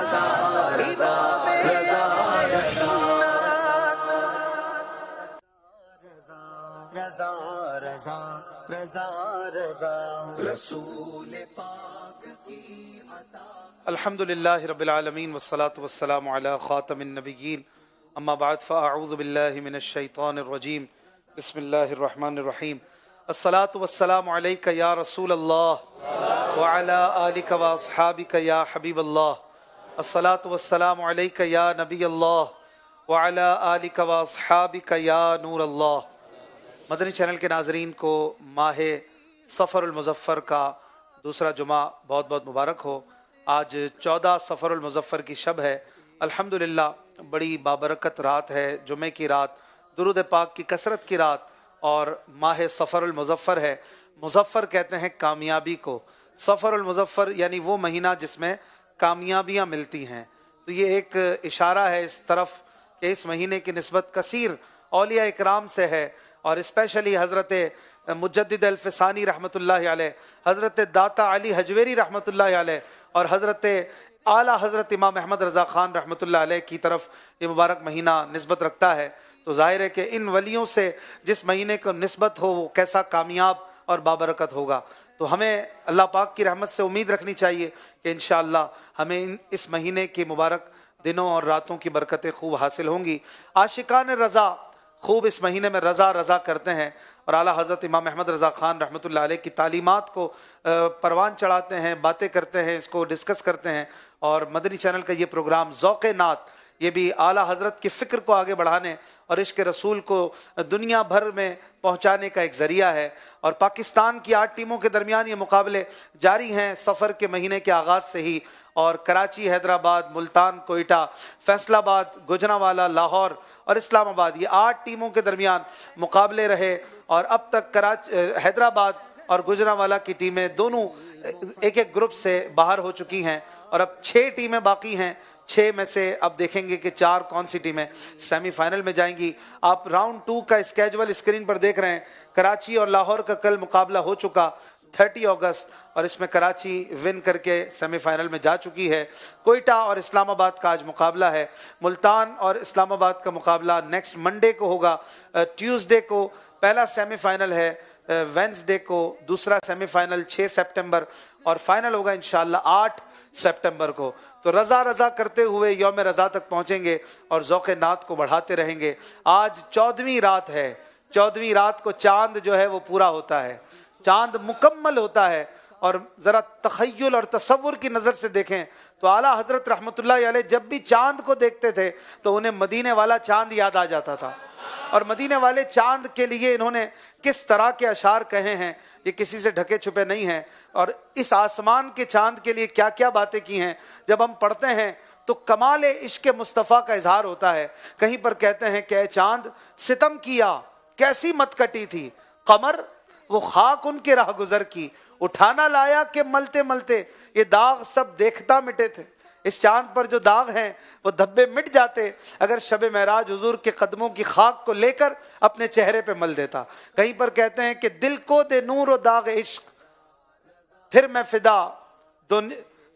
رضا رضا رضا رضا رضا رضا رضا رسول پاک کی عطا. الحمدللہ رب العالمین والصلاة والسلام علی خاتم النبیین اما بعد فاعوذ باللہ من الشیطان الرجیم بسم اللہ الرحمن الرحیم. الصلاة والسلام علیک یا رسول اللہ وعلی آلک واصحابک یا حبیب اللہ. الصلاة والسلام علیک یا نبی اللہ وعلی آلک واصحابک یا نور اللہ. مدنی چینل کے ناظرین کو ماہ صفر المظفر کا دوسرا جمعہ بہت بہت مبارک ہو. آج 14 صفر المظفر کی شب ہے. الحمدللہ بڑی بابرکت رات ہے، جمعے کی رات، درود پاک کی کثرت کی رات، اور ماہ صفر المظفر ہے. مظفر کہتے ہیں کامیابی کو. صفر المظفر یعنی وہ مہینہ جس میں کامیابیاں ملتی ہیں. تو یہ ایک اشارہ ہے اس طرف کہ اس مہینے کی نسبت کثیر اولیاء اکرام سے ہے، اور اسپیشلی حضرت مجدد الفسانی رحمۃ اللہ علیہ، حضرت داتا علی حجویری رحمۃ اللہ علیہ، اور حضرت اعلیٰ حضرت امام احمد رضا خان رحمۃ اللہ علیہ کی طرف یہ مبارک مہینہ نسبت رکھتا ہے. تو ظاہر ہے کہ ان ولیوں سے جس مہینے کو نسبت ہو وہ کیسا کامیاب اور بابرکت ہوگا. تو ہمیں اللہ پاک کی رحمت سے امید رکھنی چاہیے کہ انشاءاللہ ہمیں اس مہینے کے مبارک دنوں اور راتوں کی برکتیں خوب حاصل ہوں گی. عاشقان رضا خوب اس مہینے میں رضا رضا کرتے ہیں، اور اعلیٰ حضرت امام احمد رضا خان رحمۃ اللہ علیہ کی تعلیمات کو پروان چڑھاتے ہیں، باتیں کرتے ہیں، اس کو ڈسکس کرتے ہیں. اور مدنی چینل کا یہ پروگرام ذوق نعت، یہ بھی اعلیٰ حضرت کی فکر کو آگے بڑھانے اور عشق رسول کو دنیا بھر میں پہنچانے کا ایک ذریعہ ہے. اور پاکستان کی 8 ٹیموں کے درمیان یہ مقابلے جاری ہیں صفر کے مہینے کے آغاز سے ہی. اور کراچی، حیدرآباد، ملتان، کوئٹہ، فیصل آباد، گوجرانوالہ، لاہور اور اسلام آباد، یہ 8 ٹیموں کے درمیان مقابلے رہے. اور اب تک حیدرآباد اور گوجرانوالہ کی ٹیمیں دونوں ایک ایک گروپ سے باہر ہو چکی ہیں، اور اب 6 ٹیمیں باقی ہیں. 6 میں سے اب دیکھیں گے کہ 4 کون سی ٹیمیں سیمی فائنل میں جائیں گی. آپ راؤنڈ 2 کا اسکیجول اسکرین پر دیکھ رہے ہیں. کراچی اور لاہور کا کل مقابلہ ہو چکا 30 اگست، اور اس میں کراچی ون کر کے سیمی فائنل میں جا چکی ہے. کوئٹہ اور اسلام آباد کا آج مقابلہ ہے. ملتان اور اسلام آباد کا مقابلہ نیکسٹ منڈے کو ہوگا. ٹیوزڈے کو پہلا سیمی فائنل ہے، وینسڈے کو دوسرا سیمی فائنل 6 سپٹمبر، اور فائنل ہوگا انشاءاللہ 8 سپٹمبر کو. تو رضا رضا کرتے ہوئے یوم رضا تک پہنچیں گے اور ذوق نعت کو بڑھاتے رہیں گے. آج 14ویں رات ہے. 14ویں رات کو چاند جو ہے وہ پورا ہوتا ہے، چاند مکمل ہوتا ہے. اور ذرا تخیل اور تصور کی نظر سے دیکھیں تو اعلیٰ حضرت رحمۃ اللہ علیہ جب بھی چاند کو دیکھتے تھے تو انہیں مدینے والا چاند یاد آ جاتا تھا. اور مدینے والے چاند کے لیے انہوں نے کس طرح کے اشعار کہے ہیں، یہ کسی سے ڈھکے چھپے نہیں ہیں. اور اس آسمان کے چاند کے لیے کیا کیا باتیں کی ہیں جب ہم پڑھتے ہیں تو کمال عشق مصطفیٰ کا اظہار ہوتا ہے. کہیں پر کہتے ہیں کہ اے چاند ستم کیا کیسی مت کٹی تھی، قمر وہ خاک ان کے راہ گزر کی، اٹھانا لایا کہ ملتے ملتے یہ داغ سب دیکھتا مٹے تھے. اس چاند پر جو داغ ہیں وہ دھبے مٹ جاتے اگر شب معراج حضور کے قدموں کی خاک کو لے کر اپنے چہرے پہ مل دیتا. کہیں پر کہتے ہیں کہ دل کو دے نور و داغ عشق، پھر میں فدا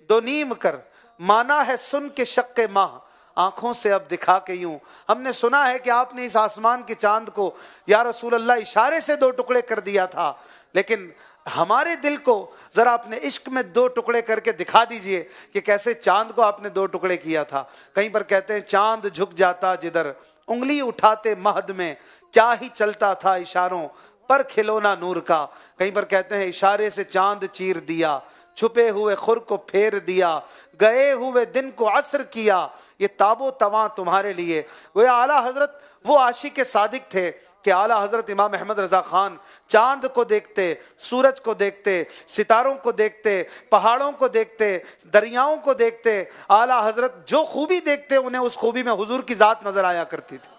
دو نیم کر، مانا ہے سن کے شق ماہ، آنکھوں سے اب دکھا کے یوں. ہم نے سنا ہے کہ آپ نے اس آسمان کے چاند کو یا رسول اللہ اشارے سے 2 ٹکڑے کر دیا تھا، لیکن ہمارے دل کو ذرا اپنے عشق میں 2 ٹکڑے کر کے دکھا دیجئے کہ کیسے چاند کو آپ نے 2 ٹکڑے کیا تھا. کہیں پر کہتے ہیں چاند جھک جاتا جدھر انگلی اٹھاتے مہد میں، کیا ہی چلتا تھا اشاروں پر کھلونا نور کا. کہیں پر کہتے ہیں اشارے سے چاند چیر دیا، چھپے ہوئے خور کو پھیر دیا، گئے ہوئے دن کو عصر کیا، یہ تاب و تواں تمہارے لیے. وہ اعلیٰ حضرت وہ عاشق صادق تھے کہ اعلیٰ حضرت امام احمد رضا خان چاند کو دیکھتے، سورج کو دیکھتے، ستاروں کو دیکھتے، پہاڑوں کو دیکھتے، دریاؤں کو دیکھتے. اعلیٰ حضرت جو خوبی دیکھتے انہیں اس خوبی میں حضور کی ذات نظر آیا کرتی تھی.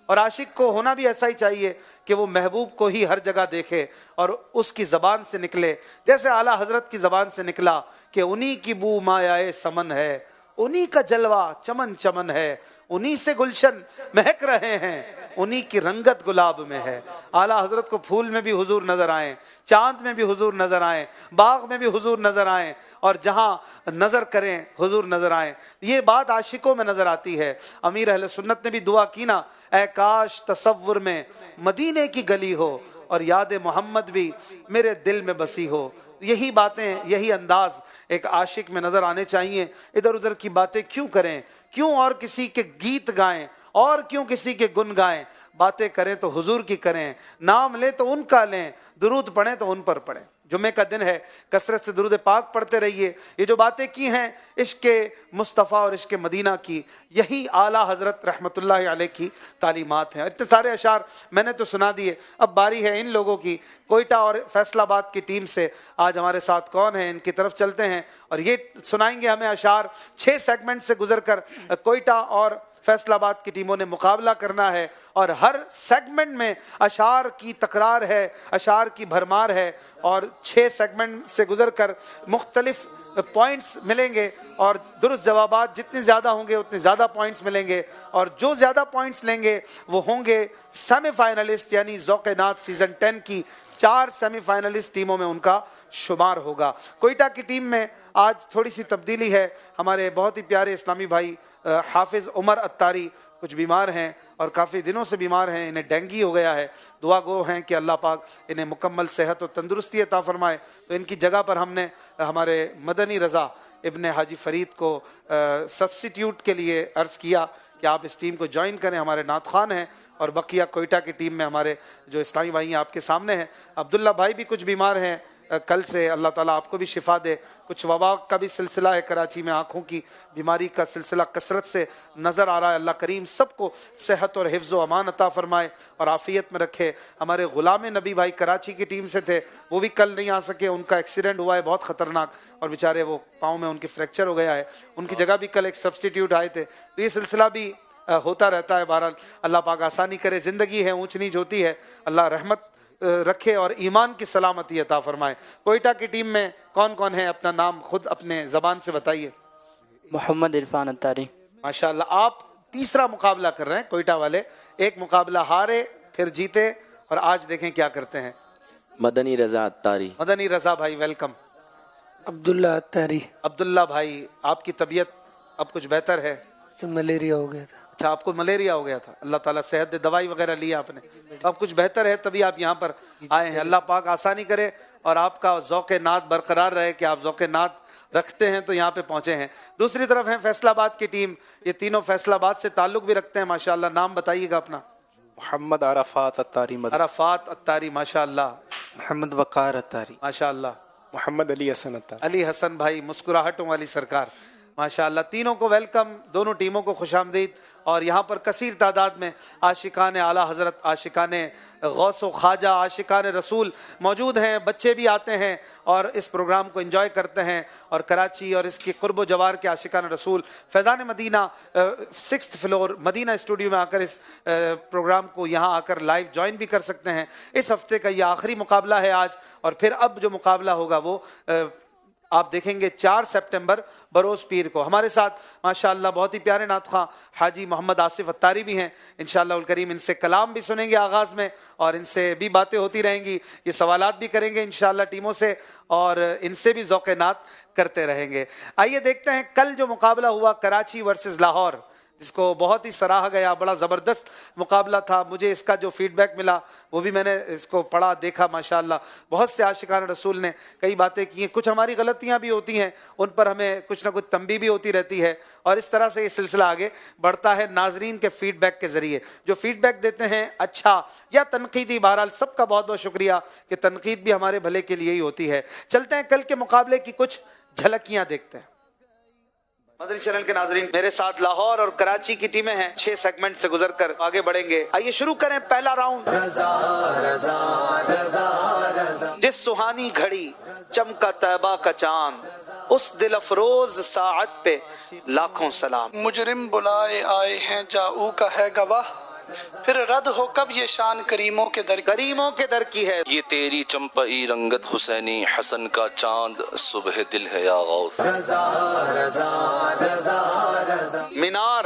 اور عاشق کو ہونا بھی ایسا ہی چاہیے کہ وہ محبوب کو ہی ہر جگہ دیکھے اور اس کی زبان سے نکلے جیسے اعلیٰ حضرت کی زبان سے نکلا کہ انہی کی بو مایائے سمن ہے، انہی کا جلوہ چمن چمن ہے، انہی سے گلشن مہک رہے ہیں، انہی کی رنگت گلاب میں ہے۔ اعلیٰ حضرت کو پھول میں بھی حضور نظر آئیں، چاند میں بھی حضور نظر آئیں، باغ میں بھی حضور نظر آئیں، اور جہاں نظر کریں حضور نظر آئیں۔ یہ بات عاشقوں میں نظر آتی ہے۔ امیر اہل سنت نے بھی دعا کی نا، اے کاش تصور میں مدینے کی گلی ہو اور یاد محمد بھی میرے دل میں بسی ہو۔ یہی باتیں، یہی انداز ایک عاشق میں نظر آنے چاہیے۔ ادھر ادھر کی باتیں کیوں کریں، کیوں اور کسی کے گیت گائیں، اور کیوں کسی کے گن گائیں؟ باتیں کریں تو حضور کی کریں، نام لیں تو ان کا لیں، درود پڑھیں تو ان پر پڑھیں۔ جمعے کا دن ہے، کثرت سے درود پاک پڑھتے رہیے۔ یہ جو باتیں کی ہیں عشق مصطفیٰ اور عشق مدینہ کی، یہی اعلیٰ حضرت رحمۃ اللہ علیہ کی تعلیمات ہیں۔ اتنے سارے اشعار میں نے تو سنا دیے، اب باری ہے ان لوگوں کی۔ کوئٹہ اور فیصل آباد کی ٹیم سے آج ہمارے ساتھ کون ہیں، ان کی طرف چلتے ہیں اور یہ سنائیں گے ہمیں اشعار۔ 6 سیگمنٹ سے گزر کر کوئٹہ اور فیصل آباد کی ٹیموں نے مقابلہ کرنا ہے، اور ہر سیگمنٹ میں اشعار کی تکرار ہے، اشعار کی بھرمار ہے، اور 6 سیگمنٹ سے گزر کر مختلف پوائنٹس ملیں گے، اور درست جوابات جتنے زیادہ ہوں گے اتنے زیادہ پوائنٹس ملیں گے، اور جو زیادہ پوائنٹس لیں گے وہ ہوں گے سیمی فائنلسٹ، یعنی ذوق نعت سیزن 10 کی 4 سیمی فائنلسٹ ٹیموں میں ان کا شمار ہوگا۔ کوئٹہ کی ٹیم میں آج تھوڑی سی تبدیلی ہے۔ ہمارے بہت ہی پیارے اسلامی بھائی حافظ عمر اتاری کچھ بیمار ہیں اور کافی دنوں سے بیمار ہیں، انہیں ڈینگی ہو گیا ہے۔ دعا گو ہیں کہ اللہ پاک انہیں مکمل صحت و تندرستی عطا فرمائے۔ تو ان کی جگہ پر ہم نے ہمارے مدنی رضا ابن حاجی فرید کو سبسٹیوٹ کے لیے عرض کیا کہ آپ اس ٹیم کو جوائن کریں، ہمارے نعت خوان ہیں، اور بقیہ کوئٹہ کی ٹیم میں ہمارے جو اسلامی بھائی ہیں آپ کے سامنے ہیں۔ عبداللہ بھائی بھی کچھ بیمار ہیں، کل سے اللہ تعالیٰ آپ کو بھی شفا دے۔ کچھ وبا کا بھی سلسلہ ہے کراچی میں، آنکھوں کی بیماری کا سلسلہ کثرت سے نظر آ رہا ہے۔ اللہ کریم سب کو صحت اور حفظ و امان عطا فرمائے اور عافیت میں رکھے۔ ہمارے غلام نبی بھائی کراچی کی ٹیم سے تھے، وہ بھی کل نہیں آ سکے، ان کا ایکسیڈنٹ ہوا ہے بہت خطرناک، اور بیچارے وہ پاؤں میں ان کی فریکچر ہو گیا ہے، ان کی جگہ بھی کل ایک سبسٹیٹیوٹ آئے تھے۔ تو یہ سلسلہ بھی ہوتا رہتا ہے۔ بہرحال اللہ پاک آسانی کرے، زندگی ہے، اونچ نیچ ہوتی ہے، اللہ رحمت رکھے اور ایمان کی سلامتی عطا فرمائے۔ کوئٹہ کی ٹیم میں کون کون ہے، اپنا نام خود اپنے زبان سے بتائیے۔ محمد عرفان اتاری۔ ماشاءاللہ، آپ تیسرا مقابلہ کر رہے ہیں کوئٹہ والے، ایک مقابلہ ہارے پھر جیتے، اور آج دیکھیں کیا کرتے ہیں۔ مدنی رضا اتاری۔ مدنی رضا بھائی ویلکم۔ عبداللہ اتاری۔ عبداللہ بھائی، آپ کی طبیعت اب کچھ بہتر ہے؟ ملیریا ہو گیا تھا۔ اچھا، آپ کو ملیریا ہو گیا تھا، اللہ تعالیٰ صحت دے، دوائی وغیرہ لیا آپ نے، اب کچھ بہتر ہے تبھی آپ یہاں پر آئے ہیں۔ اللہ پاک آسانی کرے اور آپ کا ذوق نعت برقرار رہے کہ آپ ذوق نعت رکھتے ہیں تو یہاں پہ پہنچے ہیں۔ دوسری طرف ہیں فیصل آباد کی ٹیم، یہ تینوں فیصل آباد سے تعلق بھی رکھتے ہیں ماشاءاللہ۔ نام بتائیے گا اپنا۔ محمد عرفات اتاری عرفات اتاری، ماشاءاللہ محمد وقار اتاری، ماشاءاللہ۔ محمد علی حسن اتاری۔ علی حسن بھائی، مسکراہٹوں والی سرکار، ماشاءاللہ۔ تینوں کو ویلکم، دونوں ٹیموں کو خوش آمدید۔ اور یہاں پر کثیر تعداد میں عاشقان اعلیٰ حضرت، عاشقان غوث و خواجہ، عاشقان رسول موجود ہیں، بچے بھی آتے ہیں اور اس پروگرام کو انجوائے کرتے ہیں، اور کراچی اور اس کی قرب و جوار کے عاشقان رسول فیضان مدینہ 6th فلور مدینہ اسٹوڈیو میں آ کر اس پروگرام کو یہاں آ کر لائیو جوائن بھی کر سکتے ہیں۔ اس ہفتے کا یہ آخری مقابلہ ہے آج، اور پھر اب جو مقابلہ ہوگا وہ آپ دیکھیں گے 4 سپٹمبر بروز پیر کو۔ ہمارے ساتھ ماشاءاللہ بہت ہی پیارے نعت خواں حاجی محمد آصف اتاری بھی ہیں، انشاءاللہ الکریم ان سے کلام بھی سنیں گے آغاز میں، اور ان سے بھی باتیں ہوتی رہیں گی، یہ سوالات بھی کریں گے انشاءاللہ ٹیموں سے، اور ان سے بھی ذوق نعت کرتے رہیں گے۔ آئیے دیکھتے ہیں کل جو مقابلہ ہوا کراچی ورسز لاہور، جس کو بہت ہی سراہا گیا، بڑا زبردست مقابلہ تھا۔ مجھے اس کا جو فیڈ بیک ملا وہ بھی میں نے اس کو پڑھا دیکھا، ماشاءاللہ بہت سے عاشقان رسول نے کئی باتیں کی ہیں، کچھ ہماری غلطیاں بھی ہوتی ہیں، ان پر ہمیں کچھ نہ کچھ تنبیہ بھی ہوتی رہتی ہے، اور اس طرح سے یہ سلسلہ آگے بڑھتا ہے ناظرین کے فیڈ بیک کے ذریعے۔ جو فیڈ بیک دیتے ہیں اچھا یا تنقیدی، بہرحال سب کا بہت بہت شکریہ کہ تنقید بھی ہمارے بھلے کے لیے ہی ہوتی ہے۔ چلتے ہیں کل کے مقابلے کی کچھ جھلکیاں دیکھتے ہیں۔ مدنی چینل کے ناظرین، میرے ساتھ لاہور اور کراچی کی ٹیمیں ہیں، 6 سیگمنٹ سے گزر کر آگے بڑھیں گے۔ آئیے شروع کریں پہلا راؤنڈ۔ جس سہانی گھڑی چمکا طیبہ کا چاند، اس دل افروز ساعت پہ لاکھوں سلام۔ مجرم بلائے آئے ہیں جاؤ کا ہے گواہ، پھر رد ہو کب یہ شان کریموں کے در کی۔ کریموں کے در کی ہے۔ یہ تیری چمپئی رنگت حسینی، حسن کا چاند صبح دل ہے یا غوث۔ مینار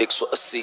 180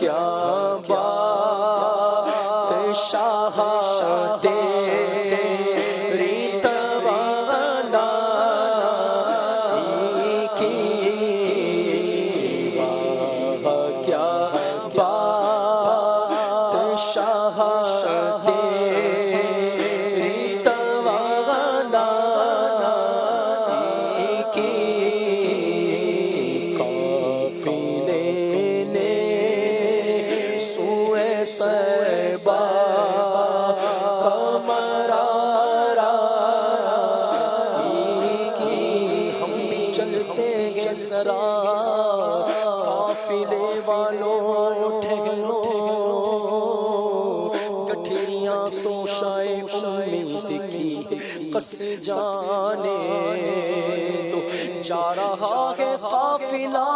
کیا بات شاہ تیری توانائی کی، واہ کیا بات شاہ تیری توانائی کی، قافلے نے سوئے طیبہ قمر آرائی کی، ہم بھی چلتے گے سرا قافلے والوں ٹھہرو، گٹھیریاں تو شاید امید کی کس جانے تو جا رہا ہے قافلہ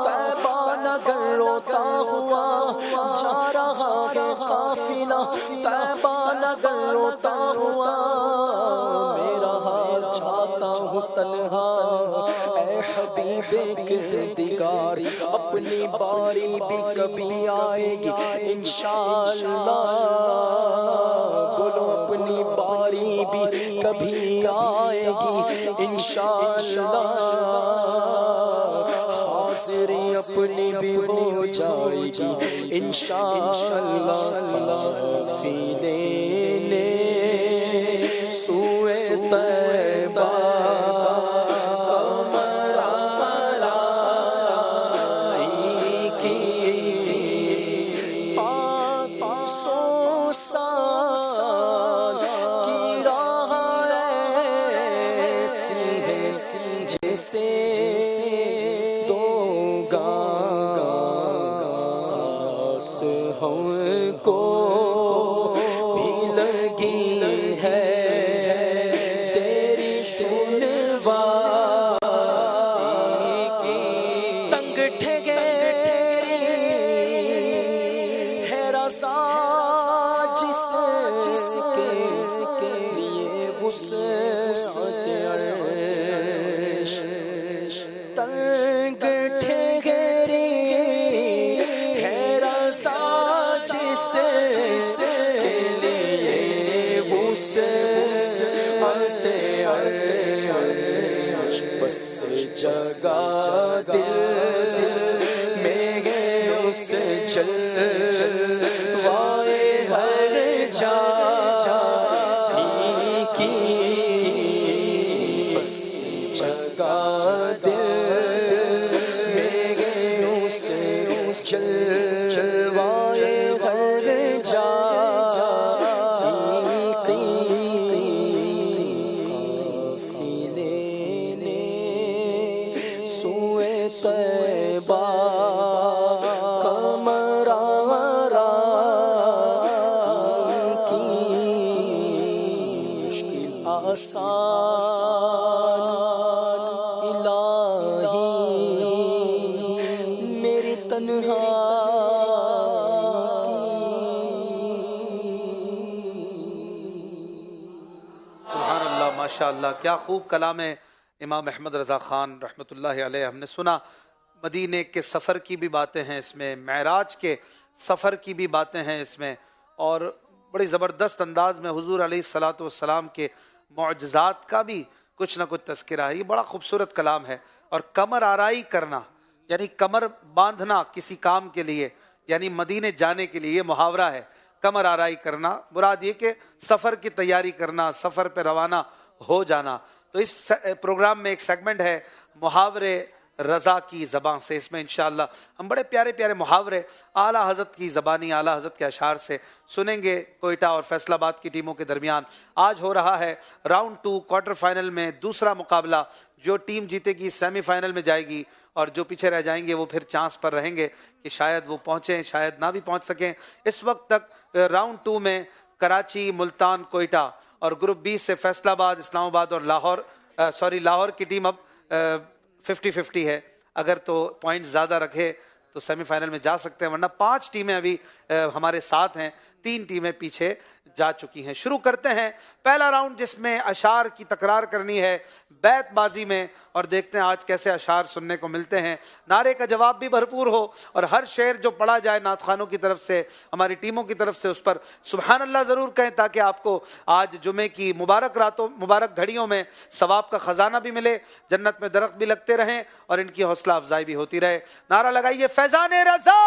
طیبہ نگر روتا ہوا، جا رہا ہے قافلہ طیبہ نگر روتا ہوا، میرا حال چاہتا ہوں تنہا اے حبیب کردگار، اپنی باری بھی کبھی آئے گی انشاءاللہ، بولو اپنی باری بھی کبھی آئے گی انشاءاللہ، حاضری اپنی بھی ہو جائے گی انشاءاللہ، قافلے نے سوئے طیبہ قمر آرائی کی، 500 سال کی راہ ایسی ہے جیسے دو گاس ہم کو بھی لگی ہے تیری سنوائی کی، تنگ ٹھہری ہے رضا جس کے لیے وسعت عرش، تنگ ٹھہری ہے رضا جس کے لیے وسعت عرش، بس جگہ دل میں گئے اس جلوائے ہر جائی کی، بس جگہ دل میں گئے اس جلوائے ہر جائی کی، قافلے نے سوئے طیبہ قمر آرائی کی، مشکل آسان الہی میری تنہائی سبحان اللہ، ماشاء اللہ، کیا خوب کلام ہے امام احمد رضا خان رحمۃ اللہ علیہ۔ ہم نے سنا مدینے کے سفر کی بھی باتیں ہیں اس میں، معراج کے سفر کی بھی باتیں ہیں اس میں، اور بڑی زبردست انداز میں حضور علیہ الصلاۃ والسلام کے معجزات کا بھی کچھ نہ کچھ تذکرہ ہے۔ یہ بڑا خوبصورت کلام ہے۔ اور کمر آرائی کرنا یعنی کمر باندھنا کسی کام کے لیے، یعنی مدینے جانے کے لیے، یہ محاورہ ہے۔ کمر آرائی کرنا مراد یہ کہ سفر کی تیاری کرنا، سفر پہ روانہ ہو جانا۔ تو اس پروگرام میں ایک سیگمنٹ ہے محاورے رضا کی زبان سے، اس میں انشاءاللہ ہم بڑے پیارے پیارے محاورے اعلیٰ حضرت کی زبانی، اعلیٰ حضرت کے اشعار سے سنیں گے کوئٹہ اور فیصل آباد کی ٹیموں کے درمیان۔ آج ہو رہا ہے راؤنڈ 2 کوارٹر فائنل میں دوسرا مقابلہ، جو ٹیم جیتے گی سیمی فائنل میں جائے گی، اور جو پیچھے رہ جائیں گے وہ پھر چانس پر رہیں گے کہ شاید وہ پہنچیں، شاید نہ بھی پہنچ سکیں۔ اس وقت تک راؤنڈ 2 میں کراچی، ملتان، کوئٹہ، اور گروپ بی سے فیصل آباد، اسلام آباد اور لاہور لاہور کی ٹیم اب 50-50 ہے، اگر تو پوائنٹ زیادہ رکھے تو سیمی فائنل میں جا سکتے ہیں، ورنہ 5 ٹیمیں ابھی ہمارے ساتھ ہیں۔ 3 ٹیمیں پیچھے جا چکی ہیں. شروع کرتے ہیں پہلا راؤنڈ جس میں اشعار کی تکرار کرنی ہے بیت بازی میں, اور دیکھتے ہیں آج کیسے اشعار سننے کو ملتے ہیں. نعرے کا جواب بھی بھرپور ہو, اور ہر شعر جو پڑھا جائے نعت خوانوں کی طرف سے, ہماری ٹیموں کی طرف سے, اس پر سبحان اللہ ضرور کہیں, تاکہ آپ کو آج جمعے کی مبارک راتوں مبارک گھڑیوں میں ثواب کا خزانہ بھی ملے, جنت میں درخت بھی لگتے رہیں, اور ان کی حوصلہ افزائی بھی ہوتی رہے. نعرہ لگائیے فیضان رضا.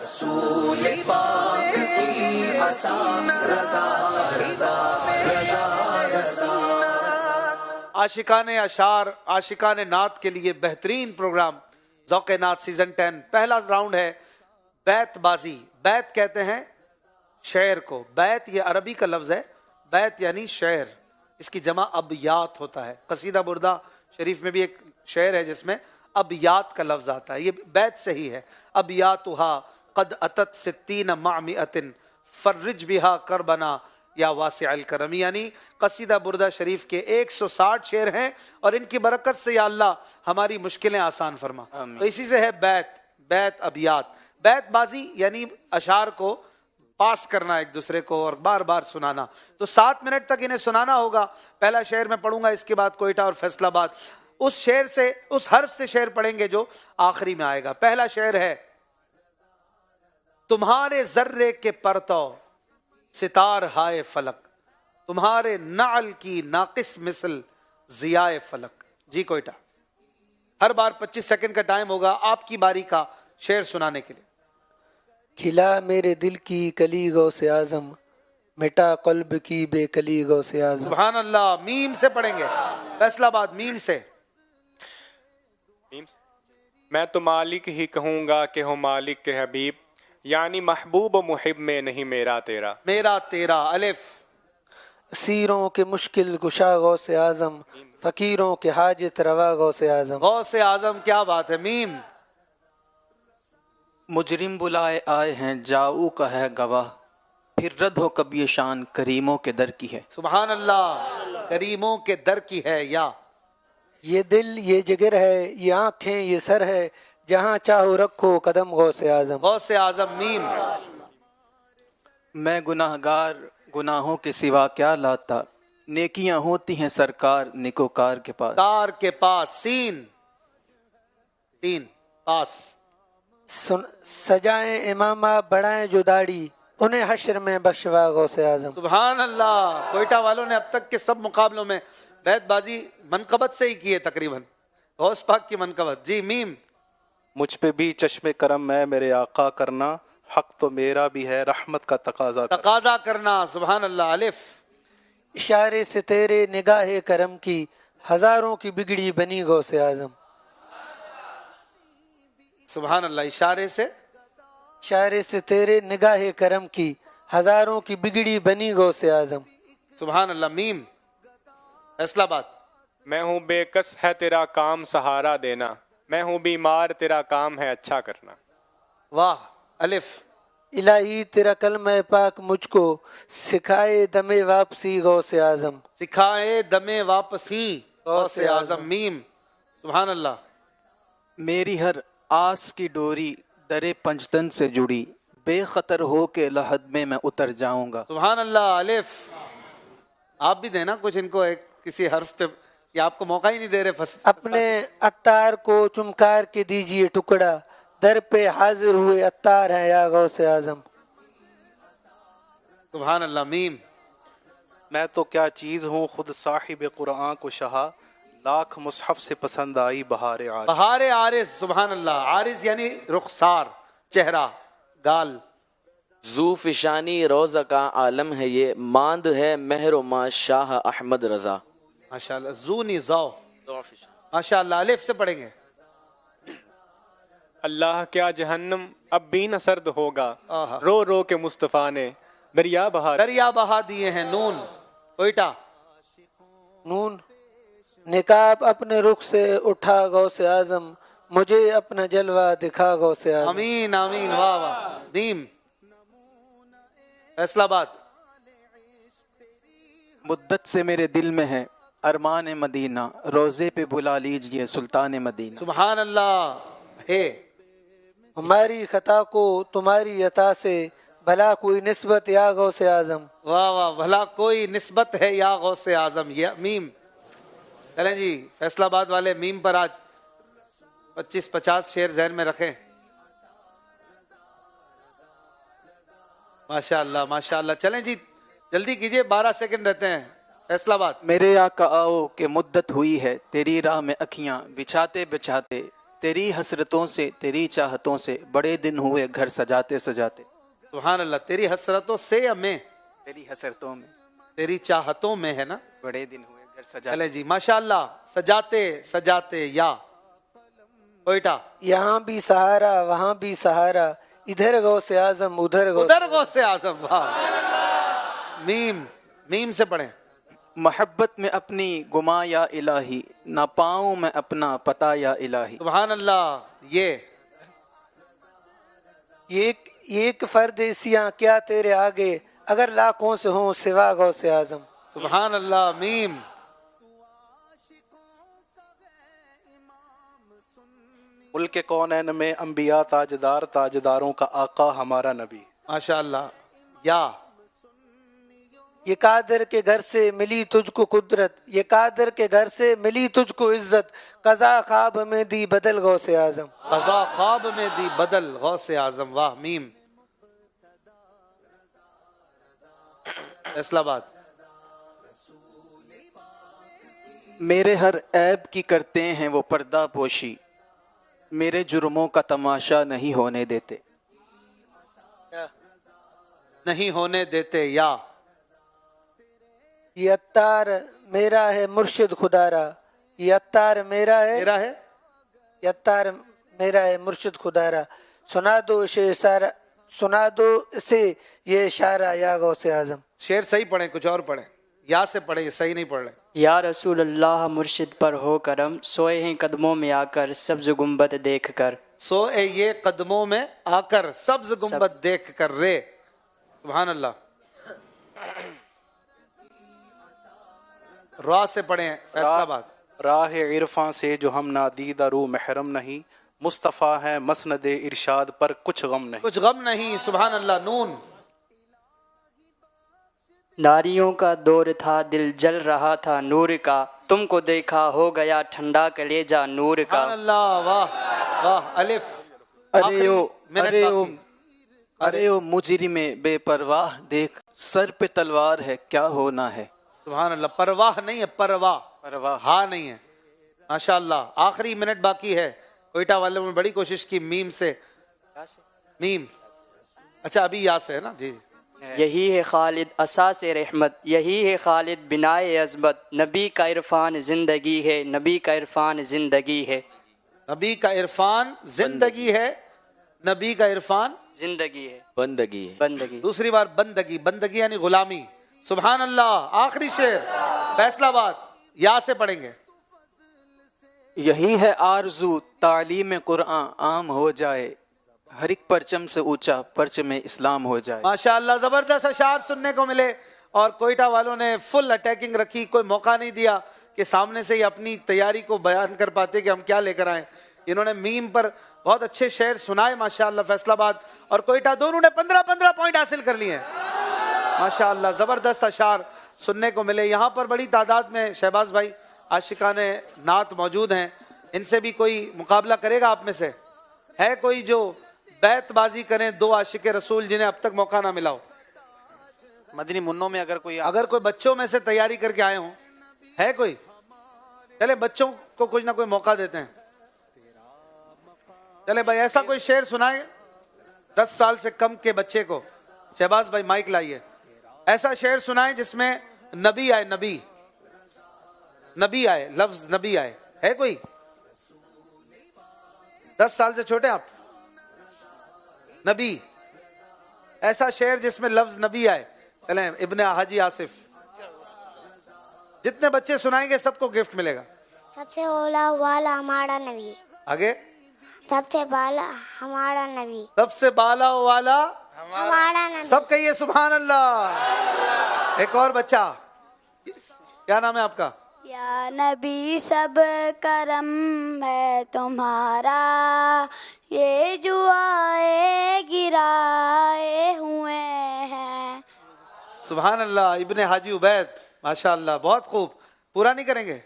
رسول پاک کی آسان رضا رضا رضا رضا. عاشقان اشعار, عاشقان نعت کے لیے بہترین پروگرام ذوق نعت سیزن 10. پہلا راؤنڈ ہے بیت بازی. بیت کہتے ہیں شعر کو. بیت یہ عربی کا لفظ ہے, بیت یعنی شعر, اس کی جمع ابیات ہوتا ہے. قصیدہ بردہ شریف میں بھی ایک شعر ہے جس میں ابیات کا لفظ آتا ہے, یہ بیت سے ہی ہے. ابیاتھا قد اتت 60 مع 100 فرج بہا کربنا یا واسع الکرم, یعنی قصیدہ بردہ شریف کے 160 شعر ہیں, اور ان کی برکت سے یا اللہ ہماری مشکلیں آسان فرما. تو اسی سے ہے بیت, بیت ابیات. بیت بازی یعنی اشعار کو پاس کرنا ایک دوسرے کو اور بار بار سنانا. تو 7 منٹ تک انہیں سنانا ہوگا. پہلا شعر میں پڑھوں گا, اس کے بعد کوئٹہ اور فیصل آباد. اس شعر سے, اس حرف سے شعر پڑھیں گے جو آخری میں آئے گا. پہلا شعر ہے تمہارے ذرے کے پرتو ستار ہائے فلک, تمہارے نعل کی ناقص مثل ضیاء فلک. جی کوئٹہ. ہر بار 25 سیکنڈ کا ٹائم ہوگا آپ کی باری کا شعر سنانے کے لیے. کھلا میرے دل کی کلی غوث اعظم, مٹا قلب کی بے کلی غوث اعظم. سبحان اللہ. میم سے پڑھیں گے. فیصل آباد میم سے. میں تو مالک ہی کہوں گا کہ ہو مالک کے حبیب, یعنی محبوب و محب میں نہیں میرا تیرا. میرا تیرا. الف. اسیروں کے مشکل کشا غوث اعظم, فقیروں کے حاجت روا غوث اعظم. غوث اعظم, کیا بات ہے. میم. مجرم بلائے آئے ہیں جاؤ کا ہے گواہ, پھر رد ہو کب یہ شان کریموں کے در کی ہے. سبحان اللہ. کریموں کے در کی ہے. یا یہ دل یہ جگر ہے, یہ آنکھیں یہ سر ہے, جہاں چاہو رکھو قدم غوث اعظم. غوث اعظم. میم. میں گناہ گار گناہوں کے سوا کیا لاتا, نیکیاں ہوتی ہیں سرکار نکوکار کے پاس. کار کے پاس. سین. تین. پاس. سجائیں امامہ بڑھائیں جو داڑھی, انہیں حشر میں بخشوا غوث اعظم. سبحان اللہ. کوئٹہ والوں نے اب تک کے سب مقابلوں میں بیت بازی منقبت سے ہی کی ہے تقریباً, غوث پاک کی منقبت. جی میم. مجھ پہ بھی چشم کرم ہے میرے آقا کرنا, حق تو میرا بھی ہے رحمت کا تقاضا کرنا. سبحان اللہ. الف. اشارے سے تیرے نگاہ کرم کی, ہزاروں کی بگڑی بنی غوث اعظم. سبحان اللہ. اشارے سے, اشارے سے تیرے نگاہ کرم کی, ہزاروں کی بگڑی بنی غوث اعظم. سبحان اللہ. میم. فیصل آباد. میں ہوں بے کس ہے تیرا کام سہارا دینا, میں ہوں بیمار تیرا کام ہے اچھا کرنا. واہ. الف. الہی تیرا کلمہ پاک مجھ کو, سکھائے دم واپسی غوث اعظم. سکھائے دم واپسی غوث اعظم. میم. سبحان اللہ. میری ہر آس کی ڈوری در پنجتن سے جڑی, بے خطر ہو کے لحد میں اتر جاؤں گا. سبحان اللہ. الف. آپ بھی دینا کچھ ان کو ایک کسی حرف پہ, یا آپ کو موقع ہی نہیں دے رہے. اپنے عطار کو چمکار کے دیجئے ٹکڑا, در پہ حاضر ہوئے عطار ہیں یا غوث اعظم. سبحان اللہ. میم. میں تو کیا چیز ہوں خود صاحب قرآن کو شہا, لاکھ مصحف سے پسند آئی بہار عارض. بہار عارض. سبحان اللہ. عارض یعنی رخسار, چہرہ, گال. ذو فشانی روزہ کا عالم ہے یہ, ماند ہے مہر و ما شاہ احمد رضا. ماشاء اللہ. زونی زو. ماشاء اللہ. الف سے پڑھیں گے. اللہ کیا جہنم اب بھی نہ سرد ہوگا, رو رو کے مصطفیٰ نے دریا بہا دیے ہیں. نون. کوئٹہ. نون. نقاب اپنے رخ سے اٹھا غوث اعظم, مجھے اپنا جلوہ دکھا غوث اعظم. آمین آمین. واہ واہ. میم. فیصل آباد. مدت سے میرے دل میں ہے ارمان مدینہ, روزے پہ بلا لیجئے سلطان مدینہ. سبحان اللہ. ہے ہماری خطا کو تمہاری عطا سے بھلا کوئی نسبت یا غوث اعظم. واہ واہ، بھلا کوئی نسبت ہے یا غوث اعظم. یا میم. چلیں جی، فیصل آباد والے میم پر آج 25-50 شعر ذہن میں رکھیں. ماشاء اللہ ماشاء اللہ. چلیں جی جلدی کیجئے، 12 سیکنڈ رہتے ہیں. فیصل آباد. میرے آقا آؤ کہ مدت ہوئی ہے تیری راہ میں اکھیاں بچھاتے بچھاتے، تیری حسرتوں سے تیری چاہتوں سے بڑے دن ہوئے گھر سجاتے سجاتے. سبحان اللہ. تیری حسرتوں سے یا میں؟ تیری حسرتوں میں، تیری چاہتوں میں ہے نا. بڑے دن ہوئے گھر سجاتے. چلیں جی ماشاء اللہ. سجاتے سجاتے یا کوئٹہ. یہاں بھی سہارا وہاں بھی سہارا، ادھر غوث اعظم ادھر غوث اعظم. واہ. میم. میم سے پڑھیں. محبت میں اپنی گما یا الہی، نہ پاؤں میں اپنا پتا یا الہی. سبحان اللہ. ایک فرد ایسیاں کیا تیرے آگے، اگر لاکھوں سے ہوں سوا غوث اعظم. سبحان اللہ. میم. ملک کونین میں انبیاء تاجدار، تاجداروں کا آقا ہمارا نبی. ماشاء اللہ. یا یہ قادر کے گھر سے ملی تجھ کو قدرت، یہ قادر کے گھر سے ملی تجھ کو عزت، قضا خواب میں دی بدل غوث اعظم. قضا خواب میں دی بدل غوث اعظم. واہ. میم. فیصل آباد. میرے ہر عیب کی کرتے ہیں وہ پردہ پوشی، میرے جرموں کا تماشا نہیں ہونے دیتے. نہیں ہونے دیتے. یا یہ عطار میرا ہے مرشد خدا را، یہ عطار میرا ہے یہ عطار میرا ہے مرشد خدا را، سنا دو اسے یہ اشارہ یا غوث اعظم. شعر صحیح پڑھیں، کچھ اور پڑھیں. یا سے پڑھیں، یہ صحیح نہیں پڑھ رہے. یا رسول اللہ مرشد پر ہو کرم، سوئے ہیں قدموں میں آ کر سبز گنبد دیکھ کر. سوئے یہ قدموں میں آ کر سبز گنبد دیکھ کر رے. سبحان اللہ. راہ سے پڑھیں. فیصل آباد. راہ عرفاں سے جو ہم نادیدہ رو محرم نہیں، مصطفیٰ ہے مسند ارشاد پر کچھ غم نہیں. کچھ غم نہیں. سبحان اللہ. نون. ناریوں کا دور تھا دل جل رہا تھا نور کا، تم کو دیکھا ہو گیا ٹھنڈا کلیجہ نور کا. سبحان اللہ. واہ واہ. الف. ارے او مجرم بے پرواہ، دیکھ سر پہ تلوار ہے کیا ہونا ہے. سبحان اللہ. پرواہ نہیں ہے، پرواہ ہاں نہیں ہے. ماشاء اللہ. آخری منٹ باقی ہے. کوئٹہ والوں نے بڑی کوشش کی. میم سے. میم. اچھا ابھی یا سے ہے نا. جی. یہی ہے خالد اساس رحمت، یہی ہے خالد بنائے عظمت، نبی کا عرفان زندگی ہے، نبی کا عرفان زندگی ہے. نبی کا عرفان زندگی ہے، نبی کا عرفان زندگی ہے، بندگی ہے. بندگی. دوسری بار بندگی. بندگی یعنی غلامی. سبحان اللہ. آخری شعر فیصل آباد. یا سے پڑھیں گے. یہی ہے آرزو تعلیم قرآن عام ہو جائے، ہر ایک پرچم سے اونچا پرچم اسلام ہو جائے. ماشاء اللہ. زبردست اشعار سننے کو ملے اور کوئٹہ والوں نے فل اٹیکنگ رکھی. کوئی موقع نہیں دیا کہ سامنے سے ہی اپنی تیاری کو بیان کر پاتے کہ ہم کیا لے کر آئیں. انہوں نے میم پر بہت اچھے شعر سنائے ماشاء اللہ. فیصل آباد اور کوئٹہ دونوں نے 15 پوائنٹ حاصل کر لیے ہیں ماشاء اللہ. زبردست اشعار سننے کو ملے. یہاں پر بڑی تعداد میں شہباز بھائی عاشقان نعت موجود ہیں. ان سے بھی کوئی مقابلہ کرے گا آپ میں سے؟ ہے کوئی جو بیت بازی کریں؟ دو عاشق رسول جنہیں اب تک موقع نہ ملا ہو. مدنی منوں میں اگر کوئی بچوں میں سے تیاری کر کے آئے ہوں، ہے کوئی؟ چلے بچوں کو کچھ نہ کوئی موقع دیتے ہیں. چلے بھائی ایسا کوئی شعر سنائے 10 سال سے کم کے بچے کو. شہباز بھائی مائک لائیے. ایسا شعر سنائے جس میں نبی آئے. نبی آئے، لفظ نبی آئے. ہے کوئی 10 سال سے چھوٹے آپ؟ نبی. ایسا شعر جس میں لفظ نبی آئے. چلیں ابن حاجی آصف. جتنے بچے سنائیں گے سب کو گفٹ ملے گا. سب سے اولا والا ہمارا نبی. آگے. سب سے بالا ہمارا نبی. سب سے بالا والا ہمارا نبی. سب کہیے سبحان اللہ. ایک اور بچہ، کیا نام ہے آپ کا؟ یا نبی سب کرم ہے تمہارا، یہ جو سبحان اللہ. ابن حاجی عبید ماشاء اللہ بہت خوب. پورا نہیں کریں گے؟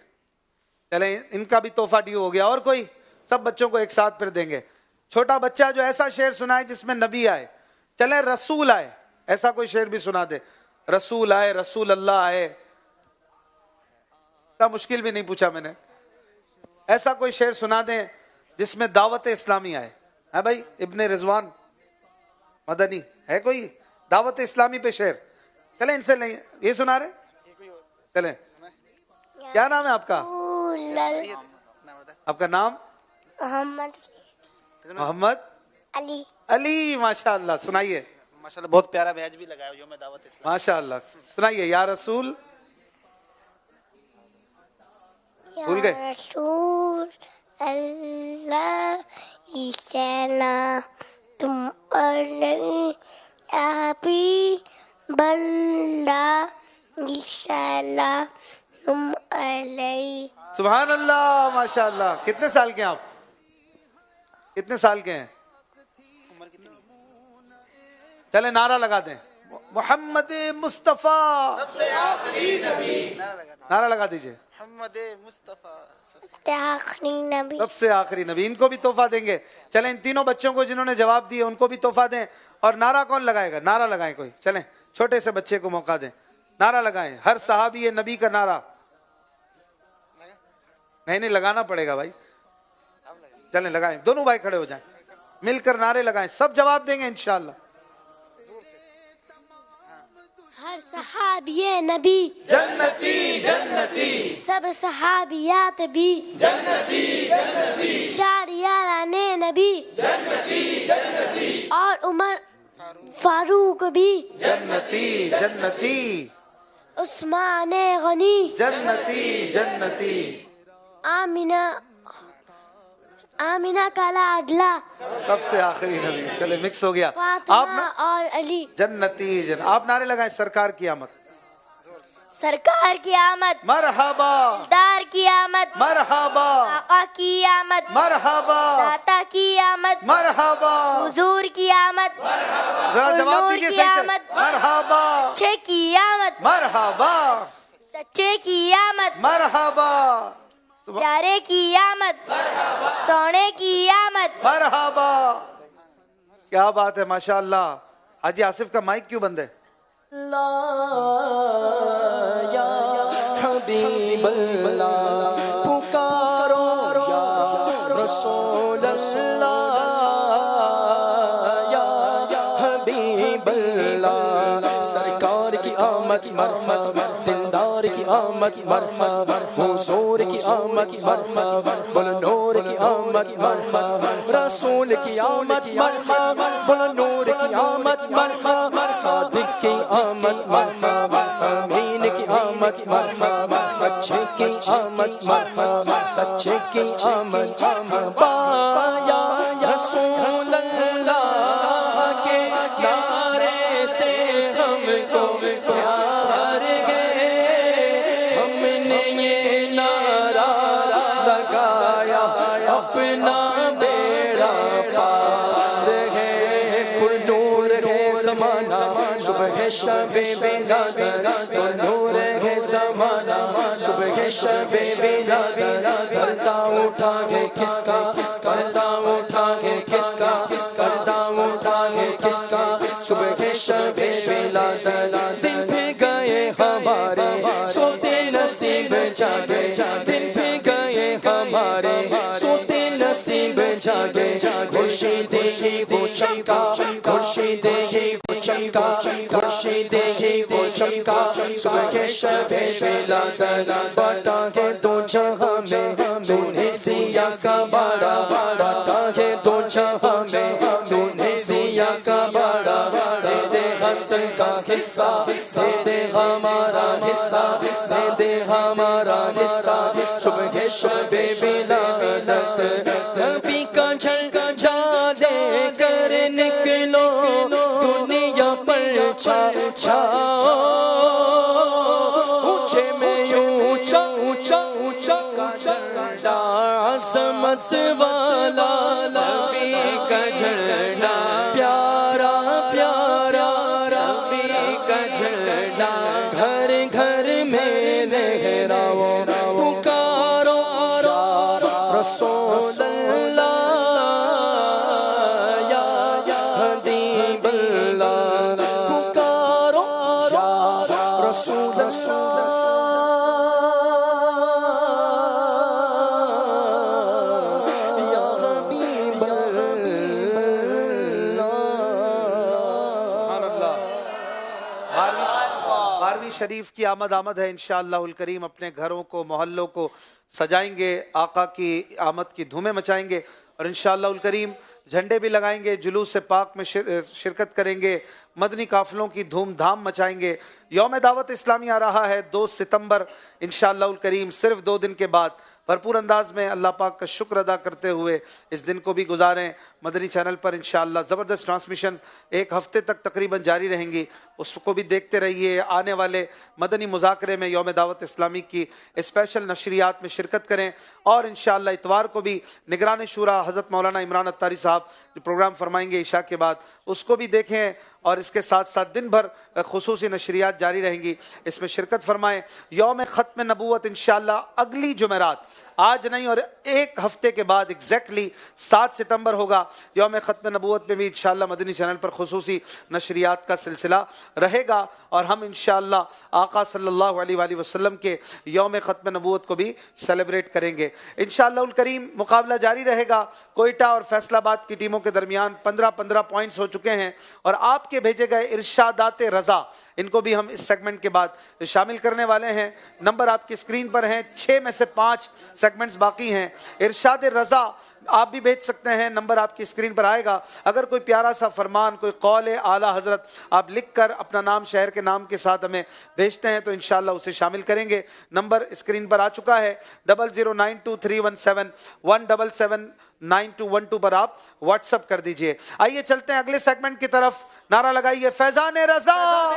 چلیں ان کا بھی تحفہ ڈیو ہو گیا. اور کوئی؟ سب بچوں کو ایک ساتھ پھر دیں گے. چھوٹا بچہ جو ایسا شعر سنائے جس میں نبی آئے. چلیں رسول آئے, ایسا کوئی شعر بھی سنا دے. رسول آئے, رسول اللہ آئے. اتنا مشکل بھی نہیں پوچھا میں نے. ایسا کوئی شعر سنا دیں جس میں دعوت اسلامی آئے. ہے بھائی ابن رضوان مدنی ہے کوئی دعوت اسلامی پہ شعر؟ چلیں ان سے نہیں, یہ سنا رہے. چلیں کیا نام ہے آپ کا؟ آپ کا نام؟ محمد علی. علی ماشاء اللہ. سنائیے. ماشاءاللہ بہت پیارا بیج بھی لگایا جو میں دعوت اسلام. ماشاء اللہ سنائیے. یا رسول بھول گئے. رسول اللہ عیسیٰ تم علیہ حبیب اللہ عیسیٰ تم علیہ. سبحان اللہ ماشاء اللہ. کتنے سال کے ہیں آپ؟ کتنے سال کے ہیں؟ چلے نعرہ لگا دیں. محمد مصطفیٰ سب سے آخری نبی. نعرہ لگا دیجئے. محمد مصطفیٰ آخری نبی. سب سے آخری نبی. ان کو بھی تحفہ دیں گے. چلیں ان تینوں بچوں کو جنہوں نے جواب دیے ان کو بھی تحفہ دیں. اور نعرہ کون لگائے گا؟ نعرہ لگائیں کوئی. چلیں چھوٹے سے بچے کو موقع دیں. نعرہ لگائیں. ہر صحابی نبی کا نعرہ. نہیں لگانا پڑے گا بھائی. چلیں لگائیں. دونوں بھائی کھڑے ہو جائیں, مل کر نعرے لگائیں. سب جواب دیں گے انشاءاللہ. ہر صحابی نبی جنتی جنتی, سب صحابیات بھی جنتی جنتی, چار یاران نبی جنتی جنتی, اور عمر فاروق بھی جنتی جنتی, عثمان غنی جنتی جنتی, آمینہ کا لاڈلا سب سے آخری نبی. چلے مکس ہو گیا. فاطمہ اور علی جنتی آپ نعرے لگائیں. سرکار کی آمد. سرکار کی آمد. مرحبا. دار کی آمد. مرحبا. آقا کی آمد. مرحبا. داتا کی آمد. مرحبا. حضور کی آمد. ذرا جواب دیجیے صحیح سے. مرحبا. اچھے کی آمد. مرحبا. سچے کی آمد. مرحبا. پیارے کی آمد. سونے کی آمد. مرحبا. کیا بات ہے ماشاء اللہ. حاجی آصف کا مائک کیوں بند ہے؟ لا یا حبیب اللہ پکارو یا رسول اللہ یا حبیب اللہ. سرکار کی آمد مرحبا, دلدار کی آمد مرحبا, حضور کی آمد مرحبا, بول نور کی آمد مرحبا, رسول کی آمد مرحبا, بول نور کی آمد مرحبا, صادق کی آمد مرحبا, امین کی آمد مرحبا, اچھے کی آمد مرحبا, سچے کی آمد مرحبا. یا رسول اللہ کے نعرے سے ہم کو پیار ہے, ہم نے یہ نعرہ لگایا اپنا بیڑا پار ہے. پر نور ہے زمانہ صبح شب بیداد, پر نور ہے زمانہ صبح شب بیداد. پردہ اٹھا ہے کس کا, پردہ اٹھا ہے کس کا, پردہ اٹھا ہے کس کا, صبح شب بیداد. دن پہ گئے ہمارے سوتے نصیب جاگے, دن پہ گئے ہمارے سوتے نصیب جاگے. خورشید ہی وہ چمکا, خورشید ہی وہ چمکا, خورشید ہی وہ چمکا, صبح شب بیداد. باٹا ہے دو جہاں میں تو نے سیاہ کا بارہ, باٹا ہے دو جہاں میں تو نے سیاہ کا بارہ. دے دے حسن کا حصہ, دے دے ہمارا حصہ, دے دے ہمارا حصہ. صبح شب ولادت نبی کا جھنڈا جا دے کر نکلو, دنیا پر چھاؤ. اونچے میں اونچا اونچا اونچا جھنڈا, عظمت والا نبی کا جھنڈا, پیارا پیارا نبی کا جھنڈا. رسول اللہ یا حبیب اللہ پکارو یا رسول اللہ یا حبیب بارہویں شریف کی آمد ہے انشاءاللہ الکریم. اپنے گھروں کو محلوں کو سجائیں گے, آقا کی آمد کی دھومیں مچائیں گے اور انشاءاللہ الکریم جھنڈے بھی لگائیں گے, جلوس پاک میں شرکت کریں گے, مدنی قافلوں کی دھوم دھام مچائیں گے. یوم دعوت اسلامی آ رہا ہے 2 ستمبر انشاءاللہ الکریم, صرف 2 دن کے بعد. بھرپور انداز میں اللہ پاک کا شکر ادا کرتے ہوئے اس دن کو بھی گزاریں. مدنی چینل پر انشاءاللہ زبردست ٹرانسمیشن 1 ہفتے تک تقریباً جاری رہیں گی, اس کو بھی دیکھتے رہیے. آنے والے مدنی مذاکرے میں یوم دعوت اسلامی کی اسپیشل نشریات میں شرکت کریں اور انشاءاللہ اتوار کو بھی نگران شورا حضرت مولانا عمران اتاری صاحب جو پروگرام فرمائیں گے عشاء کے بعد, اس کو بھی دیکھیں اور اس کے ساتھ ساتھ دن بھر خصوصی نشریات جاری رہیں گی, اس میں شرکت فرمائیں. یوم ختم نبوت انشاءاللہ اگلی جمعرات, آج نہیں اور 1 ہفتے کے بعد ایگزیکٹلی 7 ستمبر ہوگا. یوم ختم نبوت میں بھی انشاءاللہ مدنی چینل پر خصوصی نشریات کا سلسلہ رہے گا اور ہم انشاءاللہ آقا صلی اللہ علیہ وآلہ وسلم کے یوم ختم نبوت کو بھی سیلیبریٹ کریں گے انشاءاللہ الکریم. مقابلہ جاری رہے گا. کوئٹہ اور فیصل آباد کی ٹیموں کے درمیان 15-15 پوائنٹس ہو چکے ہیں اور آپ کے بھیجے گئے ارشادات رضا ان کو بھی ہم اس سیگمنٹ کے بعد شامل کرنے والے ہیں. نمبر آپ کی اسکرین پر ہیں, 6 میں سے 5 سیگمنٹس باقی ہیں. ارشاد رضا آپ بھی بھیج سکتے ہیں, نمبر آپ کی اسکرین پر آئے گا. اگر کوئی پیارا سا فرمان, کوئی قول اعلیٰ حضرت آپ لکھ کر اپنا نام شہر کے نام کے ساتھ ہمیں بھیجتے ہیں تو انشاءاللہ اسے شامل کریں گے. نمبر اسکرین پر آ چکا ہے 00923171779212 پر آپ واٹس اپ کر دیجئے. آئیے چلتے ہیں اگلے سیگمنٹ کی طرف. نعرہ لگائیے فیضان رضا.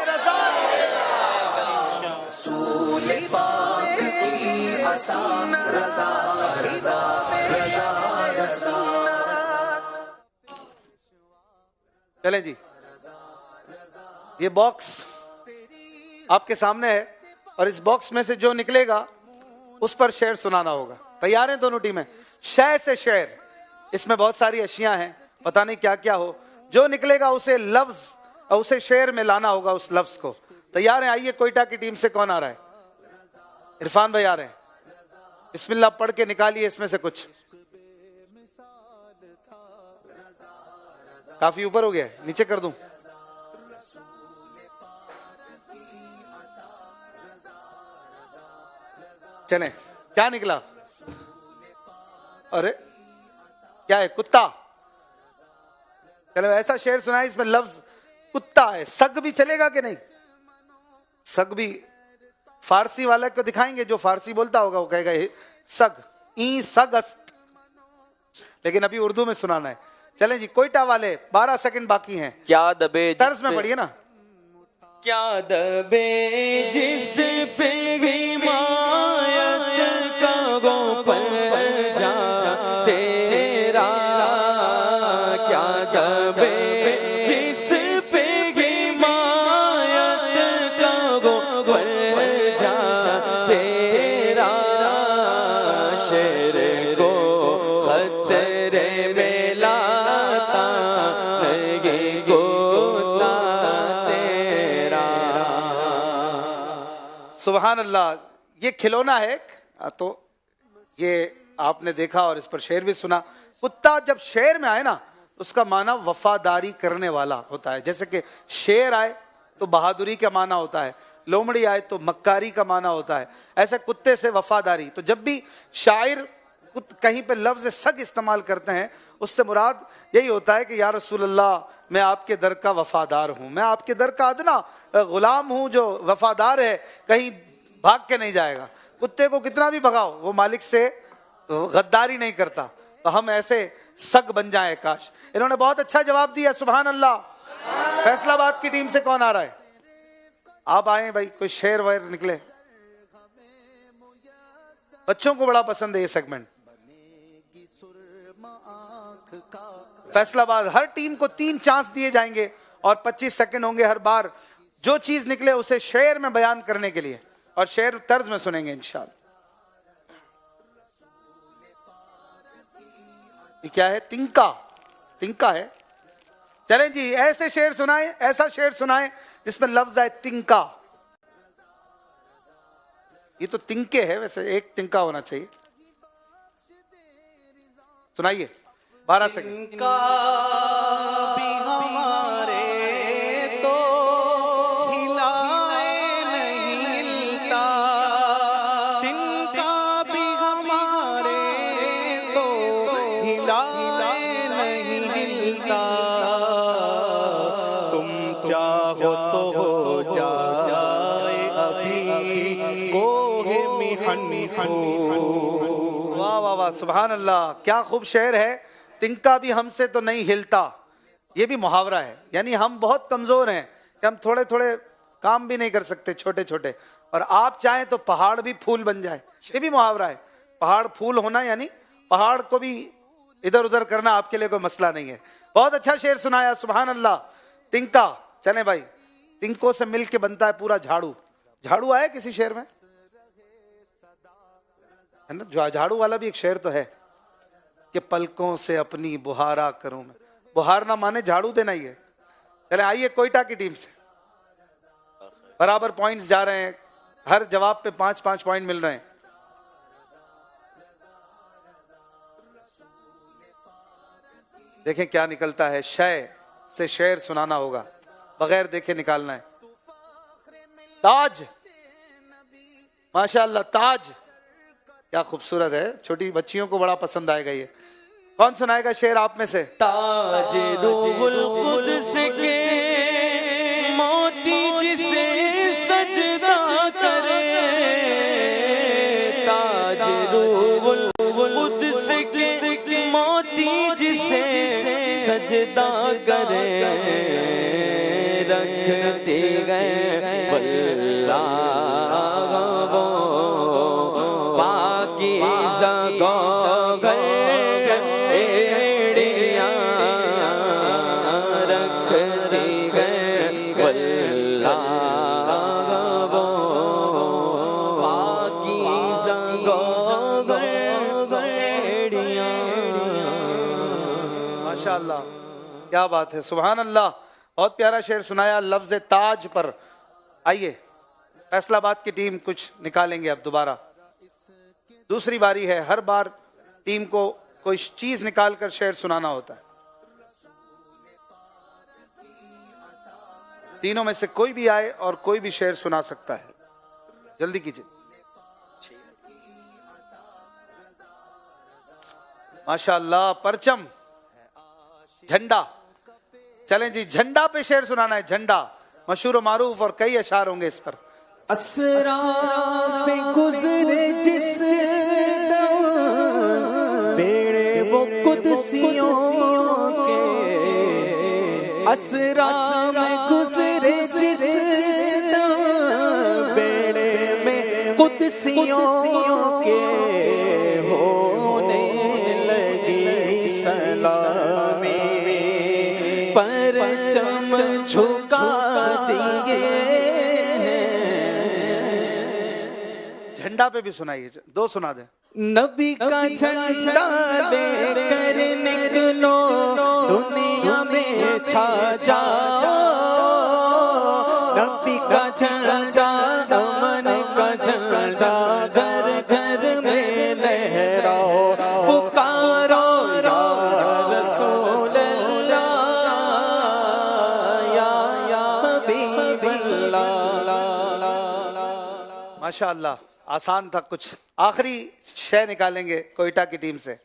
رسول پاک کی آسان رضا رضا رضا رضا. چلیں جی, یہ باکس آپ کے سامنے ہے اور اس باکس میں سے جو نکلے گا اس پر شعر سنانا ہوگا. تیار ہیں دونوں ٹیمیں؟ شے سے شعر, اس میں بہت ساری اشیاء ہیں, پتہ نہیں کیا کیا ہو. جو نکلے گا اسے لفظ اور اسے شعر میں لانا ہوگا اس لفظ کو. تیار ہیں؟ آئیے کوئٹہ کی ٹیم سے کون آ رہا ہے؟ عرفان بھائی آ رہے ہیں. بسم اللہ پڑھ کے نکالیے اس میں سے کچھ. کافی اوپر ہو گیا, نیچے کر دوں؟ چلیں, کیا نکلا؟ ارے کیا ہے؟ کتا. چلو ایسا شعر سنائے اس میں لفظ کتا ہے. سگ بھی چلے گا کہ نہیں؟ سگ بھی فارسی والے کو دکھائیں گے, جو فارسی بولتا ہوگا وہ کہے گا سگ, ای سگ است, لیکن ابھی اردو میں سنانا ہے. چلیں جی, کوئٹہ والے 12 سیکنڈ باقی ہیں. کیا دبے طرز میں پڑھیے نا. کیا دبے جس پہ حمایت کا گو پنجا تیرا, کیا دبے جس پہ حمایت کا گو پنجا تیرا, شیر کو خطرے میں لاتا نہیں گوتا تیرا. سبحان اللہ. یہ کھلونا ہے تو یہ آپ نے دیکھا اور اس پر شعر بھی سنا. کتا جب شعر میں آئے نا اس کا معنی وفاداری کرنے والا ہوتا ہے. جیسے کہ شیر آئے تو بہادری کا معنی ہوتا ہے, لومڑی آئے تو مکاری کا معنی ہوتا ہے, ایسے کتے سے وفاداری. تو جب بھی شاعر کہیں پہ لفظ سگ استعمال کرتے ہیں اس سے مراد یہی ہوتا ہے کہ یا رسول اللہ میں آپ کے در کا وفادار ہوں, میں آپ کے در کا ادنا غلام ہوں جو وفادار ہے, کہیں بھاگ کے نہیں جائے گا. کتے کو کتنا بھی بھگاؤ وہ مالک سے غداری نہیں کرتا. تو ہم ایسے سگ بن جائیں کاش. انہوں نے بہت اچھا جواب دیا, سبحان اللہ. فیصل آباد کی ٹیم سے کون آ رہا ہے؟ آپ آئیں بھائی, کوئی شعر ویر نکلے. بچوں کو بڑا پسند ہے یہ سیگمنٹ. فیصل آباد ہر ٹیم کو 3 چانس دیے جائیں گے اور 25 سیکنڈ ہوں گے ہر بار. جو چیز نکلے اسے شعر میں بیان کرنے کے لیے, اور شعر طرز میں سنیں گے انشاءاللہ. یہ کیا ہے؟ تنکا، تنکا ہے. چلیں جی ایسے شعر سنائیں، ایسا شعر سنائیں جس میں لفظ ہے تنکا. یہ تو تنکے ہے، ویسے ایک تنکا ہونا چاہیے. سنائیے 12 سیکنڈ. واہ واہ واہ، سبحان اللہ، کیا خوب شعر ہے. تنکا بھی ہم سے تو نہیں ہلتا، یہ بھی محاورہ ہے. یعنی ہم بہت کمزور ہیں کہ ہم تھوڑے تھوڑے کام بھی نہیں کر سکتے چھوٹے چھوٹے، اور آپ چاہیں تو پہاڑ بھی پھول بن جائے. یہ بھی محاورہ ہے. پہاڑ پھول ہونا یعنی پہاڑ کو بھی ادھر ادھر کرنا آپ کے لیے کوئی مسئلہ نہیں ہے. بہت اچھا شعر سنایا، سبحان اللہ. تنکا. چلیں بھائی، تنکوں سے مل کے بنتا ہے پورا جھاڑو. جھاڑو آیا کسی شعر میں؟ جھاڑو والا بھی ایک شعر تو ہے کہ پلکوں سے اپنی بہارا کروں میں. بہارنا مانے جھاڑو دینا ہی ہے. چلیں آئیے کوئٹہ کی ٹیم سے. برابر پوائنٹس جا رہے ہیں، ہر جواب پہ 5-5 پوائنٹ مل رہے ہیں. دیکھیں کیا نکلتا ہے. شے سے شعر سنانا ہوگا، بغیر دیکھے نکالنا ہے. تاج، ماشاء اللہ تاج، کیا خوبصورت ہے. چھوٹی بچیوں کو بڑا پسند آئے گا. یہ کون سنائے گا شعر آپ میں سے؟ تاج روح القدس کے موتی جسے سجدہ کرے، تاج روح القدس کے موتی جسے سجدہ کرے، رکھتے گئے واللہ کیا بات ہے، سبحان اللہ. بہت پیارا شعر سنایا لفظ تاج پر. آئیے فیصل آباد کی ٹیم کچھ نکالیں گے اب دوبارہ. دوسری باری ہے، ہر بار ٹیم کو کوئی چیز نکال کر شعر سنانا ہوتا ہے. تینوں میں سے کوئی بھی آئے اور کوئی بھی شعر سنا سکتا ہے. جلدی کیجیے. ماشاء اللہ. پرچم، جھنڈا. چلیں جی جھنڈا پہ شعر سنانا ہے. جھنڈا مشہور و معروف اور کئی اشعار ہوں گے اس پر. اسرا پہ گزرے جس بیڑے وہ قدسیوں کے، اسرا میں گزرے جس بیڑے میں قدسیوں کے، ہونے لگی سلامی پرچم جھکا دیے. جھنڈا پہ بھی سنائیے، 2 سنا دیں. نبی کا جھنڈا لے کر نکلو دنیا میں چھا جاؤ، نبی کا جھنڈا امن کا جھنڈا گھر گھر میں لہراؤ، پکارو یا رسول اللہ یا حبیب اللہ. ماشاء اللہ آسان تھا. کچھ آخری شے نکالیں گے کوئٹہ کی ٹیم سے.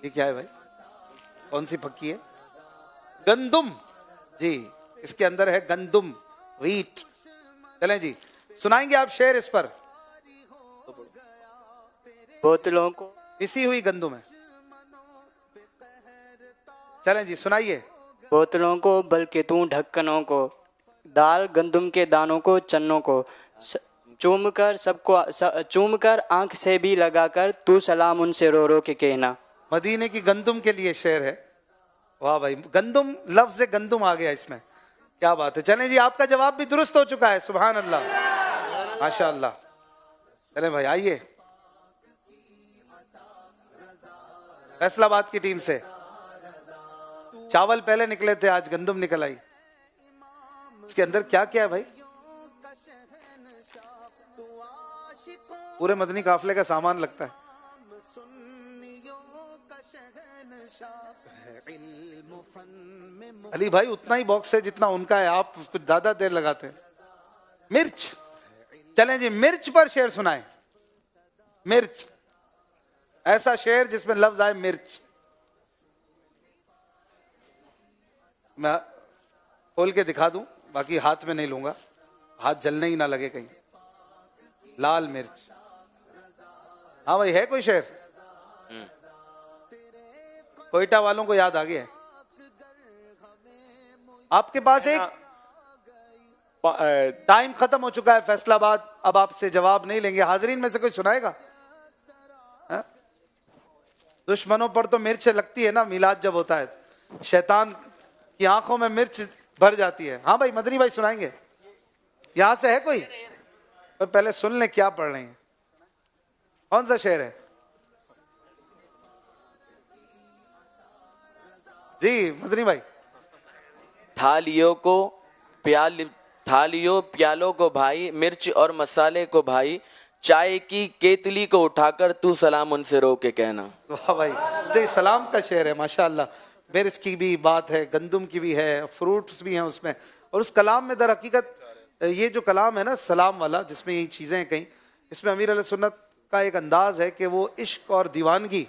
یہ کیا ہے بھائی؟ کون سی پکی ہے؟ گندم. جی اس کے اندر ہے گندم، ویٹ. چلیں جی سنائیں گے آپ شعر اس پر. بوتلوں کو پسی ہوئی گندم ہے. چلیں جی سنائیے. بوتلوں کو بلکہ تو ڈھکنوں کو، دال گندم کے دانوں کو چنوں کو، چوم کر سب کو چوم کر آنکھ سے بھی لگا کر تو سلام ان سے رو رو کے کہنا. مدینے کی گندم کے لیے شعر ہے. واہ بھائی، گندم لفظ گندم آ گیا اس میں. کیا بات ہے. چلیں جی آپ کا جواب بھی درست ہو چکا ہے. سبحان اللہ، ماشاء اللہ. چلے بھائی آئیے فیصل آباد کی ٹیم سے. چاول پہلے نکلے تھے, آج گندم نکل آئی. اس کے اندر کیا کیا ہے بھائی؟ پورے مدنی قافلے کا سامان لگتا ہے. علی بھائی اتنا ہی باکس ہے جتنا ان کا ہے, آپ کچھ زیادہ دیر لگاتے ہیں. مرچ, چلیں جی مرچ پر شعر سنائیں. مرچ, ایسا شعر جس میں لفظ آئے مرچ. میں کھول کے دکھا دوں, باقی ہاتھ میں نہیں لوں گا, ہاتھ جلنے ہی نہ لگے کہیں. لال مرچ, ہاں بھائی ہے کوئی شعر؟ کوئٹہ والوں کو یاد آ گیا ہے. آپ کے پاس ایک ٹائم ختم ہو چکا ہے فیصل آباد, اب آپ سے جواب نہیں لیں گے. حاضرین میں سے کوئی سنائے گا؟ دشمنوں پر تو مرچ لگتی ہے نا میلاد جب ہوتا ہے, شیطان کی آنکھوں میں مرچ بھر جاتی ہے. ہاں بھائی مدنی بھائی سنائیں گے؟ یہاں سے ہے کوئی؟ پہلے سن لیں کیا پڑھ رہے ہیں. کون سا شعر ہے جی مدنی بھائی؟ تھالیوں پیالوں کو بھائی, مرچ اور مسالے کو بھائی, چائے کی کیتلی کو اٹھا کر تو سلام ان سے رو کے کہنا. واہ بھائی, جی سلام کا شعر ہے ماشاءاللہ. مرچ کی بھی بات ہے, گندم کی بھی ہے, فروٹس بھی ہیں اس میں. اور اس کلام میں در حقیقت یہ جو کلام ہے نا سلام والا, جس میں یہ چیزیں کہیں, اس میں امیر علیہ سنت کا ایک انداز ہے کہ وہ عشق اور دیوانگی,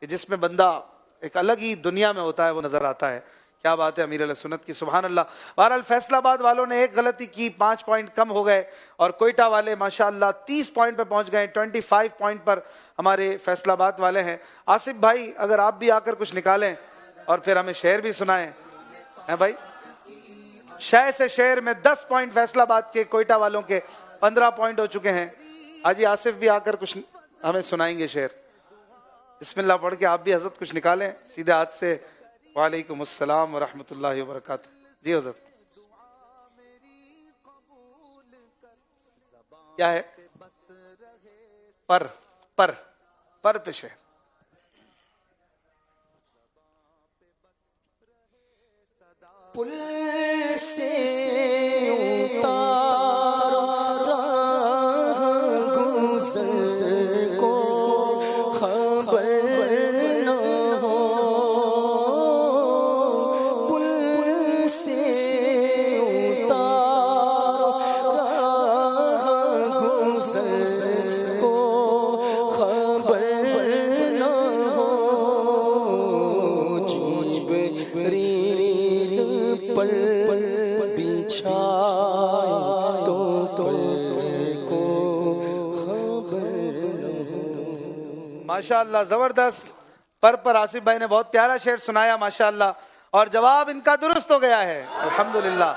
جس میں بندہ ایک الگ ہی دنیا میں ہوتا ہے, وہ نظر آتا ہے. کیا بات ہے امیر علیہ سنت کی, سبحان اللہ. بہرحال فیصل آباد والوں نے ایک غلطی کی, 5 پوائنٹ کم ہو گئے, اور کوئٹہ والے ماشاءاللہ 30 پوائنٹ پہ پہنچ گئے. 25 پوائنٹ پر ہمارے فیصل آباد والے ہیں. آصف بھائی اگر آپ بھی آ کر کچھ نکالیں اور پھر ہمیں شعر بھی سنائیں. ہیں بھائی, شے سے شعر میں 10 پوائنٹ فیصل آباد کے, کوئٹہ والوں کے 15 پوائنٹ ہو چکے ہیں. حاجی آصف بھی آ کر کچھ ہمیں سنائیں گے شعر. بسم اللہ پڑھ کے آپ بھی حضرت کچھ نکالیں سیدھے ہاتھ سے. وعلیکم السلام ورحمۃ اللہ وبرکاتہ. جی حضرت کیا ہے؟ پر پہ شعر. پل سے اتارا گزر کو خبر نہ ہو, پل سے اتارا گزر کو خبر نہ ہو, جبریل پر بچھائے تو تل کو ماشاءاللہ زبردست. پر آصف بھائی نے بہت پیارا شعر سنایا ماشاءاللہ, اور جواب ان کا درست ہو گیا ہے الحمدللہ.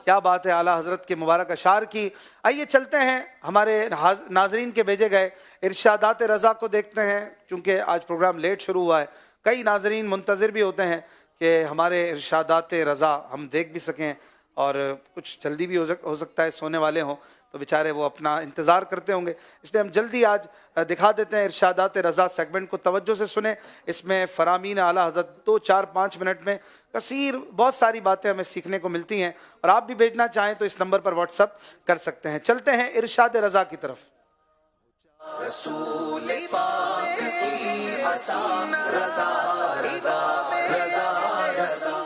کیا بات ہے اعلیٰ حضرت کے مبارک اشعار کی. آئیے چلتے ہیں ہمارے ناظرین کے بھیجے گئے ارشادات رضا کو دیکھتے ہیں. چونکہ آج پروگرام لیٹ شروع ہوا ہے, کئی ناظرین منتظر بھی ہوتے ہیں کہ ہمارے ارشادات رضا ہم دیکھ بھی سکیں, اور کچھ جلدی بھی ہو سکتا ہے سونے والے ہوں تو بیچارے وہ اپنا انتظار کرتے ہوں گے. اس لیے ہم جلدی آج دکھا دیتے ہیں ارشادات رضا سیگمنٹ کو. توجہ سے سنیں, اس میں فرامین اعلیٰ حضرت 2 4 5 منٹ میں کثیر بہت ساری باتیں ہمیں سیکھنے کو ملتی ہیں, اور آپ بھی بھیجنا چاہیں تو اس نمبر پر واٹس اپ کر سکتے ہیں. چلتے ہیں ارشاد رضا کی طرف. رسول پاک کی عصا رضا رضا رضا رضا.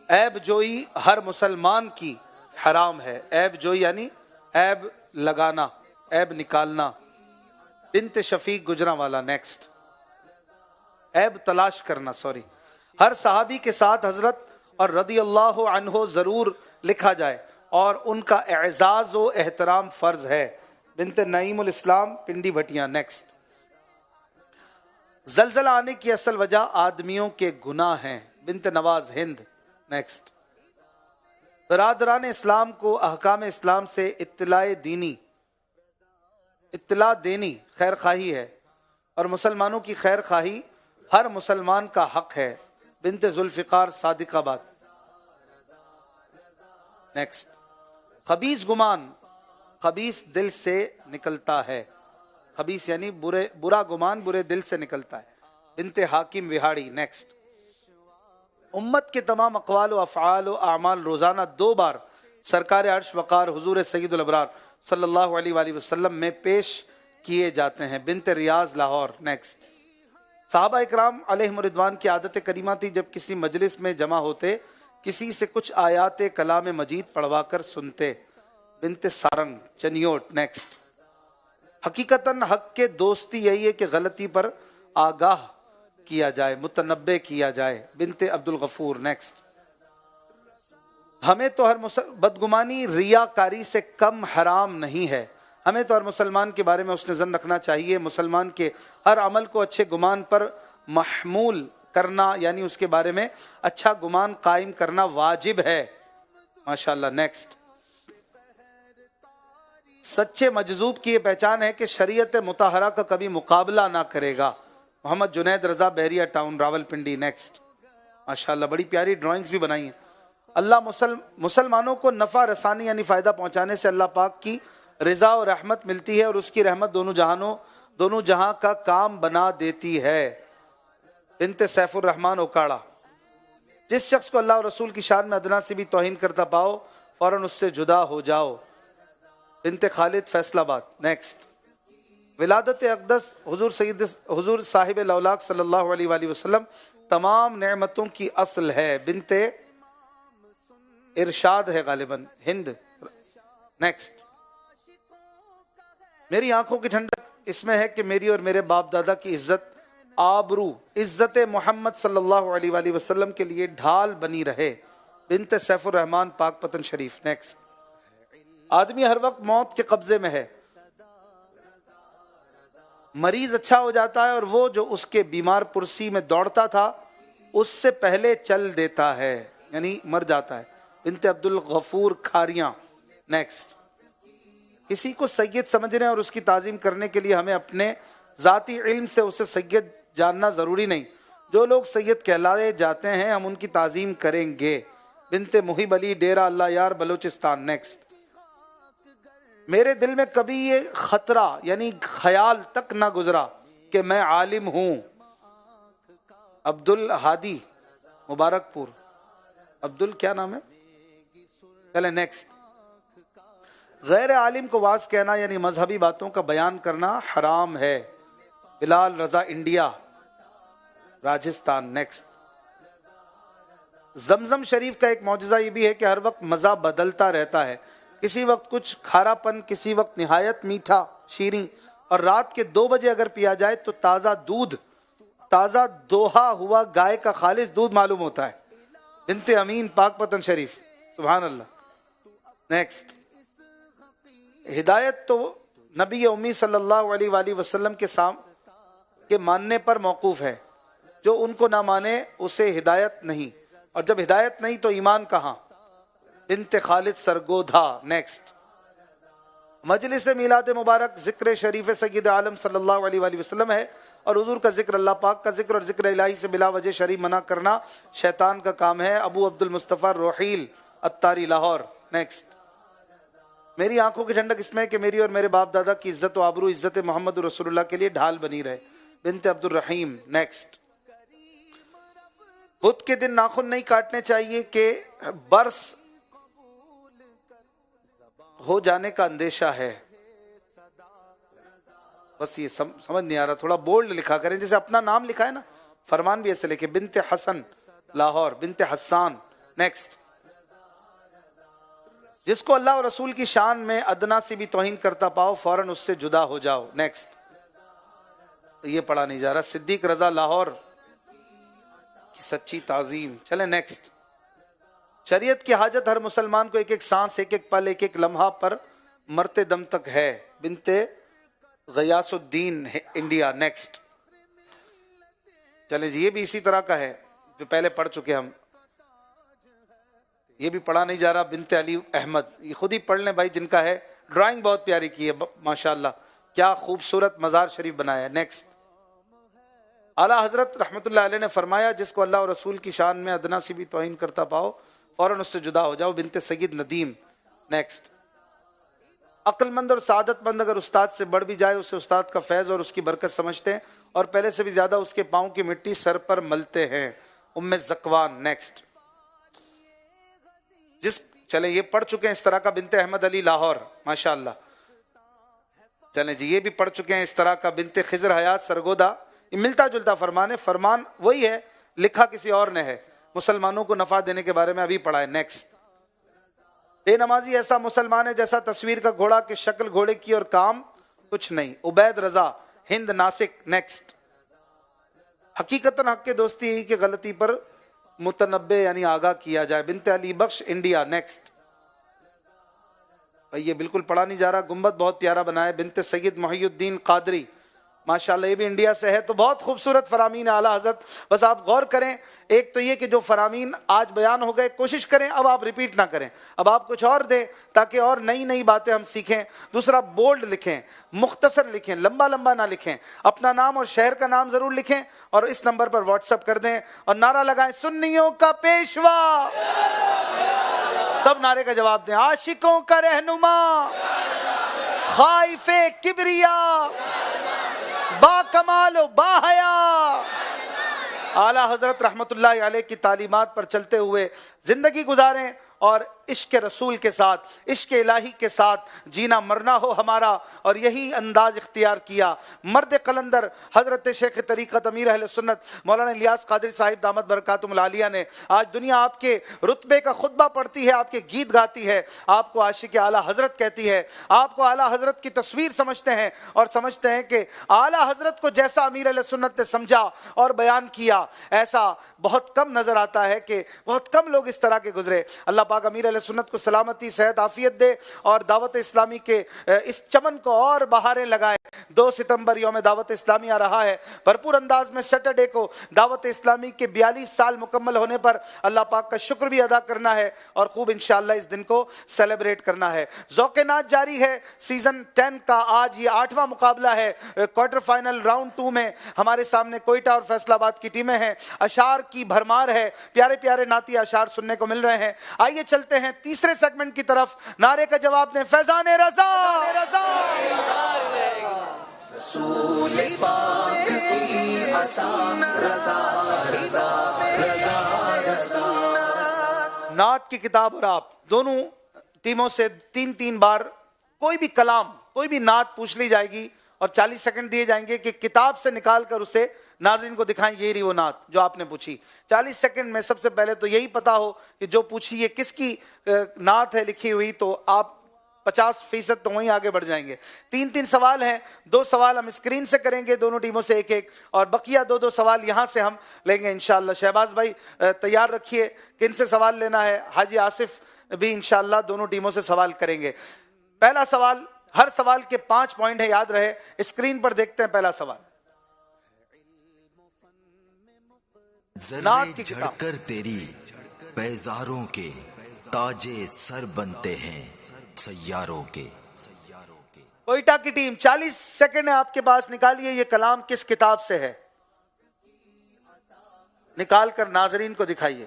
عیب جوئی ہر مسلمان کی حرام ہے. عیب جوئی یعنی عیب لگانا, عیب نکالنا. بنت شفیق گجرانوالا. نیکسٹ, عیب تلاش کرنا, ہر صحابی کے ساتھ حضرت اور رضی اللہ عنہ ضرور لکھا جائے, اور ان کا اعزاز و احترام فرض ہے. بنت نعیم الاسلام پنڈی بھٹیاں. نیکسٹ, زلزلہ آنے کی اصل وجہ آدمیوں کے گناہ ہیں. بنت نواز ہند. نیکسٹ, برادران اسلام کو احکام اسلام سے اطلاع دینی خیر خواہی ہے, اور مسلمانوں کی خیر خواہی ہر مسلمان کا حق ہے. بنت ذوالفقار صادق آباد. نیکسٹ, خبیث گمان خبیث دل سے نکلتا ہے. خبیث یعنی برا گمان برے دل سے نکلتا ہے. بنت حاکم وہاڑی. نیکسٹ. امت کے تمام اقوال و افعال و اعمال روزانہ 2 بار سرکار عرش وقار حضور سید الابرار صلی اللہ علیہ وآلہ وسلم میں پیش کیے جاتے ہیں. بنت ریاض لاہور. نیکسٹ. صحابہ اکرام علیہم رضوان کی عادت کریمہ تھی جب کسی مجلس میں جمع ہوتے کسی سے کچھ آیات کلام مجید پڑھوا کر سنتے. بنت سارنگ چنیوٹ. نیکسٹ. حقیقتاً حق کے دوستی یہی ہے کہ غلطی پر آگاہ کیا جائے متنبہ کیا جائے. بنت عبد الغفور. نیکسٹ. ہمیں تو ہر بدگمانی ریاکاری سے کم حرام نہیں ہے. ہمیں تو ہر مسلمان کے بارے میں حسن ظن رکھنا چاہیے. مسلمان کے ہر عمل کو اچھے گمان پر محمول کرنا یعنی اس کے بارے میں اچھا گمان قائم کرنا واجب ہے. ماشاءاللہ. نیکسٹ. سچے مجذوب کی یہ پہچان ہے کہ شریعت مطہرہ کا کبھی مقابلہ نہ کرے گا. محمد جنید رضا بحریہ ٹاؤن راولپنڈی. نیکسٹ. ماشاءاللہ بڑی پیاری ڈرائنگز بھی بنائی ہیں. اللہ مسلمانوں کو نفع رسانی یعنی فائدہ پہنچانے سے اللہ پاک کی رضا اور رحمت ملتی ہے اور اس کی رحمت دونوں جہاں کا کام بنا دیتی ہے. بنت سیف الرحمن اوکاڑا. جس شخص کو اللہ اور رسول کی شان میں ادنا سے بھی توہین کرتا پاؤ فوراً اس سے جدا ہو جاؤ. بنت خالد فیصل آباد. نیکسٹ. ولادت اقدس حضور صاحب الاولاق صلی اللہ علیہ وآلہ وسلم تمام نعمتوں کی اصل ہے. بنت ارشاد ہے غالباً ہند. نیکسٹ. میری آنکھوں کی ٹھنڈک اس میں ہے کہ میری اور میرے باپ دادا کی عزت آبرو عزت محمد صلی اللہ علیہ وآلہ وسلم کے لیے ڈھال بنی رہے. بنت سیف الرحمن پاک پتن شریف. نیکسٹ. آدمی ہر وقت موت کے قبضے میں ہے. مریض اچھا ہو جاتا ہے اور وہ جو اس کے بیمار پرسی میں دوڑتا تھا اس سے پہلے چل دیتا ہے یعنی مر جاتا ہے. بنت عبد الغفور کھاریاں. نیکسٹ. کسی کو سید سمجھنے اور اس کی تعظیم کرنے کے لیے ہمیں اپنے ذاتی علم سے اسے سید جاننا ضروری نہیں. جو لوگ سید کہلائے جاتے ہیں ہم ان کی تعظیم کریں گے. بنت محب علی ڈیرہ اللہ یار بلوچستان. نیکسٹ. میرے دل میں کبھی یہ خطرہ یعنی خیال تک نہ گزرا کہ میں عالم ہوں. عبد الہادی مبارک پور. کیا نام ہے؟ چلیں نیکسٹ. غیر عالم کو واز کہنا یعنی مذہبی باتوں کا بیان کرنا حرام ہے. بلال رضا انڈیا راجستھان. نیکسٹ. زمزم شریف کا ایک معجزہ یہ بھی ہے کہ ہر وقت مزہ بدلتا رہتا ہے. کسی وقت کچھ کھارا پن کسی وقت نہایت میٹھا شیریں اور رات کے 2 بجے اگر پیا جائے تو تازہ دوہا ہوا گائے کا خالص دودھ معلوم ہوتا ہے. بنت امین پاک پتن شریف. سبحان اللہ. نیکسٹ. ہدایت تو نبی امی صلی اللہ علیہ وآلہ وسلم کے ماننے پر موقوف ہے. جو ان کو نہ مانے اسے ہدایت نہیں اور جب ہدایت نہیں تو ایمان کہاں. بنت خالد سرگودھا. نیکسٹ. مجلس میلاد مبارک ذکر شریف سید عالم صلی اللہ علیہ وآلہ وسلم ہے اور حضور کا ذکر اللہ پاک کا ذکر اور ذکر الہی سے بلا وجہ شریف منع کرنا شیطان کا کام ہے. ابو عبد المصطفیٰ روحیل اتاری لاہور. نیکسٹ. میری آنکھوں کی ٹھنڈک اس میں ہے کہ میری اور میرے باپ دادا کی عزت و آبرو عزت محمد رسول اللہ کے لیے ڈھال بنی رہے. بنت عبد الرحیم. نیکسٹ. بدھ کے دن ناخن نہیں کاٹنے چاہیے کہ برس ہو جانے کا اندیشہ ہے. بس یہ سمجھ نہیں آ رہا, تھوڑا بولڈ لکھا کریں جیسے اپنا نام لکھا ہے نا. فرمان بھی ایسے لکھے. بنت حسن لاہور. بنت حسان. نیکسٹ. جس کو اللہ اور رسول کی شان میں ادنا سے بھی توہین کرتا پاؤ فوراً اس سے جدا ہو جاؤ. نیکسٹ. یہ پڑھا نہیں جا رہا. صدیق رضا لاہور کی سچی تعظیم. چلیں نیکسٹ. شریعت کی حاجت ہر مسلمان کو ایک ایک سانس ایک ایک پل ایک ایک لمحہ پر مرتے دم تک ہے. بنت غیاث الدین انڈیا. نیکسٹ. چلیں جی یہ بھی اسی طرح کا ہے جو پہلے پڑھ چکے ہم. یہ بھی پڑھا نہیں جا رہا. بنت علی احمد. یہ خود ہی پڑھ لیں بھائی جن کا ہے. ڈرائنگ بہت پیاری کی ہے ماشاءاللہ. کیا خوبصورت مزار شریف بنایا ہے. نیکسٹ. اعلیٰ حضرت رحمت اللہ علیہ نے فرمایا جس کو اللہ اور رسول کی شان میں ادنا سے بھی توہین کرتا پاؤ فوراً اس سے جدا ہو جاؤ. بنت سید ندیم. نیکسٹ. عقل مند اور سعادت مند اگر استاد سے بڑھ بھی جائے اسے استاد کا فیض اور اس کی برکت سمجھتے ہیں اور پہلے سے بھی زیادہ اس کے پاؤں کی مٹی سر پر ملتے ہیں. ام زکوان نیکسٹ. چلیں یہ پڑھ چکے ہیں اس طرح کا بنت احمد علی لاہور ماشاءاللہ. چلیں جی یہ بھی پڑھ چکے ہیں اس طرح کا بنت خضر حیات سرگودا. یہ ملتا جلتا فرمان ہے, فرمان وہی ہے, لکھا کسی اور نے ہے. مسلمانوں کو نفع دینے کے بارے میں ابھی پڑھا ہے. نیکسٹ. بے نمازی ایسا مسلمان ہے جیسا تصویر کا گھوڑا کہ شکل گھوڑے کی اور کام کچھ نہیں. عبید رضا ہند ناسک. نیکسٹ. حقیقتاً حق کے دوستی ہی کہ غلطی پر متنبع یعنی آگاہ کیا جائے. بنت علی بخش انڈیا. نیکسٹ. یہ بالکل پڑھا نہیں جا رہا. گنبد بہت پیارا بنا ہے. بنت سید محی الدین قادری ماشاءاللہ, یہ بھی انڈیا سے ہے. تو بہت خوبصورت فرامین اعلیٰ حضرت. بس آپ غور کریں, ایک تو یہ کہ جو فرامین آج بیان ہو گئے کوشش کریں اب آپ ریپیٹ نہ کریں, اب آپ کچھ اور دیں تاکہ اور نئی نئی باتیں ہم سیکھیں. دوسرا بولڈ لکھیں, مختصر لکھیں, لمبا لمبا نہ لکھیں. اپنا نام اور شہر کا نام ضرور لکھیں اور اس نمبر پر واٹس ایپ کر دیں اور نعرہ لگائیں سنیوں کا پیشوا. سب نعرے کا جواب دیں. عاشقوں کا رہنما, خائف کبریا, با کمال و با حیا. اعلیٰ حضرت رحمت اللہ علیہ کی تعلیمات پر چلتے ہوئے زندگی گزاریں اور عشق رسول کے ساتھ, عشق الہی کے ساتھ جینا مرنا ہو ہمارا. اور یہی انداز اختیار کیا مرد قلندر حضرت شیخ طریقت امیر اہل سنت مولانا الیاس قادری صاحب دامت برکاتہم العالیہ نے. آج دنیا آپ کے رتبے کا خطبہ پڑھتی ہے, آپ کے گیت گاتی ہے, آپ کو عاشق اعلیٰ حضرت کہتی ہے, آپ کو اعلیٰ حضرت کی تصویر سمجھتے ہیں اور سمجھتے ہیں کہ اعلیٰ حضرت کو جیسا امیر اہل سنت نے سمجھا اور بیان کیا ایسا بہت کم نظر آتا ہے, کہ بہت کم لوگ اس طرح کے گزرے. اللہ پاک امیر اہل سنت کو سلامتی صحت عافیت دے اور دعوت اسلامی کے اس چمن کو اور بہاریں لگائے. 2 ستمبر یوم دعوت اسلامی آ رہا ہے. بھرپور انداز میں سیٹرڈے کو دعوت اسلامی کے 42 سال مکمل ہونے پر اللہ پاک کا شکر بھی ادا کرنا ہے اور خوب انشاءاللہ اس دن کو سیلیبریٹ کرنا ہے. ذوق نات جاری ہے. سیزن 10 کا آج یہ 8واں مقابلہ ہے. کوارٹر فائنل راؤنڈ 2 میں ہمارے سامنے کوئٹہ اور فیصل آباد کی ٹیمیں ہیں. اشعار کی بھرمار ہے, پیارے پیارے نعتی اشعار سننے کو مل رہے ہیں. آئیے چلتے ہیں تیسرے سیگمنٹ کی طرف. نعرے کا جواب دیں فیضان رضا. رسول پاک کی عصا رضا رضا رضا رضا. نعت کی کتاب اور آپ دونوں ٹیموں سے 3 بار کوئی بھی کلام کوئی بھی نعت پوچھ لی جائے گی اور 40 سیکنڈ دیے جائیں گے کہ کتاب سے نکال کر اسے ناظرین کو دکھائیں. یہ رہی وہ نعت جو آپ نے پوچھی. 40 سیکنڈ میں سب سے پہلے تو یہی پتا ہو کہ جو پوچھی یہ کس کی نعت ہے لکھی ہوئی, تو آپ 50% تو وہیں آگے بڑھ جائیں گے. 3 سوال ہیں. 2 سوال ہم اسکرین سے کریں گے دونوں ٹیموں سے ایک ایک, اور بقیہ 2 سوال یہاں سے ہم لیں گے انشاءاللہ. شہباز بھائی تیار رکھیے کن سے سوال لینا ہے. حاجی آصف بھی انشاءاللہ دونوں ٹیموں سے سوال کریں گے. پہلا سوال, ہر سوال کے 5 پوائنٹ ہیں, یاد رہے. اسکرین پر دیکھتے ہیں پہلا سوال. ذرے جھڑ کر تیری بیزاروں کے تاجے سر بنتے ہیں سیاروں کے. کوئٹہ کی ٹیم 40 سیکنڈ ہے آپ کے پاس, نکالیے یہ کلام کس کتاب سے ہے, نکال کر ناظرین کو دکھائیے.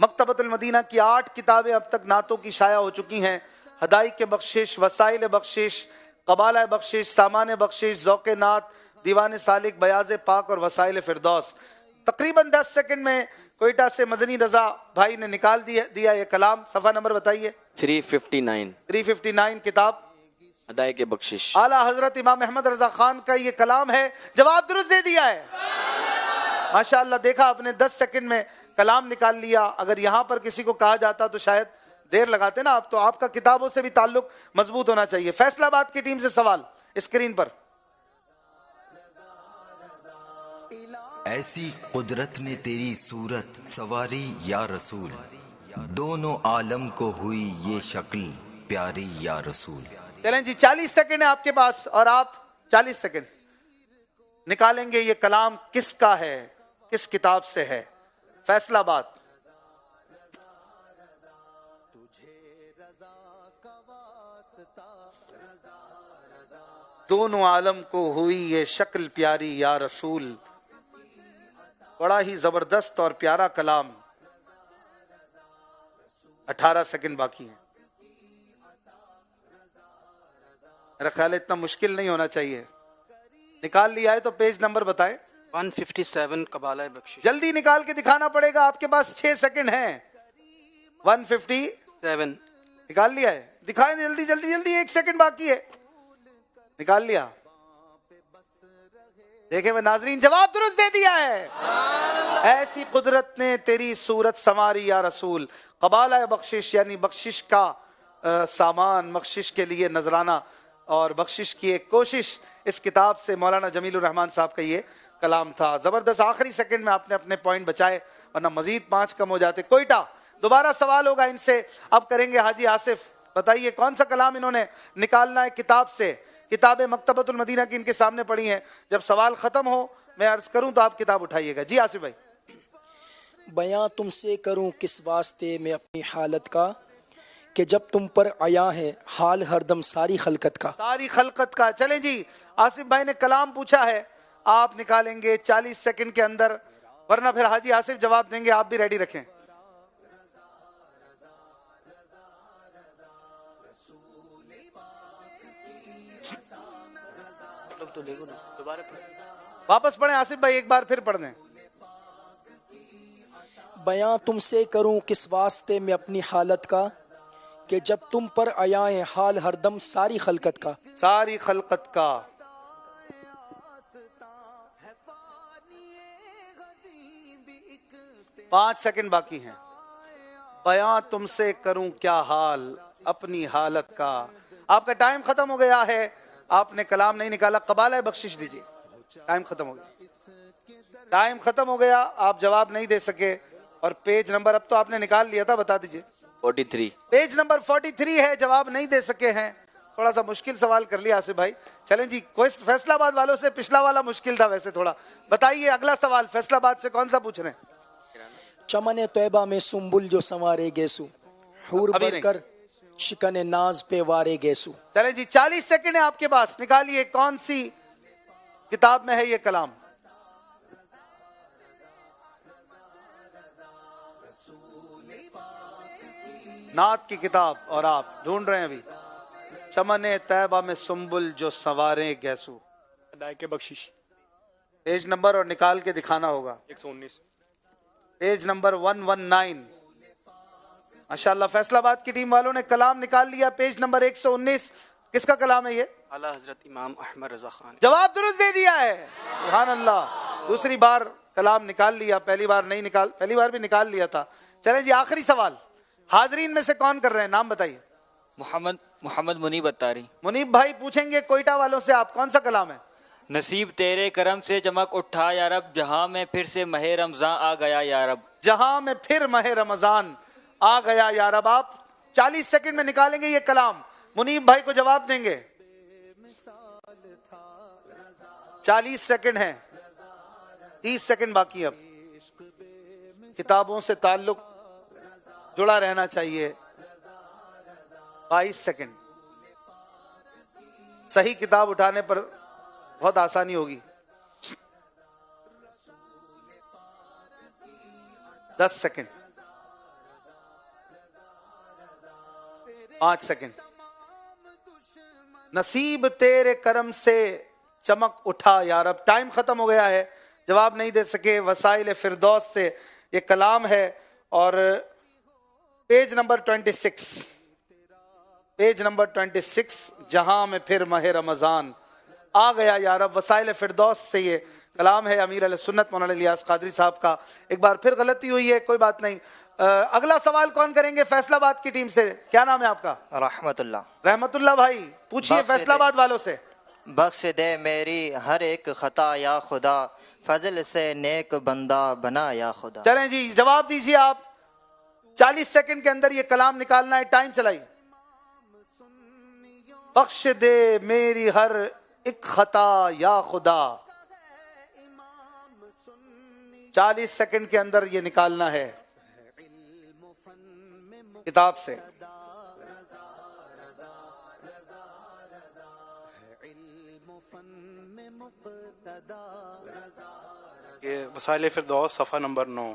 مکتبۃ المدینہ کی 8 کتابیں اب تک نعتوں کی شائع ہو چکی ہیں. ہدایق بخشش, وسائل بخشش, قبالہ بخشش, سامان بخشش, ذوق نعت, دیوان سالک, بیاض پاک اور وسائل فردوس. تقریباً 10 سیکنڈ میں کوئٹہ سے مدنی رضا بھائی نے نکال دیا یہ کلام. صفحہ نمبر بتائیے. 359 کتاب ہدایق بخشش. اعلیٰ حضرت امام احمد رضا خان کا یہ کلام ہے. جواب درست دے دیا ہے ماشاءاللہ. دیکھا آپ نے 10 سیکنڈ میں کلام نکال لیا. اگر یہاں پر کسی کو کہا جاتا تو شاید دیر لگاتے نا آپ. تو آپ کا کتابوں سے بھی تعلق مضبوط ہونا چاہیے. فیصل آباد کی ٹیم سے سوال اسکرین پر. ایسی قدرت نے تیری صورت سواری یا رسول, دونوں عالم کو ہوئی یہ شکل پیاری یا رسول. چلیں جی 40 سیکنڈ ہے آپ کے پاس اور آپ 40 سیکنڈ نکالیں گے یہ کلام کس کا ہے, کس کتاب سے ہے. فیصل آباد. دونوں عالم کو ہوئی یہ شکل پیاری یا رسول. بڑا ہی زبردست اور پیارا کلام. 18 سیکنڈ باقی ہیں. میرا خیال ہے اتنا مشکل نہیں ہونا چاہیے. نکال لیا ہے تو پیج نمبر بتائیں. 157 قبالہ بخشش. جلدی نکال کے دکھانا پڑے گا, آپ کے پاس 6 سیکنڈ ہیں. 157 نکال لیا ہے, دکھائیں جلدی جلدی جلدی, 1 سیکنڈ باقی ہے. نکال لیا. دیکھیں میں ناظرین جواب درست دے دیا ہے. ایسی قدرت نے تیری صورت سنواری یا رسول. قبالہ بخشش یعنی بخشش کا سامان, بخشش کے لیے نذرانہ اور بخشش کی ایک کوشش. اس کتاب سے مولانا جمیل الرحمان صاحب کا یہ کلام تھا. زبردست, آخری سیکنڈ میں آپ نے اپنے پوائنٹ بچائے, ورنہ مزید 5 کم ہو جاتے. کوئٹہ دوبارہ سوال ہوگا ان سے. اب کریں گے حاجی آصف. بتائیے کون سا کلام انہوں نے نکالنا ہے کتاب سے. کتاب مکتبۃ المدینہ کی ان کے سامنے پڑھی ہیں. جب سوال ختم ہو میں عرض کروں تو آپ کتاب اٹھائیے گا. جی آصف بھائی. بیاں تم سے کروں کس واسطے میں اپنی حالت کا, کہ جب تم پر عیا ہے حال ہر دم ساری خلقت کا. ساری خلقت کا. چلیں جی, آصف بھائی نے کلام پوچھا ہے, آپ نکالیں گے 40 سیکنڈ کے اندر, ورنہ پھر حاجی آصف جواب دیں گے. آپ بھی ریڈی رکھیں. واپس پڑھیں آصف بھائی, ایک بار پھر پڑھ دیں. بیاں تم سے کروں کس واسطے میں اپنی حالت کا, کہ جب تم پر عیا ہے حال ہر دم ساری خلقت کا. ساری خلقت کا. 5 سیکنڈ باقی ہیں. بیاں تم سے کروں کیا حال اپنی حالت کا. آپ کا ٹائم ختم ہو گیا ہے, آپ نے کلام نہیں نکالا. قبالہ بخشش دیجیے. ٹائم ختم ہو گیا, ٹائم ختم ہو گیا, آپ جواب نہیں دے سکے. اور پیج نمبر اب تو آپ نے نکال لیا تھا, بتا دیجیے. 43. پیج نمبر 43 ہے, جواب نہیں دے سکے ہیں. تھوڑا سا مشکل سوال کر لیا آصف بھائی. چلیں جی, کوئی فیصلہ آباد والوں سے پچھلا والا مشکل تھا ویسے تھوڑا. بتائیے اگلا سوال فیصلہ آباد سے کون سا پوچھ رہے ہیں. چمن طیبہ میں سنبل جو سنوارے گیسو, حور بر کر شکن ناز پہ وارے گیسو. چلیں جی, 40 سیکنڈ ہے آپ کے پاس. نکالیے کون سی کتاب میں ہے یہ کلام. نعت کی کتاب, اور آپ ڈھونڈ رہے ہیں ابھی. چمن طیبہ میں سنبل جو سنوارے گیسو. ادائے بخشش. پیج نمبر اور نکال کے دکھانا ہوگا. 119. Page number 119. ماشاءاللہ فیصلہ آباد کی ٹیم والوں نے کلام نکال لیا. Page number 119. کس کا کلام ہے یہ؟ اعلیٰ حضرت امام احمد رضا خان. جواب درست دے دیا ہے. سبحان اللہ. دوسری بار کلام نکال لیا, پہلی بار نہیں نکال, پہلی بار بھی نکال لیا تھا. چلیں جی, آخری سوال. حاضرین میں سے کون کر رہے ہیں, نام بتائیے. محمد منیب اتاری. منیب بھائی پوچھیں گے کوئٹہ والوں سے, آپ کون سا کلام ہے. نصیب تیرے کرم سے چمک اٹھا یا رب, جہاں میں پھر سے ماہ رمضان آ گیا یا رب. جہاں میں پھر ماہ رمضان آ گیا یا رب. آپ 40 سیکنڈ میں نکالیں گے یہ کلام. منیب بھائی کو جواب دیں گے. 40 سیکنڈ ہیں, 30 سیکنڈ باقی. اب کتابوں سے تعلق جڑا رہنا چاہیے. 22 سیکنڈ. صحیح کتاب اٹھانے پر بہت آسانی ہوگی. 10 سیکنڈ. 5 سیکنڈ. نصیب تیرے کرم سے چمک اٹھا یا رب. ٹائم ختم ہو گیا ہے, جواب نہیں دے سکے. وسائل فردوس سے یہ کلام ہے, اور پیج نمبر 26. Page number 26. جہاں میں پھر ماہ رمضان آ گیا یا رب. وسائل فردوس سے یہ کلام ہے, امیر علیہ سنت مولانا الیاس قادری صاحب کا. ایک بار پھر غلطی ہوئی ہے, کوئی بات نہیں. اگلا سوال کون کریں گے فیصلہ آباد کی ٹیم سے؟ کیا نام ہے آپ کا؟ رحمت اللہ. رحمت اللہ بھائی پوچھئے فیصلہ آباد والوں سے. بخش دے میری ہر ایک خطا یا خدا, فضل سے نیک بندہ بنا یا خدا. چلیں جی, جواب دیجیے آپ. 40 سیکنڈ کے اندر یہ کلام نکالنا ہے. ٹائم چلائیے. بخش دے میری ہر ایک خطا یا خدا. 40 سیکنڈ کے اندر یہ نکالنا ہے کتاب سے. یہ وسائل فردوس صفحہ نمبر 9.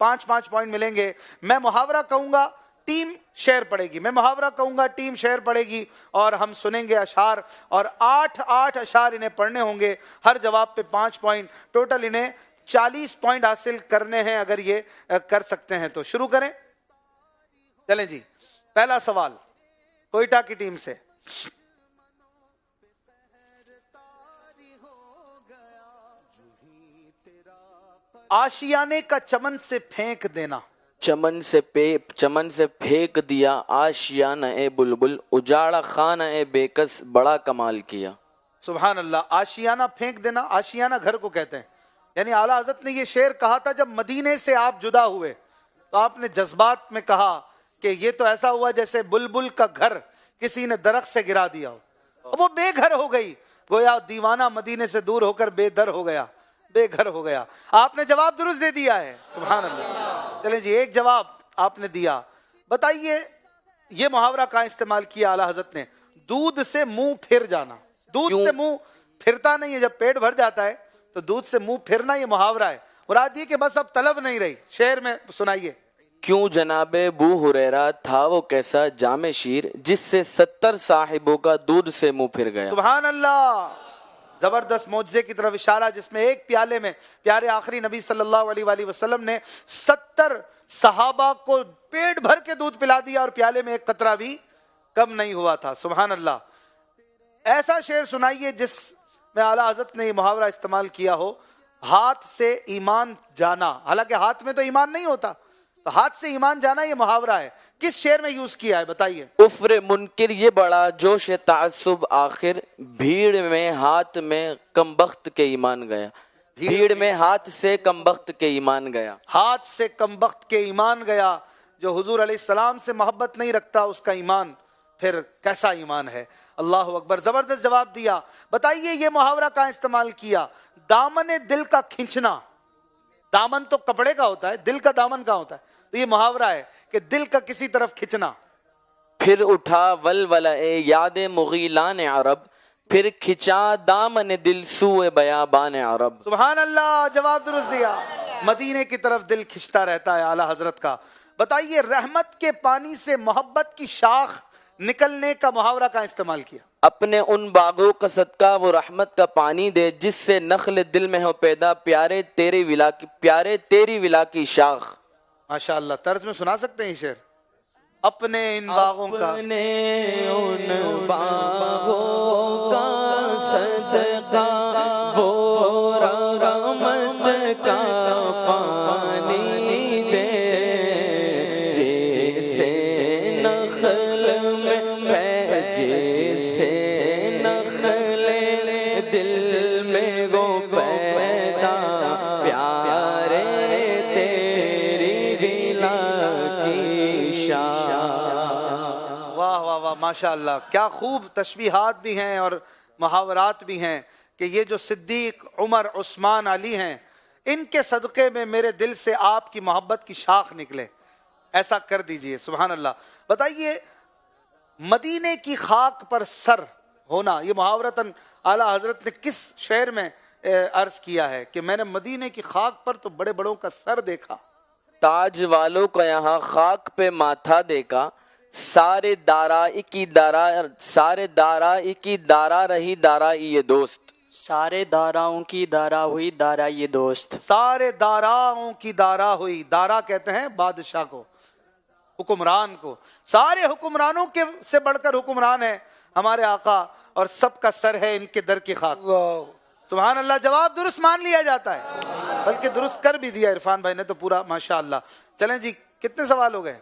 5 پوائنٹ ملیں گے. میں محاورہ کہوں گا ٹیم شعر پڑھے گی, میں محاورہ کہوں گا ٹیم شعر پڑھے گی, اور ہم سنیں گے اشعار, اور 8 اشعار انہیں پڑھنے ہوں گے. ہر جواب پہ 5 پوائنٹ, ٹوٹل انہیں 40 پوائنٹ حاصل کرنے ہیں. اگر یہ کر سکتے ہیں تو شروع کریں. چلیں جی, پہلا سوال کوئٹہ کی ٹیم سے. آشیانے کا چمن سے پھینک دینا. چمن سے پھینک دیا آشیانہ اے بلبل, اجاڑا خانہ اے بیکس بڑا کمال کیا. سبحان اللہ. آشیانہ پھینک دینا, آشیانہ گھر کو کہتے ہیں. یعنی اعلیٰ حضرت نے یہ شعر کہا تھا جب مدینے سے آپ جدا ہوئے, تو آپ نے جذبات میں کہا کہ یہ تو ایسا ہوا جیسے بلبل کا گھر کسی نے درخت سے گرا دیا ہو, وہ بے گھر ہو گئی. گویا دیوانہ مدینے سے دور ہو کر بے در ہو گیا, بے گھر ہو گیا. آپ نے جواب درست دے دیا ہے. سبحان اللہ. چلیں جی, ایک جواب آپ نے دیا. بتائیے یہ محاورہ کہاں استعمال کیا اعلیٰ حضرت نے؟ دودھ سے منہ پھر جانا. دودھ سے منہ پھرتا نہیں ہے, جب پیٹ بھر جاتا ہے تو دودھ سے منہ پھرنا یہ محاورہ ہے. مراد یہ کہ بس اب طلب نہیں رہی. شعر میں سنائیے. کیوں جناب بو ہریرہ تھا وہ کیسا جام شیر, جس سے 70 صاحبوں کا دودھ سے منہ پھر گیا. سبحان اللہ. زبردست معجزے کی طرف اشارہ, جس میں ایک پیالے میں پیارے آخری نبی صلی اللہ علیہ وآلہ وسلم نے 70 صحابہ کو پیٹ بھر کے دودھ پلا دیا, اور پیالے میں ایک قطرہ بھی کم نہیں ہوا تھا. سبحان اللہ. ایسا شعر سنائیے جس میں اعلیٰ حضرت نے یہ محاورہ استعمال کیا ہو, ہاتھ سے ایمان جانا. حالانکہ ہاتھ میں تو ایمان نہیں ہوتا, تو ہاتھ سے ایمان جانا یہ محاورہ ہے. کس شعر میں یوز کیا ہے بتائیے؟ کفر منکر یہ بڑا جوش تعصب آخر, بھیڑ میں ہاتھ میں کم بخت کے ایمان گیا. بھیڑ میں ہاتھ سے کم بخت کے ایمان گیا. ہاتھ سے کم بخت کے ایمان گیا. جو حضور علیہ السلام سے محبت نہیں رکھتا اس کا ایمان پھر کیسا ایمان ہے. اللہ اکبر. زبردست جواب دیا. بتائیے یہ محاورہ کہاں استعمال کیا؟ دامن دل کا کھینچنا. دامن تو کپڑے کا ہوتا ہے, دل کا دامن کا ہوتا ہے. تو یہ محاورہ ہے کہ دل کا کسی طرف کھینچنا. پھر اٹھا ولولہ یاد مغیلان عرب, پھر کھچا دامن دل سوئے بیابان عرب. سبحان اللہ. جواب درست دیا. مدینے کی طرف دل کھنچتا رہتا ہے اعلیٰ حضرت کا. بتائیے رحمت کے پانی سے محبت کی شاخ نکلنے کا محاورہ کہاں استعمال کیا؟ اپنے ان باغوں کا صدقہ وہ رحمت کا پانی دے, جس سے نخل دل میں ہو پیدا, پیارے تیری ولا کی شاخ. ماشاء اللہ. طرز میں سنا سکتے ہیں شعر؟ اپنے ان باغوں کا, اپنے ان باغوں کا صدقہ وہ رحمت کا پانی دے, جیسے نخل میں جیسے نخل دل میں گو پیدا, پیارے ماشاء اللہ. کیا خوب تشبیہات بھی ہیں اور محاورات بھی ہیں کہ یہ جو صدیق, عمر, عثمان, علی ہیں, ان کے صدقے میں میرے دل سے آپ کی محبت کی شاخ نکلے. ایسا کر دیجئے. سبحان اللہ. بتائیے مدینے کی خاک پر سر ہونا, یہ محاورتاً اعلیٰ حضرت نے کس شعر میں عرض کیا ہے کہ میں نے مدینے کی خاک پر تو بڑے بڑوں کا سر دیکھا. تاج والوں کا یہاں خاک پہ ماتھا دیکھا, سارے دارائی کی دارا رہی دارائی یہ دوست. سارے داراؤں کی دارا ہوئی دارا یہ دوست. سارے داراؤں کی دارا ہوئی. دارا کہتے ہیں بادشاہ کو, حکمران کو. سارے حکمرانوں کے سے بڑھ کر حکمران ہے ہمارے آقا, اور سب کا سر ہے ان کے در کی خاک. سبحان اللہ. جواب درست مان لیا جاتا ہے, بلکہ درست کر بھی دیا عرفان بھائی نے تو پورا. ماشاء اللہ. چلیں جی, کتنے سوال ہو گئے؟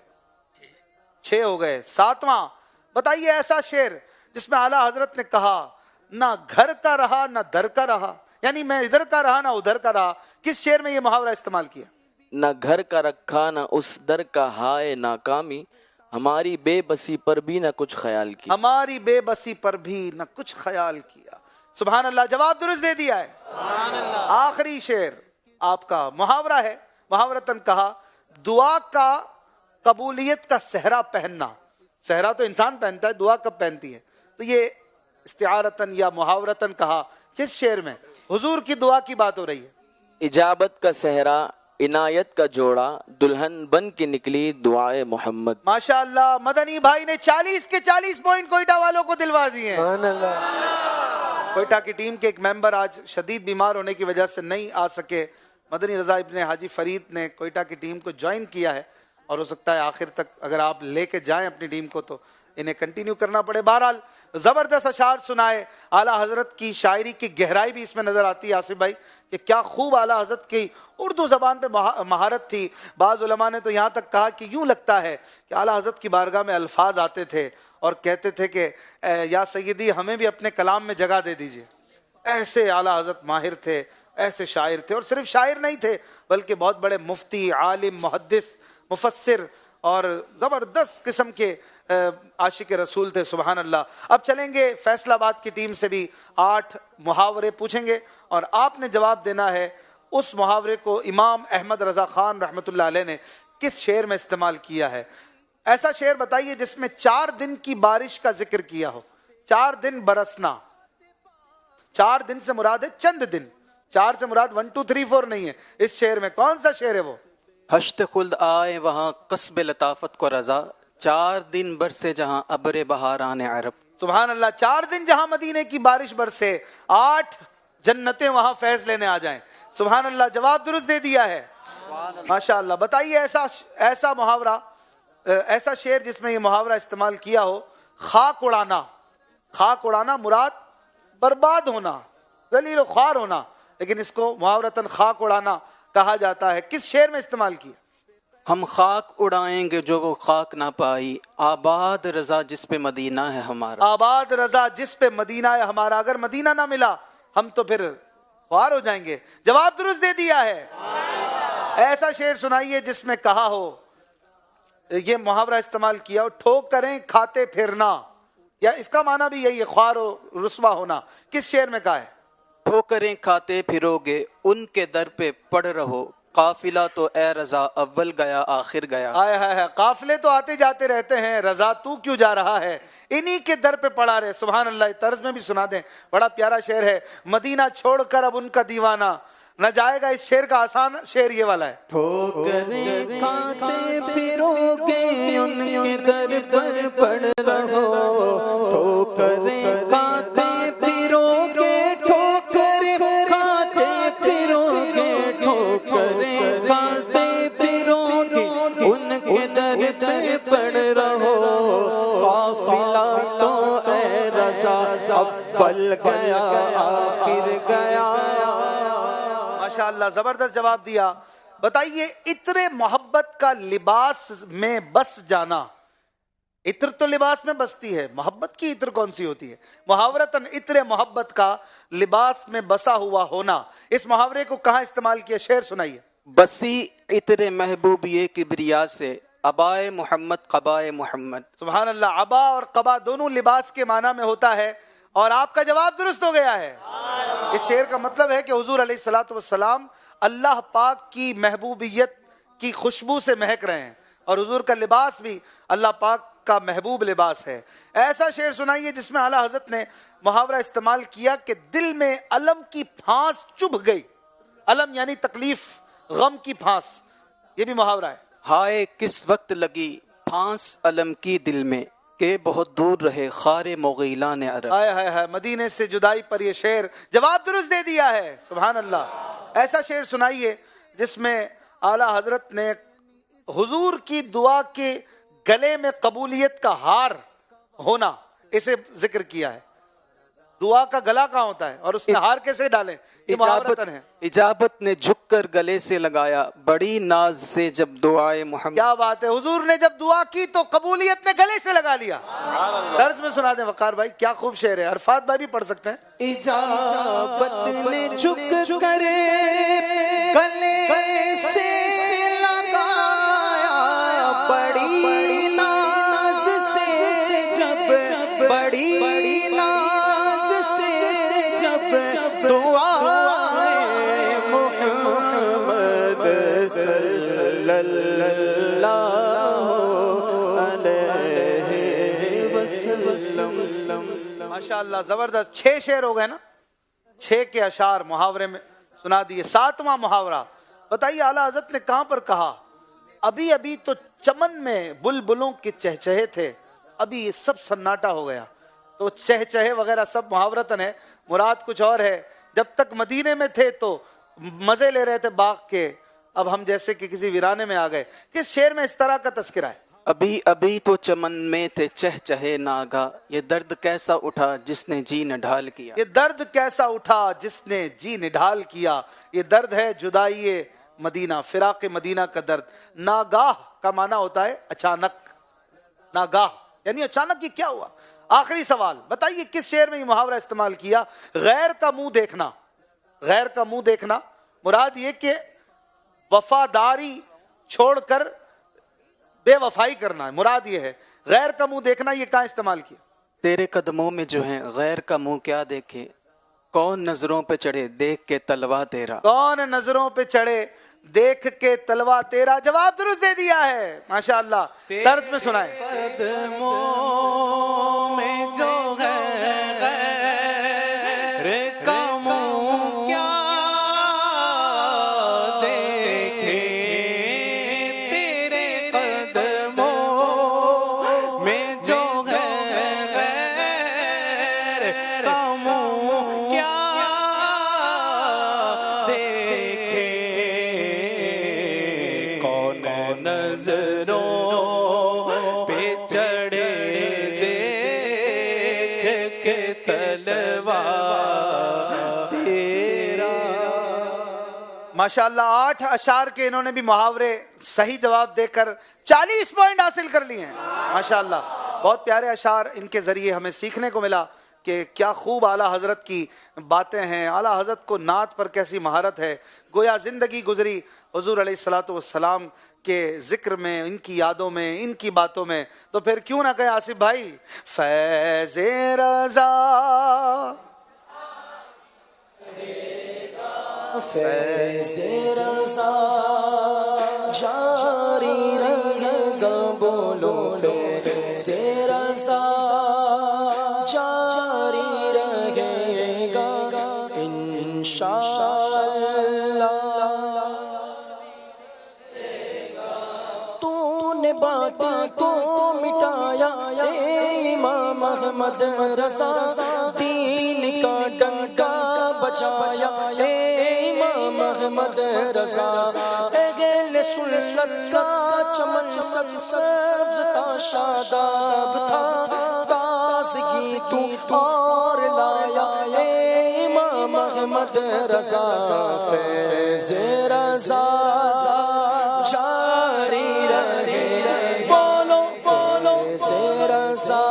6 ہو گئے. 7واں بتائیے ایسا شعر جس میں اعلیٰ حضرت نے کہا نہ گھر کا رہا نہ در کا رہا, یعنی میں ادھر کا رہا نہ ادھر کا رہا. کس شعر میں یہ محاورہ استعمال کیا؟ نہ گھر کا رکھا نہ اس در کا ہائے ناکامی, ہماری بے بسی پر بھی نہ کچھ خیال کیا. ہماری بے بسی پر بھی نہ کچھ خیال کیا. سبحان اللہ. جواب درست دے دیا ہے. آخری شعر آپ کا محاورہ ہے. محاورتاً کہا دعا کا قبولیت کا صحرا پہننا. صحرا تو انسان پہنتا ہے, دعا کب پہنتی ہے؟ تو یہ استعارتاً یا محاورتاً کہا کس شعر میں؟ حضور کی دعا کی بات ہو رہی ہے. اجابت کا صحرا عنایت کا جوڑا دلہن بن کے نکلی دعائے محمد. ماشاء اللہ مدنی بھائی نے 40 کے 40 پوائنٹ کوئٹہ والوں کو دلوا دیے ہیں. کوئٹہ کی ٹیم کے ایک ممبر آج شدید بیمار ہونے کی وجہ سے نہیں آ سکے. مدنی رضا ابن حاجی فرید نے کوئٹہ کی ٹیم کو جوائن کیا ہے اور ہو سکتا ہے آخر تک اگر آپ لے کے جائیں اپنی ٹیم کو تو انہیں کنٹینیو کرنا پڑے. بہرحال زبردست اشعار سنائے. اعلیٰ حضرت کی شاعری کی گہرائی بھی اس میں نظر آتی ہے آصف بھائی کہ کیا خوب اعلیٰ حضرت کی اردو زبان پہ مہارت تھی. بعض علماء نے تو یہاں تک کہا کہ یوں لگتا ہے کہ اعلیٰ حضرت کی بارگاہ میں الفاظ آتے تھے اور کہتے تھے کہ یا سیدی ہمیں بھی اپنے کلام میں جگہ دے دیجئے. ایسے اعلیٰ حضرت ماہر تھے, ایسے شاعر تھے, اور صرف شاعر نہیں تھے بلکہ بہت بڑے مفتی, عالم, محدث, مفسر اور زبردست قسم کے عاشق رسول تھے. سبحان اللہ. اب چلیں گے فیصل آباد کی ٹیم سے بھی 8 محاورے پوچھیں گے اور آپ نے جواب دینا ہے اس محاورے کو امام احمد رضا خان رحمۃ اللہ علیہ نے کس شعر میں استعمال کیا ہے. ایسا شعر بتائیے جس میں 4 دن کی بارش کا ذکر کیا ہو. 4 دن برسنا, 4 دن سے مراد ہے چند دن, 4 سے مراد 1 2 3 4 نہیں ہے. اس شعر میں کون سا شعر ہے وہ؟ ہشت خلد آئے وہاں قصب لطافت کو رضا, 4 دن برسے جہاں ابر بہاران عرب. سبحان اللہ. 4 دن جہاں مدینے کی بارش برسے, 8 جنتیں وہاں فیض لینے آ جائیں. سبحان اللہ. جواب درست دے دیا ہے. ماشاء اللہ. بتائیے ایسا محاورہ, ایسا شعر جس میں یہ محاورہ استعمال کیا ہو. خاک اڑانا. خاک اڑانا مراد برباد ہونا, ذلیل و خوار ہونا, لیکن اس کو محاورتاً خاک اڑانا کہا جاتا ہے. کس شعر میں استعمال کیا؟ ہم خاک اڑائیں گے جو وہ خاک نہ پائی, آباد رضا جس پہ مدینہ ہے ہمارا. آباد رضا جس پہ مدینہ ہے ہمارا. اگر مدینہ نہ ملا ہم تو پھر خوار ہو جائیں گے. جواب درست دے دیا ہے. ایسا شعر سنائیے جس میں کہا ہو, یہ محاورہ استعمال کیا ہو, ٹھوک کریں کھاتے پھرنا, یا اس کا معنی بھی یہی ہے خوار و رسوا ہونا. کس شعر میں کہا ہے؟ ٹھوکریں کھاتے پھرو گے ان کے در پہ پڑ رہو, قافلہ تو اے رضا اول گیا آخر گیا. قافلے تو آتے جاتے رہتے ہیں, رضا تو کیوں جا رہا ہے, انہی کے در پہ پڑا رہے. سبحان اللہ. طرز میں بھی سنا دیں, بڑا پیارا شعر ہے. مدینہ چھوڑ کر اب ان کا دیوانہ نہ جائے گا. اس شعر کا آسان شعر یہ والا ہے. ٹھوکریں کھاتے پھرو گے ان کے در پر پڑ رہو, ٹھوکریں کھاتے پھرو گے, ٹھوکریں کھاتے پھرو گے, ٹھوکریں کھاتے پھرو گے ان کے در پر پڑ رہو, قافلہ تو اے رضا اول گیا آخر گیا. ماشاءاللہ. زبردست جواب دیا. بتائیے عطر محبت کا لباس میں بس جانا. عطر تو لباس میں بستی ہے, محبت کی عطر کون سی ہوتی ہے؟ محاورتاً عطر محبت کا لباس میں بسا ہوا ہونا. اس محاورے کو کہاں استعمال کیا؟ شعر سنائیے. بسی عطر محبوبیے کبریا سے, عبائے محمد قبائے محمد. سبحان اللہ. عبا اور قبا دونوں لباس کے معنی میں ہوتا ہے, اور آپ کا جواب درست ہو گیا ہے. اس شعر کا مطلب ہے کہ حضور علیہ الصلوۃ والسلام اللہ پاک کی محبوبیت کی خوشبو سے مہک رہے ہیں, اور حضور کا لباس بھی اللہ پاک کا محبوب لباس ہے. ایسا شعر سنائیے جس میں اعلیٰ حضرت نے محاورہ استعمال کیا کہ دل میں علم کی پھانس چبھ گئی. علم یعنی تکلیف, غم کی پھانس, یہ بھی محاورہ ہے. ہائے کس وقت لگی پھانس علم کی دل میں, کہ بہت دور رہے خار مغیلان عرب. ہائے مدینے سے جدائی پر یہ شعر. جواب درست دے دیا ہے. سبحان اللہ. ایسا شعر سنائیے جس میں اعلیٰ حضرت نے حضور کی دعا کے گلے میں قبولیت کا ہار ہونا اسے ذکر کیا ہے. دعا کا گلا کہاں ہوتا ہے اور اس میں ہار کیسے ڈالیں؟ یہ محاورتاً ہے. اجابت نے جھک کر گلے سے لگایا, بڑی ناز سے جب دعائے محمد. کیا بات ہے. حضور نے جب دعا کی تو قبولیت نے گلے سے لگا لیا. طرز میں سنا دیں وقار بھائی, کیا خوب شعر ہے. عرفات بھائی بھی پڑھ سکتے ہیں. اجابت نے جھک کر گلے سے لگایا, بڑی ناز سے جب, بڑی ناز سے جب دعائے محمد صلی اللہ علیہ وسلم. ماشاءاللہ. زبردست. 6 شعر ہو گئے نا, 6 کے اشعار محاورے میں سنا دیے. 7واں محاورہ بتائیے اعلیٰ حضرت نے کہاں پر کہا؟ ابھی ابھی تو چمن میں بلبلوں کے چہچہے تھے، ابھی یہ سب سناٹا ہو گیا. تو چہچہے وغیرہ سب محاورتن ہے، مراد کچھ اور ہے. جب تک مدینے میں تھے تو مزے لے رہے تھے باغ کے، اب ہم جیسے کہ کسی ویرانے میں آ گئے. کس شعر میں اس طرح کا تذکرہ ہے؟ ابھی ابھی تو چمن میں تھے چہچہے ناگا، یہ درد کیسا اٹھا جس نے جی نڈھال کیا. یہ درد کیسا اٹھا جس نے جی نڈھال کیا. یہ درد ہے جدائی مدینہ، فراق مدینہ کا درد. ناگاہ کا معنی ہوتا ہے اچانک، ناگاہ یعنی اچانک یہ کیا ہوا. آخری سوال بتائیے کس شعر میں یہ محاورہ استعمال کیا؟ غیر کا منہ دیکھنا. غیر کا منہ دیکھنا مراد یہ کہ وفاداری چھوڑ کر بے وفائی کرنا ہے، مراد یہ ہے. غیر کا منہ دیکھنا یہ کہاں استعمال کیا؟ تیرے قدموں میں جو ہیں غیر کا منہ کیا دیکھے، کون نظروں پہ چڑھے دیکھ کے تلوا تیرا. کون نظروں پہ چڑھے دیکھ کے تلوا تیرا. جواب درست دے دیا ہے ماشاءاللہ. طرز میں سنائیں. قدموں میں جو ہے غیر کا منہ کیا دیکھے، تیرے قدموں میں جو ہے غیر کا منہ کیا دیکھے، کون نظروں پہ چڑھے دیکھ کے تلوا تیرا. ماشاءاللہ 8 اشعار کے انہوں نے بھی محاورے صحیح جواب دے کر 40 پوائنٹ حاصل کر لیے ہیں ماشاءاللہ. بہت پیارے اشعار ان کے ذریعے ہمیں سیکھنے کو ملا کہ کیا خوب اعلیٰ حضرت کی باتیں ہیں. اعلیٰ حضرت کو نعت پر کیسی مہارت ہے. گویا زندگی گزری حضور علیہ الصلوۃ والسلام کے ذکر میں، ان کی یادوں میں، ان کی باتوں میں. تو پھر کیوں نہ کہیں آصف بھائی فیض رضا فیض رضا جاری رہے گا، بولو فیض رضا جاری رہے گا انشاءاللہ. تو نے باطل کو مٹایا اے امام احمد رضا، دین کا ڈنکا بجایا اے امام احمد رضا. اہل سنت کا چمن سبز تھا شاداب تھا، تازگی تو اور لایا اے امام احمد رضا. فیض رضا جاری رہے، بولو بولو فیض رضا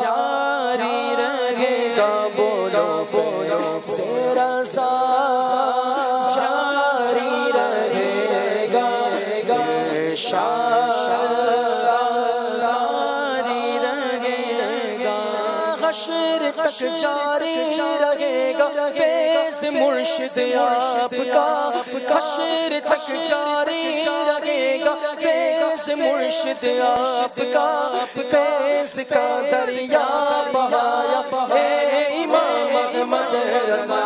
جاری رہے گا، بولو بولو فیض رضا جاری رہے گا انشاءاللہ جاری رہے گا. حشر تک جاری رہے گا فیض مرشد آپ کا، حشر تک جاری رہے گا فیض مرشد آپ کا. فیض کا دریا بہایا اے امام احمد رضا.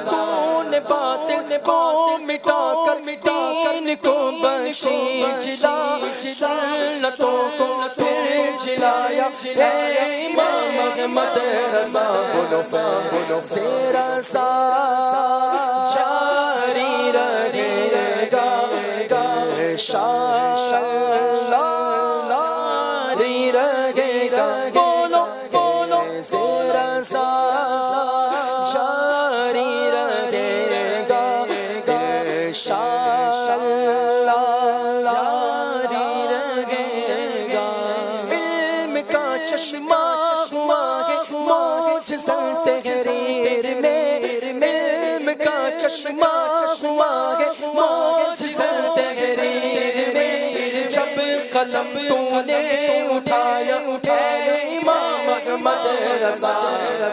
تو نے باطل کو مٹا کر دین کو بخشی جلا، سنتوں کو پھر جلایا اے امام احمد رضا. بولو بولو فیض رضا جاری رہے گا انشاءاللہ جاری رہے گا. بولو بولو فیض رضا جاری رہے گا انشاءاللہ جاری رہے گا. علم کا چشمہ ہوا ہے معجزہ تحریر میں، علم کا چشمہ ہوا ہے معجزہ تحریر میں. جب قلم تو نے اٹھایا اے امام احمد رضا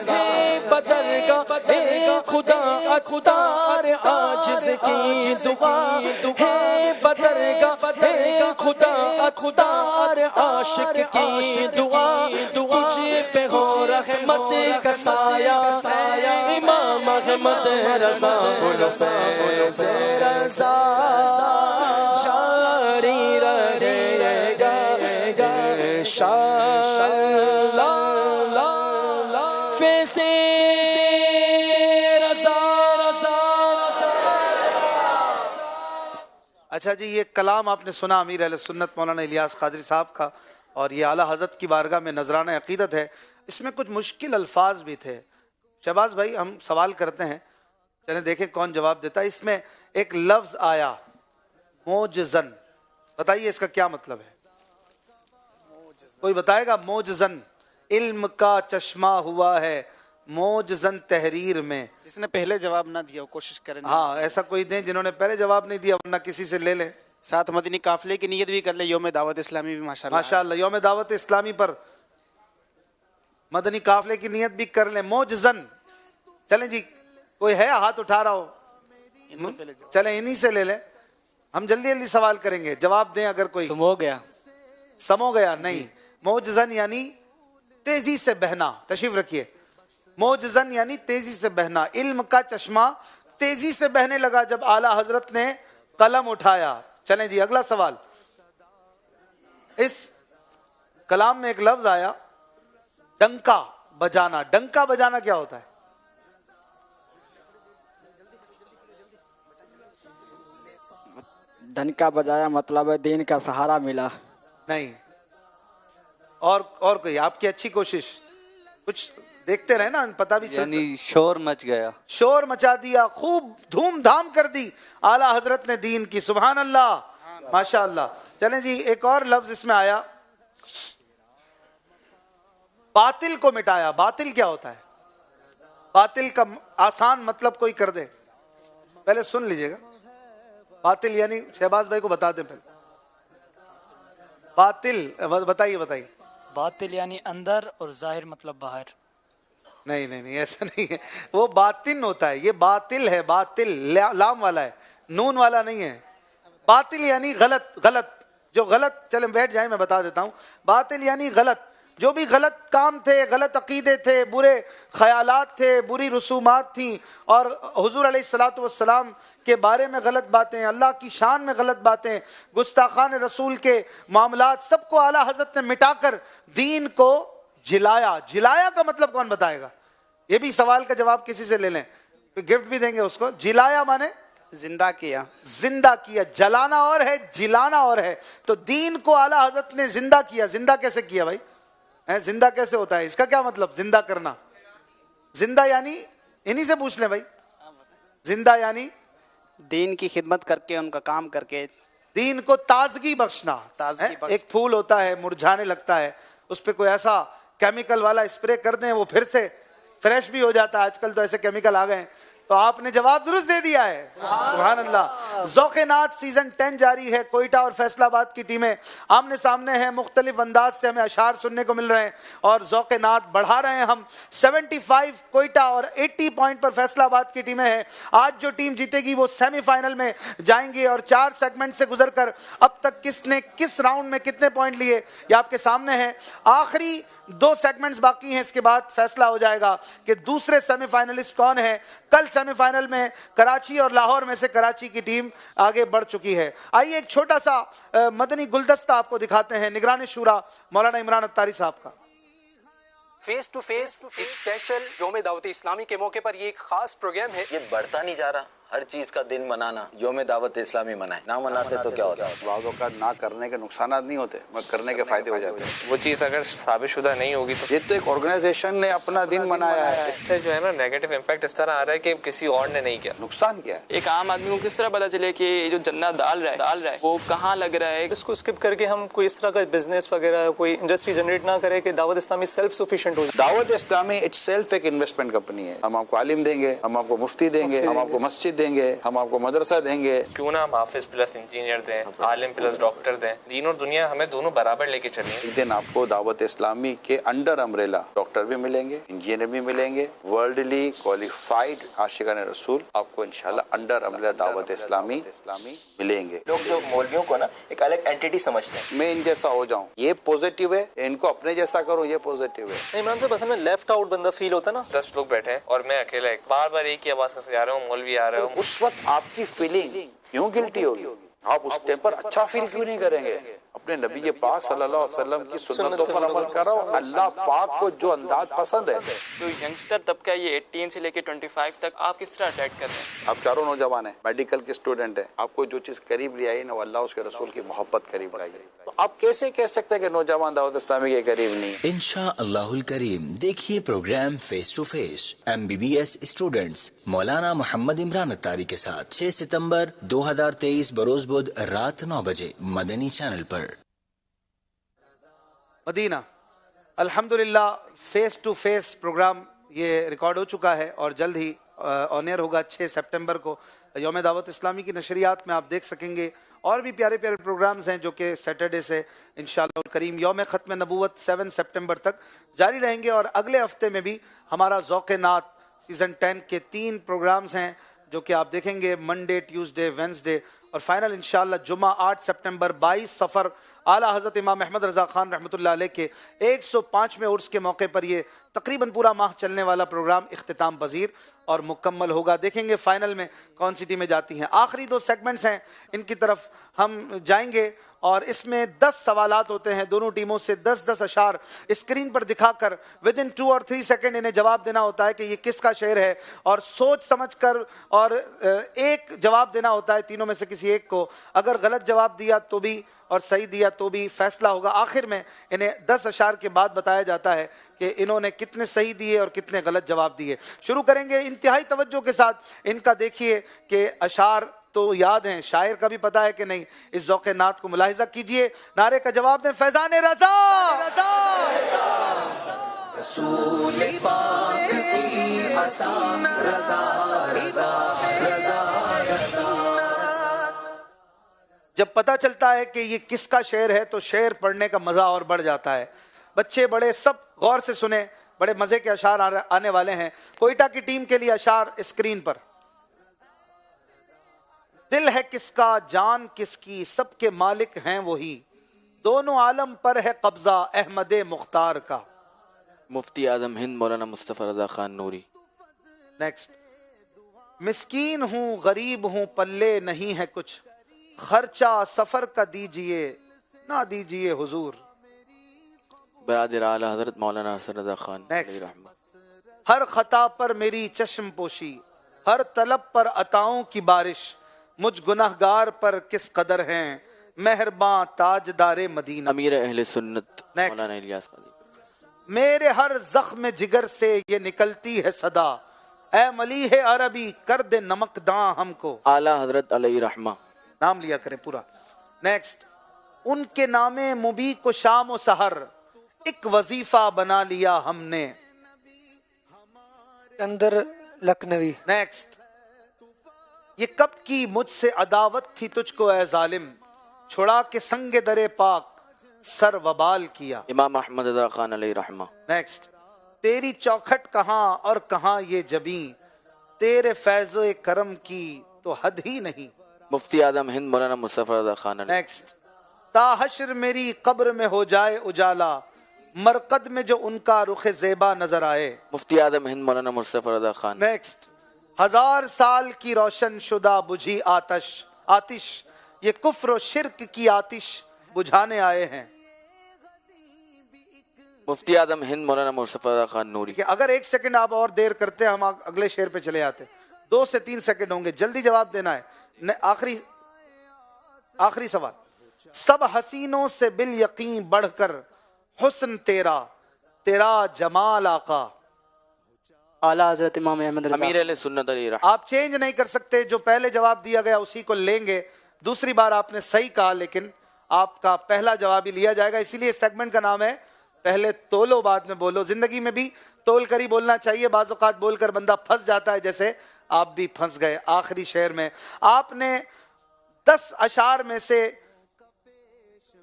ہے بدر کا اے خدا خدار عاجز کی دعا ہے بدر کا اے خدا خدار عاشق کی دعا تجھ پہ ہو رحمت کا سایہ امام احمد رضا سے رضا جاری رہے گا انشاءاللہ فیض رضا اچھا جی، یہ کلام آپ نے سنا امیر اہل سنت مولانا الیاس قادری صاحب کا، اور یہ اعلیٰ حضرت کی بارگاہ میں نذرانہ عقیدت ہے۔ اس میں کچھ مشکل الفاظ بھی تھے۔ شہباز بھائی ہم سوال کرتے ہیں، چلیں دیکھیں کون جواب دیتا ہے۔ اس میں ایک لفظ آیا موجزن، بتائیے اس کا کیا مطلب ہے؟ کوئی بتائے گا؟ موجزن، علم کا چشمہ ہوا ہے موجزن تحریر میں۔ جس نے پہلے جواب نہ دیا وہ کوشش کریں۔ ہاں ایسا کوئی دیں جنہوں نے پہلے جواب نہیں دیا، ورنہ کسی سے لے لیں۔ ساتھ مدنی قافلے کی نیت بھی کر لے، یوم دعوت اسلامی بھی ماشاءاللہ ماشاءاللہ یوم دعوت اسلامی پر مدنی قافلے کی نیت بھی کر لیں۔ موجزن، چلیں جی کوئی ہے ہاتھ اٹھا رہا ہو؟ چلیں انہی سے لے لیں، ہم جلدی جلدی سوال کریں گے، جواب دیں اگر کوئی۔ سمو گیا، سمو گیا نہیں، موجزن یعنی تیزی سے بہنا، تشریف رکھیے۔ موجزن یعنی تیزی سے بہنا، علم کا چشمہ تیزی سے بہنے لگا جب اعلیٰ حضرت نے قلم اٹھایا۔ چلیں جی اگلا سوال۔ اس کلام میں ایک لفظ آیا ڈنکا بجانا، ڈنکا بجانا کیا ہوتا ہے؟ ڈنکا بجایا مطلب ہے دین کا سہارا ملا۔ نہیں، اور کوئی؟ آپ کی اچھی کوشش، کچھ دیکھتے رہے نا، پتہ بھی چلتا۔ یعنی شور مچ گیا، شور مچا دیا، خوب دھوم دھام کر دی اعلیٰ حضرت نے دین کی، سبحان اللہ ماشاء اللہ۔ چلیں جی ایک اور لفظ اس میں آیا باطل کو مٹایا۔ باطل کیا ہوتا ہے؟ باطل کا آسان مطلب کوئی کر دے، پہلے سن لیجئے گا۔ باطل یعنی شہباز بھائی کو بتا دیں پہلے، باطل بتائیے۔ باطل یعنی اندر اور ظاہر مطلب باہر۔ نہیں ایسا نہیں ہے، وہ باطن ہوتا ہے، یہ باطل ہے، باطل لام والا ہے، نون والا نہیں ہے۔ باطل یعنی غلط، جو غلط، چلیں بیٹھ جائیں میں بتا دیتا ہوں۔ باطل یعنی غلط، جو بھی غلط کام تھے، غلط عقیدے تھے، برے خیالات تھے، بری رسومات تھیں، اور حضور علیہ الصلوۃ والسلام کے بارے میں غلط باتیں، اللہ کی شان میں غلط باتیں، گستاخان رسول کے معاملات، سب کو اعلیٰ حضرت نے مٹا کر دین کو جلایا۔ جلایا کا مطلب کون بتائے گا؟ یہ بھی سوال کا جواب کسی سے لے لیں، گفٹ بھی دیں گے اس کو۔ جلایا مانے زندہ کیا، زندہ کیا، جلانا اور ہے، جلانا اور ہے۔ تو دین کو اعلیٰ حضرت نے زندہ کیا۔ زندہ کیسے کیا بھائی؟ زندہ کیسے ہوتا ہے؟ اس کا کیا مطلب زندہ کرنا؟ زندہ یعنی انہی سے پوچھ لیں بھائی، زندہ یعنی دین کی خدمت کر کے، ان کا کام کر کے دین کو تازگی بخشنا۔ ایک پھول ہوتا ہے مرجھانے لگتا ہے، اس پہ کوئی ایسا کیمیکل والا اسپرے کر دیں وہ پھر سے فریش بھی ہو جاتا ہے۔ آج کل تو ایسے کیمیکل آ گئے ہیں۔ تو آپ نے جواب درست دے دیا ہے، سبحان اللہ۔ ذوق نعت سیزن 10 جاری ہے، کوئٹہ اور فیصل آباد کی ٹیمیں آمنے سامنے ہیں، مختلف انداز سے ہمیں اشعار سننے کو مل رہے ہیں اور ذوق نعت بڑھا رہے ہیں ہم۔ 75 کوئٹہ اور 80 پوائنٹ پر فیصل آباد کی ٹیمیں ہیں۔ آج جو ٹیم جیتے گی وہ سیمی فائنل میں جائیں گے، اور 4 سیگمنٹ سے گزر کر اب تک کس نے کس راؤنڈ میں کتنے پوائنٹ لیے یہ آپ کے سامنے ہے۔ آخری 2 سیگمنٹس باقی ہیں، اس کے بعد فیصلہ ہو جائے گا کہ دوسرے سیمی فائنلسٹ کون ہے۔ کل سیمی فائنل میں کراچی اور لاہور میں سے کراچی کی ٹیم آگے بڑھ چکی ہے۔ آئیے ایک چھوٹا سا مدنی گلدستہ آپ کو دکھاتے ہیں نگران شورا مولانا عمران اتاری صاحب کا۔ فیس ٹو فیس اسپیشل یوم دعوت اسلامی کے موقع پر یہ ایک خاص پروگرام ہے۔ یہ بڑھتا نہیں جا رہا، ہر چیز کا دن منانا، یوم دعوت اسلامی منائیں، نہ مناتے تو کیا ہوتا ہے؟ بعض اوقات نہ کرنے کے نقصانات نہیں ہوتے مگر کرنے کے فائدے ہو جاتے ہیں۔ وہ چیز اگر ثابت شدہ نہیں ہوگی تو یہ تو ایک آرگنائزیشن نے اپنا دن منایا ہے، اس سے جو ہے نا نیگیٹو امپیکٹ اس طرح آ رہا ہے کہ کسی اور نے نہیں کیا۔ نقصان کیا ہے؟ ایک عام آدمی کو کس طرح پتا چلے کہ یہ جو جنت ڈال رہا ہے وہ کہاں لگ رہا ہے؟ اس کو اسکپ کر کے ہم کوئی اس طرح کا بزنس وغیرہ کوئی انڈسٹری جنریٹ نہ کرے کہ دعوت اسلامی سیلف سفیشینٹ ہو جائے۔ دعوت اسلامی اٹ سیلف ایک انویسٹمنٹ کمپنی ہے۔ ہم آپ کو عالم دیں گے، ہم آپ کو مفتی دیں گے، ہم آپ کو مسجد دیں گے, ہم آپ کو مدرسہ دیں گے. کیوں نہ ہم حافظ پلس انجینئر دیں, عالم پلس ڈاکٹر دیں, دین اور دنیا ہمیں دونوں برابر لے کے چلیں. ایک دن آپ کو دعوت اسلامی کے انڈر امبریلا ڈاکٹر بھی ملیں گے, انجینئر بھی ملیں گے, ورلڈلی کوالیفائڈ عاشقان رسول آپ کو انشاءاللہ انڈر امبریلا دعوت اسلامی ملیں گے. لوگ جو مولویوں کو نا ایک الگ اینٹیٹی سمجھتے ہیں. میں ان جیسا ہو جاؤں یہ پوزیٹیو ہے, ان کو اپنے جیسا کروں یہ پوزیٹیو ہے. عمران صاحب اصل میں لیفٹ آؤٹ بندہ فیل ہوتا ہے نا. 10 لوگ بیٹھے اور میں اکیلا ایک بار بار ایک ہی آواز کا جا رہا ہوں, مولوی آ رہا ہوں. اس وقت آپ کی فیلنگ کیوں گلٹی ہوگی؟ آپ اس ٹائم پر اچھا فیل کیوں نہیں کریں گے؟ اپنے نبی پاک صلی اللہ علیہ وسلم کی سنتوں پر عمل کرو. اللہ پاک کو جو انداز پسند ہے. تو ینگسٹر طبقہ یہ 18 سے لے کے 25 تک آپ کس طرح اٹیک کر رہے ہیں؟ آپ چاروں نوجوان ہیں, میڈیکل کے اسٹوڈنٹ ہیں, آپ کو جو چیز قریب لے آئی نا وہ اللہ اس کے رسول کی محبت قریب لائی ہے. تو آپ کیسے کہہ سکتے ہیں کہ نوجوان دعوت اسلامی کے قریب نہیں؟ انشاءاللہ الکریم دیکھیے program face to face MBBS students مولانا محمد عمران اتاری کے ساتھ 6 ستمبر 2023 بروز بدھ رات 9 بجے مدنی چینل پر. مدینہ الحمدللہ فیس ٹو فیس پروگرام یہ ریکارڈ ہو چکا ہے اور جلد ہی آن ایئر ہوگا. 6 سپٹمبر کو یوم دعوت اسلامی کی نشریات میں آپ دیکھ سکیں گے. اور بھی پیارے پیارے پروگرامز ہیں جو کہ سیٹرڈے سے انشاءاللہ الکریم یوم ختم نبوت 7 سپٹمبر تک جاری رہیں گے. اور اگلے ہفتے میں بھی ہمارا ذوق نعت سیزن 10 کے 3 پروگرامز ہیں جو کہ آپ دیکھیں گے منڈے, ٹیوزڈے, وینسڈے اور فائنل انشاءاللہ جمعہ 8 سپٹمبر 22 سفر اعلیٰ حضرت امام احمد رضا خان رحمۃ اللہ علیہ کے 105ویں عرس کے موقع پر یہ تقریباً پورا ماہ چلنے والا پروگرام اختتام پذیر اور مکمل ہوگا. دیکھیں گے فائنل میں کون سی ٹیمیں جاتی ہیں. آخری 2 سیگمنٹس ہیں, ان کی طرف ہم جائیں گے اور اس میں 10 سوالات ہوتے ہیں. دونوں ٹیموں سے 10 اشعار اسکرین پر دکھا کر ودن 2 اور 3 سیکنڈ انہیں جواب دینا ہوتا ہے کہ یہ کس کا شعر ہے, اور سوچ سمجھ کر اور ایک جواب دینا ہوتا ہے تینوں میں سے کسی ایک کو. اگر غلط جواب دیا تو بھی اور صحیح دیا تو بھی فیصلہ ہوگا. آخر میں انہیں 10 اشعار کے بعد بتایا جاتا ہے کہ انہوں نے کتنے صحیح دیے اور کتنے غلط جواب دیے. شروع کریں گے انتہائی توجہ کے ساتھ. ان کا دیکھیے کہ اشعار تو یاد ہیں, شاعر کا بھی پتا ہے کہ نہیں. اس ذوق نعت کو ملاحظہ کیجئے. نعرے کا جواب دیں فیضان رضا. رسول پاک کی حسن رضا رضا رضا رضا. جب پتہ چلتا ہے کہ یہ کس کا شعر ہے تو شعر پڑھنے کا مزہ اور بڑھ جاتا ہے. بچے بڑے سب غور سے سنیں, بڑے مزے کے اشعار آنے والے ہیں. کوئٹہ کی ٹیم کے لیے اشعار اسکرین پر. دل ہے کس کا, جان کس کی, سب کے مالک ہیں وہی, دونوں عالم پر ہے قبضہ احمد مختار کا. مفتی اعظم ہند مولانا مصطفی رضا خان نوری. نیکسٹ. مسکین ہوں غریب ہوں پلے نہیں ہے کچھ, خرچہ سفر کا دیجئے نہ دیجئے حضور. برادر اعلی حضرت مولانا ارسل رضا خان علیہ رحمہ. ہر خطا پر میری چشم پوشی, ہر طلب پر عطاؤں کی بارش, مجھ گناہگار پر کس قدر ہیں مہرباں تاجدار مدینہ. امیر اہل سنت مولانا الیاس قادری. میرے ہر زخم جگر سے یہ نکلتی ہے صدا, اے ملیح عربی کر دے نمک داں ہم کو. اعلی حضرت علیہ رحمہ. نام لیا کریں پورا. نیکسٹ. ان کے نام مبی کو شام و سحر ایک وظیفہ بنا لیا ہم نے. اندر لکھنوی. نیکسٹ. یہ کب کی مجھ سے عداوت تھی تجھ کو اے ظالم, چھڑا کے سنگ در پاک سر وبال کیا. امام احمد رضا خان علیہ رحمہ. نیکسٹ. تیری چوکھٹ کہاں اور کہاں یہ جبیں, تیرے فیض و کرم کی تو حد ہی نہیں. مفتی اعظم ہند مولانا مصطفی رضا خان علیہ. نیکسٹ. تا حشر میری قبر میں ہو جائے اجالا, مرقد میں جو ان کا رخ زیبا نظر آئے. مفتی اعظم ہند مولانا مصطفی رضا خان. نیکسٹ. 1000 سال کی روشن شدہ بجھی آتش یہ کفر و شرک کی آتش بجھانے آئے ہیں. مفتی اعظم ہند مولانا مصطفی رضا خان نوری. اگر 1 سیکنڈ آپ اور دیر کرتے ہم اگلے شعر پہ چلے آتے. 2 سے 3 سیکنڈ ہوں گے, جلدی جواب دینا ہے. آخری سوال. سب حسینوں سے بالیقین بڑھ کر حسن تیرا, تیرا جمال آقا. اعلیٰ حضرت امام احمد رضا. امیر اہل سنت علیہ رحمہ. آپ چینج نہیں کر سکتے, جو پہلے جواب دیا گیا اسی کو لیں گے. دوسری بار آپ نے صحیح کہا لیکن آپ کا پہلا جواب ہی لیا جائے گا. اسی لیے سیگمنٹ کا نام ہے پہلے تولو بعد میں بولو. زندگی میں بھی تول کر ہی بولنا چاہیے, بعض اوقات بول کر بندہ پھنس جاتا ہے, جیسے آپ بھی پھنس گئے آخری شعر میں. آپ نے 10 اشعار میں سے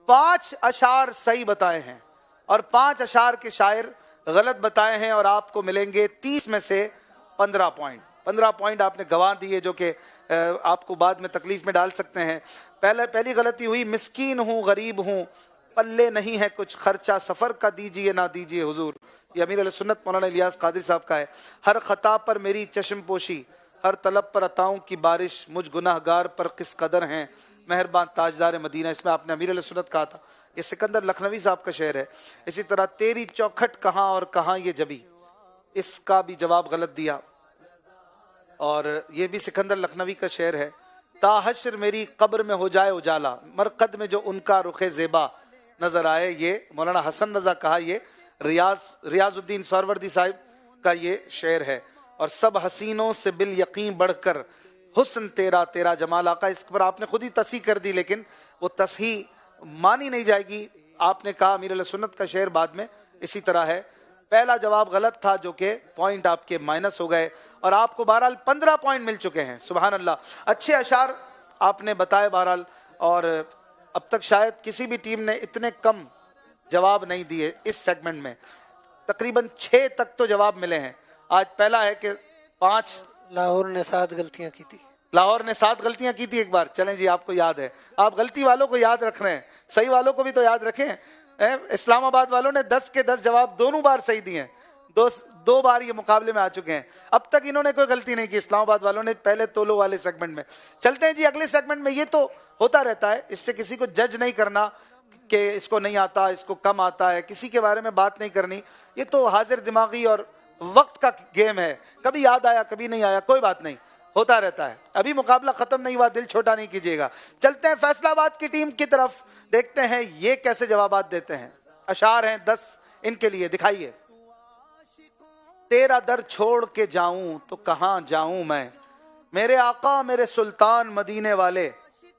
5 اشعار صحیح بتائے ہیں اور 5 اشعار کے شاعر غلط بتائے ہیں, اور آپ کو ملیں گے 30 میں سے 15 پوائنٹ. 15 پوائنٹ آپ نے گنوا دیے جو کہ آپ کو بعد میں تکلیف میں ڈال سکتے ہیں. پہلی غلطی ہوئی, مسکین ہوں غریب ہوں پلے نہیں ہے کچھ, خرچہ سفر کا دیجئے نہ دیجئے حضور. یہ امیر علیہ سنت مولانا الیاس قادری صاحب کا ہے. ہر خطا پر میری چشم پوشی, ہر طلب پر عطاؤں کی بارش, مجھ گناہ گار پر کس قدر ہیں مہربان تاجدار مدینہ. اس میں آپ نے امیر علیہ سنت کہا تھا, یہ سکندر لکھنوی صاحب کا شعر ہے. اسی طرح تیری چوکھٹ کہاں اور کہاں یہ جبی, اس کا بھی جواب غلط دیا, اور یہ بھی سکندر لکھنوی کا شعر ہے. تا حشر میری قبر میں ہو جائے اجالا, مرقد میں جو ان کا رخ زیبا نظر آئے. یہ مولانا حسن رضا کہا, یہ ریاض الدین سہروردی صاحب کا یہ شعر ہے. اور سب حسینوں سے بال یقین بڑھ کر حسن تیرا تیرا جمال. آقا اس پر آپ نے خود ہی تصحیح کر دی, لیکن وہ تصحیح مانی نہیں جائے گی. آپ نے کہا امیر علیہ سنت کا شعر بعد میں اسی طرح ہے. پہلا جواب غلط تھا جو کہ پوائنٹ آپ کے مائنس ہو گئے, اور آپ کو بہرحال 15 پوائنٹ مل چکے ہیں. سبحان اللہ, اچھے اشعار آپ نے بتائے بہرحال, اور اب تک شاید کسی بھی ٹیم نے اتنے کم جواب نہیں دیے اس سیگمنٹ میں. تقریباً 6 تک تو جواب ملے ہیں. آج پہلا ہے کہ 5 لاہور نے 7 غلطیاں کی تھی. لاہور نے 7 غلطیاں کی تھی ایک بار. چلیں جی, آپ کو یاد ہے, آپ غلطی والوں کو یاد رکھ رہے ہیں, صحیح والوں کو بھی تو یاد رکھیں. اسلام آباد والوں نے 10 کے 10 جواب دونوں بار صحیح دیے ہیں, 2 بار یہ مقابلے میں آ چکے ہیں. اب تک انہوں نے کوئی غلطی نہیں کی اسلام آباد والوں نے پہلے تولو والے سیگمنٹ میں. چلتے ہیں جی اگلے سیگمنٹ میں. یہ تو ہوتا رہتا ہے, اس سے کسی کو جج نہیں کرنا کہ اس کو نہیں آتا, اس کو کم آتا ہے, کسی کے بارے میں بات نہیں کرنی. یہ تو حاضر دماغی اور وقت کا گیم ہے, کبھی یاد آیا کبھی نہیں آیا, کوئی بات نہیں, ہوتا رہتا ہے. ابھی مقابلہ ختم نہیں ہوا, دل چھوٹا نہیں کیجیے گا. چلتے ہیں فیصلہ آباد کی ٹیم کی طرف, دیکھتے ہیں یہ کیسے جوابات دیتے ہیں. اشعار ہیں 10 ان کے لیے, دکھائیے. تیرا در چھوڑ کے جاؤں تو کہاں جاؤں میں, میرے آقا میرے سلطان مدینے والے.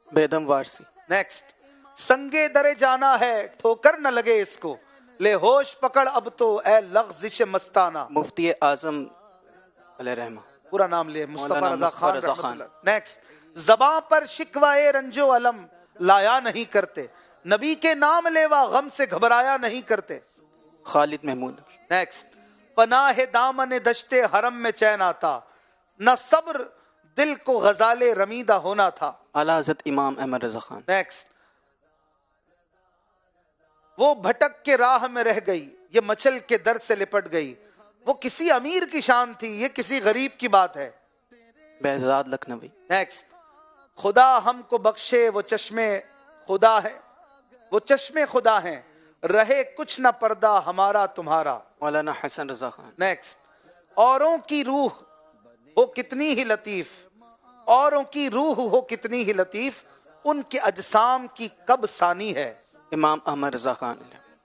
بیدم وارسی. نیکسٹ. سنگے درے جانا ہے ٹھوکر نہ لگے اس کو, لے ہوش پکڑ اب تو اے لغزش مستانہ. مفتی اعظم علیہ رحمہ, پورا نام لے, مصطفیٰ رضا خان رحمۃ اللہ. نیکسٹ. زباں پر شکوائے رنج و علم لایا نہیں کرتے, نبی کے نام لیوا غم سے گھبرایا نہیں کرتے. خالد محمود. نیکسٹ. پناہ دامن دشتے حرم میں چین آتا, نہ صبر دل کو غزال رمیدہ ہونا تھا. اعلیٰ حضرت امام احمد رضا خان. نیکسٹ. وہ بھٹک کے راہ میں رہ گئی, یہ مچل کے در سے لپٹ گئی, وہ کسی امیر کی شان تھی, یہ کسی غریب کی بات ہے. بہزاد لکھنوی. نیکسٹ. خدا ہم کو بخشے وہ چشمے خدا ہے, وہ چشمے خدا ہیں, رہے کچھ نہ پردہ ہمارا تمہارا. مولانا حسن رضا خان. نیکسٹ. اوروں کی روح ہو کتنی ہی لطیف, اوروں کی روح ہو کتنی ہی لطیف, ان کے اجسام کی کب ثانی ہے. امام احمد رضا خان.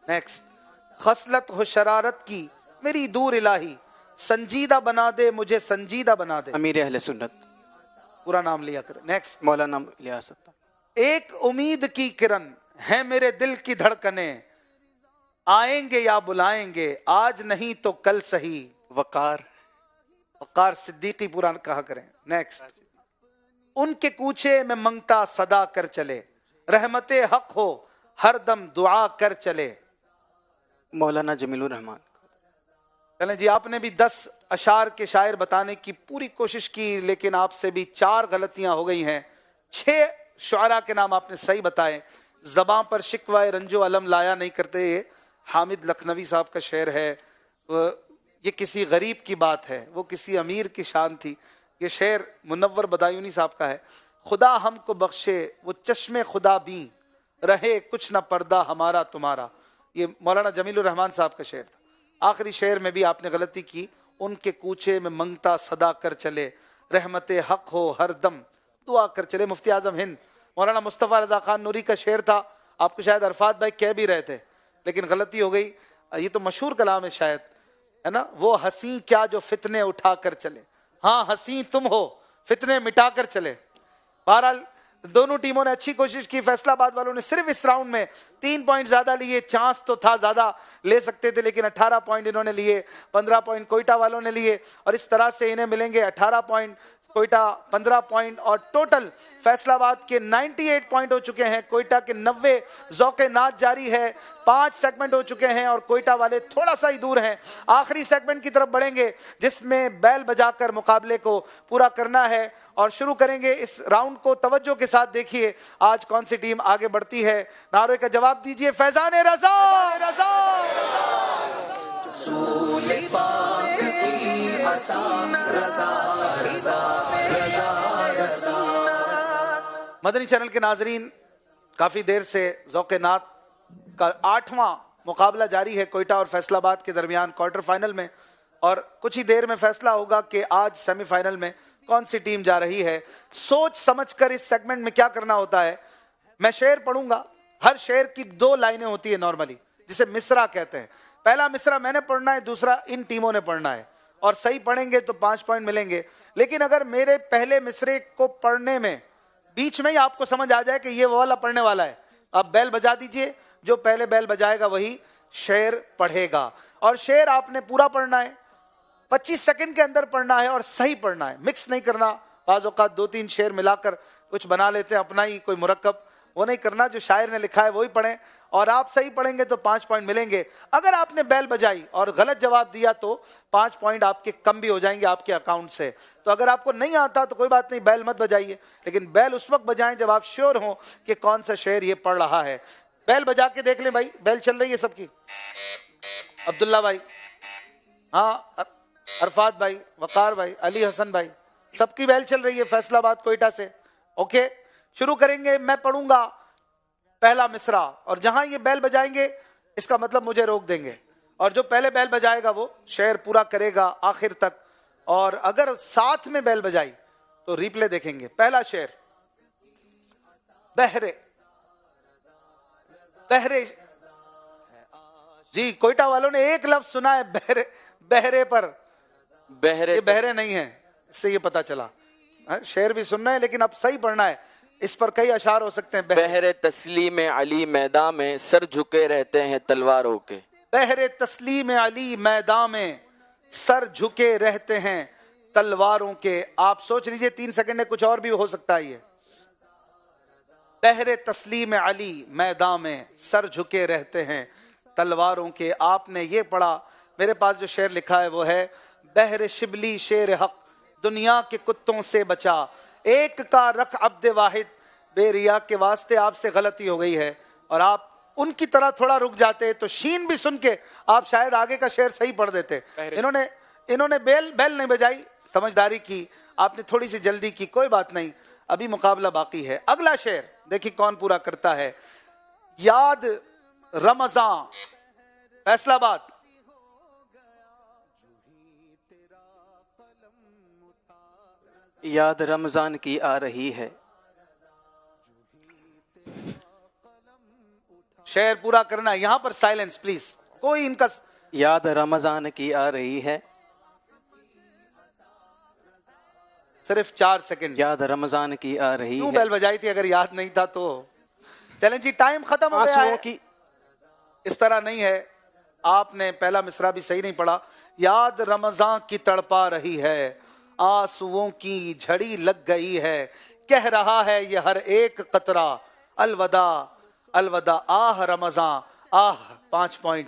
نیکسٹ. خصلت ہو شرارت کی میری دور الہی, سنجیدہ بنا دے مجھے سنجیدہ بنا دے. امیر اہل سنت. پورا نام لیا کرے. نیکسٹ. مولانا الیاس. ایک امید کی کرن ہے میرے دل کی دھڑکنیں, آئیں گے یا بلائیں گے آج نہیں تو کل سہی. وقار. وقار صدیقی پورا کہا کریں. نیکسٹ. ان کے کوچے میں منگتا صدا کر چلے, رحمت حق ہو ہر دم دعا کر چلے. مولانا جمیل الرحمان. چلیں جی, آپ نے بھی 10 اشعار کے شاعر بتانے کی پوری کوشش کی, لیکن آپ سے بھی 4 غلطیاں ہو گئی ہیں. 6 شعراء کے نام آپ نے صحیح بتائے. زباں پر شکوائے رنج و علم لایا نہیں کرتے, یہ حامد لکھنوی صاحب کا شعر ہے. یہ کسی غریب کی بات ہے, وہ کسی امیر کی شان تھی. یہ شعر منور بدایونی صاحب کا ہے. خدا ہم کو بخشے وہ چشم خدا بھی, رہے کچھ نہ پردہ ہمارا تمہارا. یہ مولانا جمیل الرحمان صاحب کا شعر تھا. آخری شعر میں بھی آپ نے غلطی کی. ان کے کوچے میں منگتا صدا کر چلے, رحمت حق ہو ہر دم دعا کر چلے. مفتی اعظم ہند مولانا مصطفیٰ رضا خان نوری کا شعر تھا. آپ کو شاید عرفات بھائی کہہ بھی رہے تھے, لیکن غلطی ہو گئی. یہ تو مشہور کلام ہے شاید, ہے نا. وہ ہنسی کیا جو فتنے اٹھا کر چلے, ہاں ہنسی تم ہو فتنے مٹا کر چلے. بہرحال دونوں ٹیموں نے اچھی کوشش کی. فیصلہ آباد والوں نے صرف اس راؤنڈ میں 3 پوائنٹ زیادہ لیے. چانس تو تھا, زیادہ لے سکتے تھے, لیکن 18 پوائنٹ انہوں نے لیے. 15 پوائنٹ کوئٹہ والوں نے لیے, اور اس طرح سے انہیں ملیں گے 18 پوائنٹ. کوئٹہ 15 پوائنٹ اور ٹوٹل فیصل آباد کے 98 پوائنٹ ہو چکے ہیں. کوئٹہ کے 90. ذوق نات جاری ہے. 5 سیگمنٹ ہو چکے ہیں اور کوئٹہ والے تھوڑا سا ہی دور ہیں. آخری سیگمنٹ کی طرف بڑھیں گے جس میں بیل بجا کر مقابلے کو پورا کرنا ہے اور شروع کریں گے اس راؤنڈ کو. توجہ کے ساتھ دیکھیے آج کون سی ٹیم آگے بڑھتی ہے. نعرے کا جواب دیجئے فیضان رضا. رسول پاک کی عصا رضا رضا رضا رضا. مدنی چینل کے ناظرین، کافی دیر سے ذوق نات کا 8واں مقابلہ جاری ہے کوئٹہ اور فیصل آباد کے درمیان کوارٹر فائنل میں، اور کچھ ہی دیر میں فیصلہ ہوگا کہ آج سیمی فائنل میں کون سی ٹیم جا رہی ہے. سوچ سمجھ کر اس سیگمنٹ میں کیا کرنا ہوتا ہے. میں شعر پڑھوں گا، ہر شعر کی 2 لائنیں ہوتی ہیں نارملی، جسے مصرع کہتے ہیں. پہلا مصرع میں نے پڑھنا ہے، دوسرا ان ٹیموں نے پڑھنا ہے، اور صحیح پڑھیں گے تو 5 پوائنٹ ملیں گے. لیکن اگر میرے پہلے مصرے کو پڑھنے میں بیچ میں ہی آپ کو سمجھ آ جائے کہ یہ وہ والا پڑھنے والا ہے، آپ بیل بجا دیجئے. جو پہلے بیل بجائے گا وہی شعر پڑھے گا، اور شعر آپ نے پورا پڑھنا ہے، 25 سیکنڈ کے اندر پڑھنا ہے اور صحیح پڑھنا ہے. مکس نہیں کرنا. بعض اوقات 2-3 شعر ملا کر کچھ بنا لیتے ہیں اپنا ہی کوئی مرکب، وہ نہیں کرنا. جو شاعر نے لکھا ہے وہی پڑھیں، اور آپ صحیح پڑھیں گے تو 5 پوائنٹ ملیں گے. اگر آپ نے بیل بجائی اور غلط جواب دیا تو 5 پوائنٹ آپ کے کم بھی ہو جائیں گے آپ کے اکاؤنٹ سے. تو اگر آپ کو نہیں آتا تو کوئی بات نہیں، بیل مت بجائیے، لیکن بیل اس وقت بجائیں جب آپ شیور ہوں کہ کون سا شعر یہ پڑھ رہا ہے. بیل بجا کے دیکھ لیں بھائی، بیل چل رہی ہے سب کی. عبداللہ بھائی، ہاں، عرفات بھائی، وقار بھائی، علی حسن بھائی، سب کی بیل چل رہی ہے فیصل آباد کوئٹہ سے. اوکے، شروع کریں گے. میں پڑھوں گا پہلا مصرع، اور جہاں یہ بیل بجائیں گے اس کا مطلب مجھے روک دیں گے، اور جو پہلے بیل بجائے گا وہ شعر پورا کرے گا آخر تک. اور اگر ساتھ میں بیل بجائی تو ریپلے دیکھیں گے. پہلا شعر، بہرے. بہرے جی، کوئٹہ والوں نے ایک لفظ سنا ہے بہرے، بہرے پر. بہرے، یہ بہرے نہیں ہیں، اس سے یہ پتا چلا. شعر بھی سننا ہے لیکن اب صحیح پڑھنا ہے. اس پر کئی اشعار ہو سکتے ہیں. بہر تسلیم علی میدان میں سر جھکے رہتے ہیں تلواروں کے. بہر تسلیم علی میدان میں سر جھکے رہتے ہیں تلواروں کے. آپ سوچ لیجئے 3 سیکنڈ میں کچھ اور بھی ہو سکتا ہے. یہ بہر تسلیم علی میدان میں سر جھکے رہتے ہیں تلواروں کے. آپ نے یہ پڑھا. میرے پاس جو شعر لکھا ہے وہ ہے، بہر شبلی شیر حق دنیا کے کتوں سے بچا، ایک کا رکھ عبد واحد. بے ریا کے واسطے آپ سے غلطی ہو گئی ہے، اور آپ ان کی طرح تھوڑا رک جاتے تو شین بھی سن کے آپ شاید آگے کا شعر صحیح پڑھ دیتے. انہوں نے بیل نہیں بجائی، سمجھداری کی. آپ نے تھوڑی سی جلدی کی، کوئی بات نہیں، ابھی مقابلہ باقی ہے. اگلا شعر دیکھیں کون پورا کرتا ہے. یاد رمضان، فیصل آباد. یاد رمضان کی آ رہی ہے. شعر پورا کرنا ہے. یہاں پر سائلنس پلیز، کوئی ان کا. یاد رمضان کی آ رہی ہے. صرف 4 سیکنڈ. یاد رمضان کی آ رہی کیوں ہے. بیل بجائی تھی اگر یاد نہیں تھا تو؟ چلیں جی، ٹائم ختم ہو گیا ہے. اس طرح نہیں ہے، آپ نے پہلا مصرع بھی صحیح نہیں پڑھا. یاد رمضان کی تڑپا رہی ہے، آنسوؤں کی جھڑی لگ گئی ہے، کہہ رہا ہے یہ ہر ایک قطرہ، الوداع الوداع آہ رمضان آہ. 5 پوائنٹ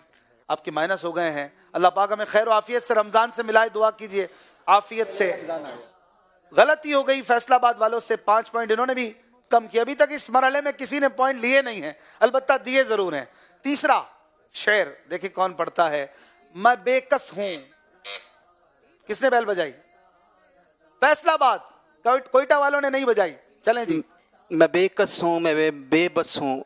آپ کے مائنس ہو گئے ہیں. اللہ پاک ہمیں خیر و عافیت سے رمضان سے ملائے. دعا کیجئے عافیت سے. غلطی ہو گئی فیصل آباد والوں سے. 5 پوائنٹ انہوں نے بھی کم کیا. ابھی تک اس مرحلے میں کسی نے پوائنٹ لیے نہیں ہیں، البتہ دیے ضرور ہیں. تیسرا شعر دیکھیں کون پڑھتا ہے. میں بے کس ہوں. کس نے بیل بجائی؟ فیصل آباد. کوئٹہ والوں نے نہیں بجائی. چلیں جی. میں بے کس ہوں، میں بے بس ہوں،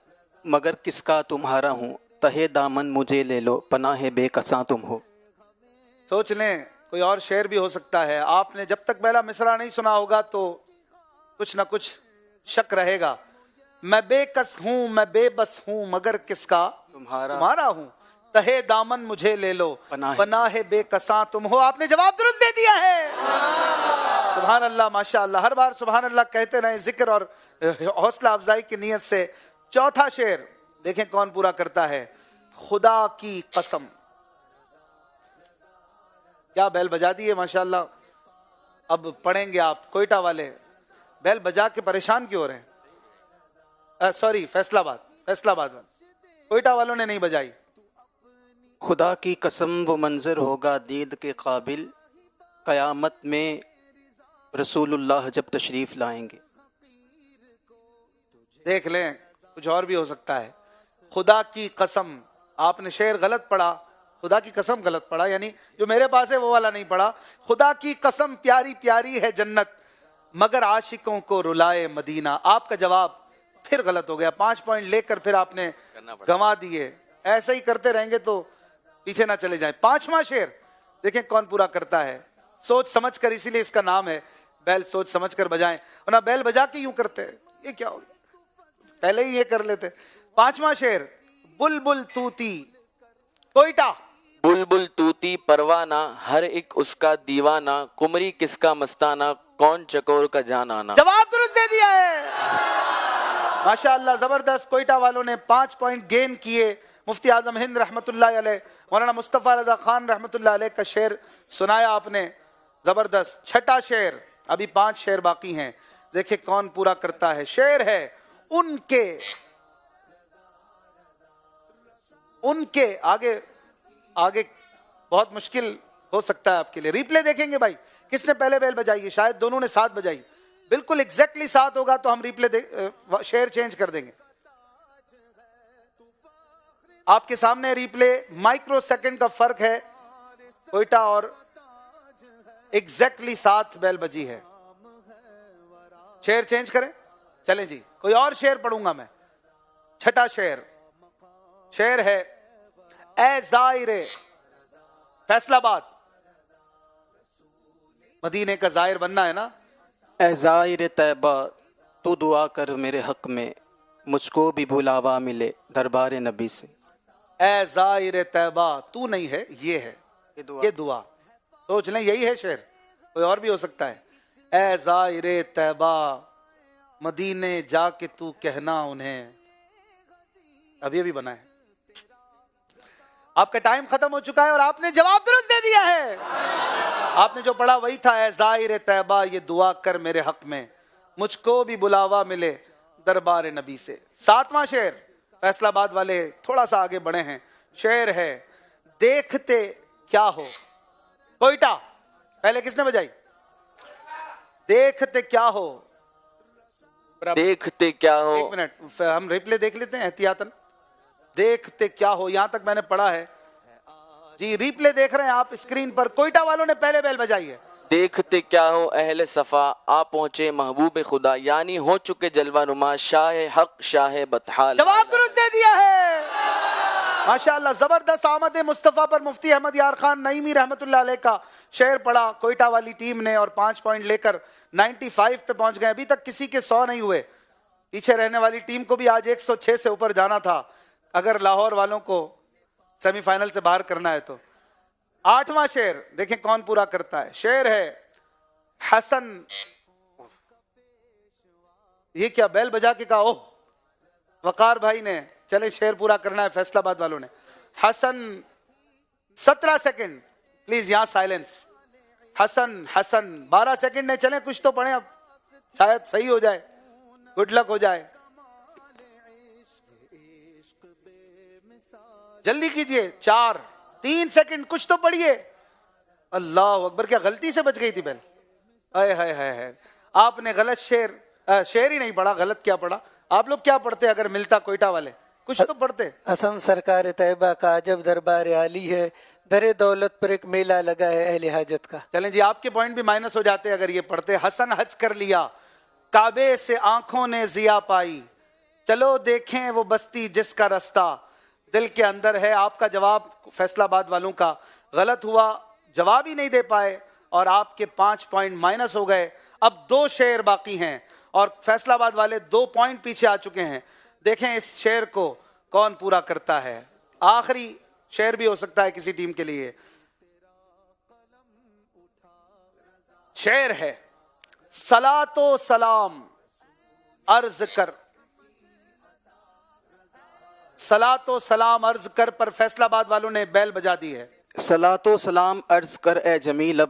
مگر کس کا تمہارا ہوں، تہے دامن مجھے لے لو، پناہ بے کساں تم ہو. سوچ لیں کوئی اور شعر بھی ہو سکتا ہے. آپ نے جب تک پہلا مصرع نہیں سنا ہوگا تو کچھ نہ کچھ شک رہے گا. میں بے کس ہوں، میں بے بس ہوں، مگر کس کا تمہارا ہوں، تہے دامن مجھے لے لو، پناہ بے کساں تم ہو. آپ نے جواب درست دے دیا ہے. سبحان اللہ، ماشاء اللہ. ہر بار سبحان اللہ کہتے رہیں ذکر اور حوصلہ افزائی کی نیت سے. چوتھا شعر دیکھیں کون پورا کرتا ہے. خدا کی قسم. کیا بیل بجا دی ہے ماشاء اللہ. اب پڑھیں گے آپ کوئٹہ والے بیل بجا کے پریشان کیوں ہو رہے ہیں؟ سوری فیصل آباد والے کوئٹہ والوں نے نہیں بجائی. خدا کی قسم وہ منظر ہوگا دید کے قابل، قیامت میں رسول اللہ جب تشریف لائیں گے. دیکھ لیں کچھ اور بھی ہو سکتا ہے. خدا کی قسم، آپ نے شعر غلط پڑھا، خدا کی قسم غلط پڑھا، یعنی جو میرے پاس ہے وہ والا نہیں پڑھا. خدا کی قسم پیاری پیاری ہے جنت مگر عاشقوں کو رلائے مدینہ. آپ کا جواب پھر غلط ہو گیا. 5 پوائنٹ لے کر پھر آپ نے گنوا دیے. ایسے ہی کرتے رہیں گے تو پیچھے نہ چلے جائیں. 5واں شعر دیکھیں کون پورا کرتا ہے. سوچ سمجھ کر، اسی لیے اس کا نام ہے بیل سوچ سمجھ کر بجائیں، ورنہ بیل بجا کے یوں کرتے یہ کیا ہو گیا، پہلے ہی یہ کر لیتے. 5واں شعر بلبل توتی کوئٹہ. بلبل توتی پروانہ ہر ایک اس کا دیوانہ، قمری کس کا مستانہ کون چکور کا جان آنا. جواب درست دے دیا ہے ماشاءاللہ، زبردست. کوئٹہ والوں نے 5 پوائنٹ گین کیے. مفتی اعظم ہند رحمت اللہ علیہ، مولانا مصطفیٰ رضا خان رحمت اللہ علیہ کا شعر سنایا آپ نے، زبردست. 6واں شعر، ابھی 5 شعر باقی ہیں، دیکھیں کون پورا کرتا ہے. شعر ہے ان کے آگے بہت مشکل ہو سکتا ہے آپ کے لیے. ریپلے دیکھیں گے بھائی کس نے پہلے بیل بجائی ہے، شاید دونوں نے ساتھ بجائی. بالکل ایگزیکٹلی 7 ہوگا تو ہم ریپلے شعر چینج کر دیں گے. آپ کے سامنے ریپلے مائکرو سیکنڈ کا فرق ہے، کوئٹہ اور ایگزیکٹلی 7 بیل بجی ہے. شعر چینج کریں، چلیں جی کوئی اور شعر پڑھوں گا میں. 6واں شعر ہے اے زائر فیصل آباد. مدینے کا زائر بننا ہے نا. اے زائر طیبہ تو دعا کر میرے حق میں، مجھ کو بھی بلاوا ملے دربار نبی سے. اے زائر طیبہ، تو نہیں ہے یہ ہے یہ دعا. سوچ لیں یہی ہے شعر، کوئی اور بھی ہو سکتا ہے. اے زائر طیبہ مدینے جا کے تو کہنا انہیں. ابھی ابھی بنا ہے. آپ کا ٹائم ختم ہو چکا ہے اور آپ نے جواب درست دے دیا ہے. آپ نے جو پڑھا وہی تھا، اے زائر طیبہ یہ دعا کر میرے حق میں، مجھ کو بھی بلاوا ملے دربار نبی سے. 7واں شعر، فیصل آباد والے تھوڑا سا آگے بڑھے ہیں. شعر ہے دیکھتے کیا ہو. کوئٹہ پہلے کس نے بجائی؟ دیکھتے کیا ہو. دیکھتے کیا ہو. 1 منٹ ہم ریپلے دیکھ لیتے ہیں احتیاطاً. دیکھتے کیا ہو یہاں تک میں نے پڑھا ہے جی. ریپلے دیکھ رہے ہیں آپ اسکرین پر. کوئٹہ والوں نے پہلے بیل بجائی ہے. دیکھتے کیا ہو اہل صفا آ پہنچے محبوب خدا، یعنی ہو چکے جلوہ نما شاہ حق شاہ بطحال. جواب درست دے دیا ہے ماشاءاللہ، زبردست. آمد مصطفیٰ پر مفتی احمد یار خان نعیمی رحمت اللہ علیہ کا شعر پڑھا کوئٹہ والی ٹیم نے اور 5 پوائنٹ لے کر 95 پہ پہنچ گئے. ابھی تک کسی کے 100 نہیں ہوئے. پیچھے رہنے والی ٹیم کو بھی آج 106 سے اوپر جانا تھا اگر لاہور والوں کو سیمی فائنل سے باہر کرنا ہے تو. 8واں شعر دیکھیں کون پورا کرتا ہے. شعر ہے حسن. یہ کیا بیل بجا کے کہا اوہ وقار بھائی نے. چلے شعر پورا کرنا ہے فیصل آباد والوں نے. حسن 17 سیکنڈ پلیز یہاں سائلنس. حسن 12 سیکنڈ نے. چلیں کچھ تو پڑھیں اب شاید صحیح ہو جائے، گڈ لک ہو جائے. جلدی کیجئے. 4 3 سیکنڈ کچھ تو پڑھیے. اللہ اکبر، کیا غلطی سے بچ گئی تھی بیل؟ ہائے آپ نے غلط شعر ہی نہیں پڑھا. غلط کیا پڑھا؟ آپ لوگ کیا پڑھتے اگر ملتا کوئٹہ والے؟ کچھ تو پڑھتے. حسن سرکار طیبہ کا عجب دربار عالی ہے، در دولت پر ایک میلہ لگا ہے اہل حاجت کا. چلیں جی آپ کے پوائنٹ بھی مائنس ہو جاتے اگر یہ پڑھتے. حسن حج کر لیا کعبے سے آنکھوں نے ضیا پائی، چلو دیکھیں وہ بستی جس کا رستہ دل کے اندر ہے. آپ کا جواب فیصل آباد والوں کا غلط ہوا، جواب ہی نہیں دے پائے اور آپ کے 5 پوائنٹ مائنس ہو گئے. اب 2 شعر باقی ہیں اور فیصل آباد والے 2 پوائنٹ پیچھے آ چکے ہیں. دیکھیں اس شعر کو کون پورا کرتا ہے. آخری شعر بھی ہو سکتا ہے کسی ٹیم کے لیے. شعر ہے صلاۃ و سلام عرض کر. صلاۃ و سلام عرض کر پر فیصل آباد والوں نے بیل بجا دی ہے. صلاۃ و سلام عرض کر اے جمیل اب،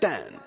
10,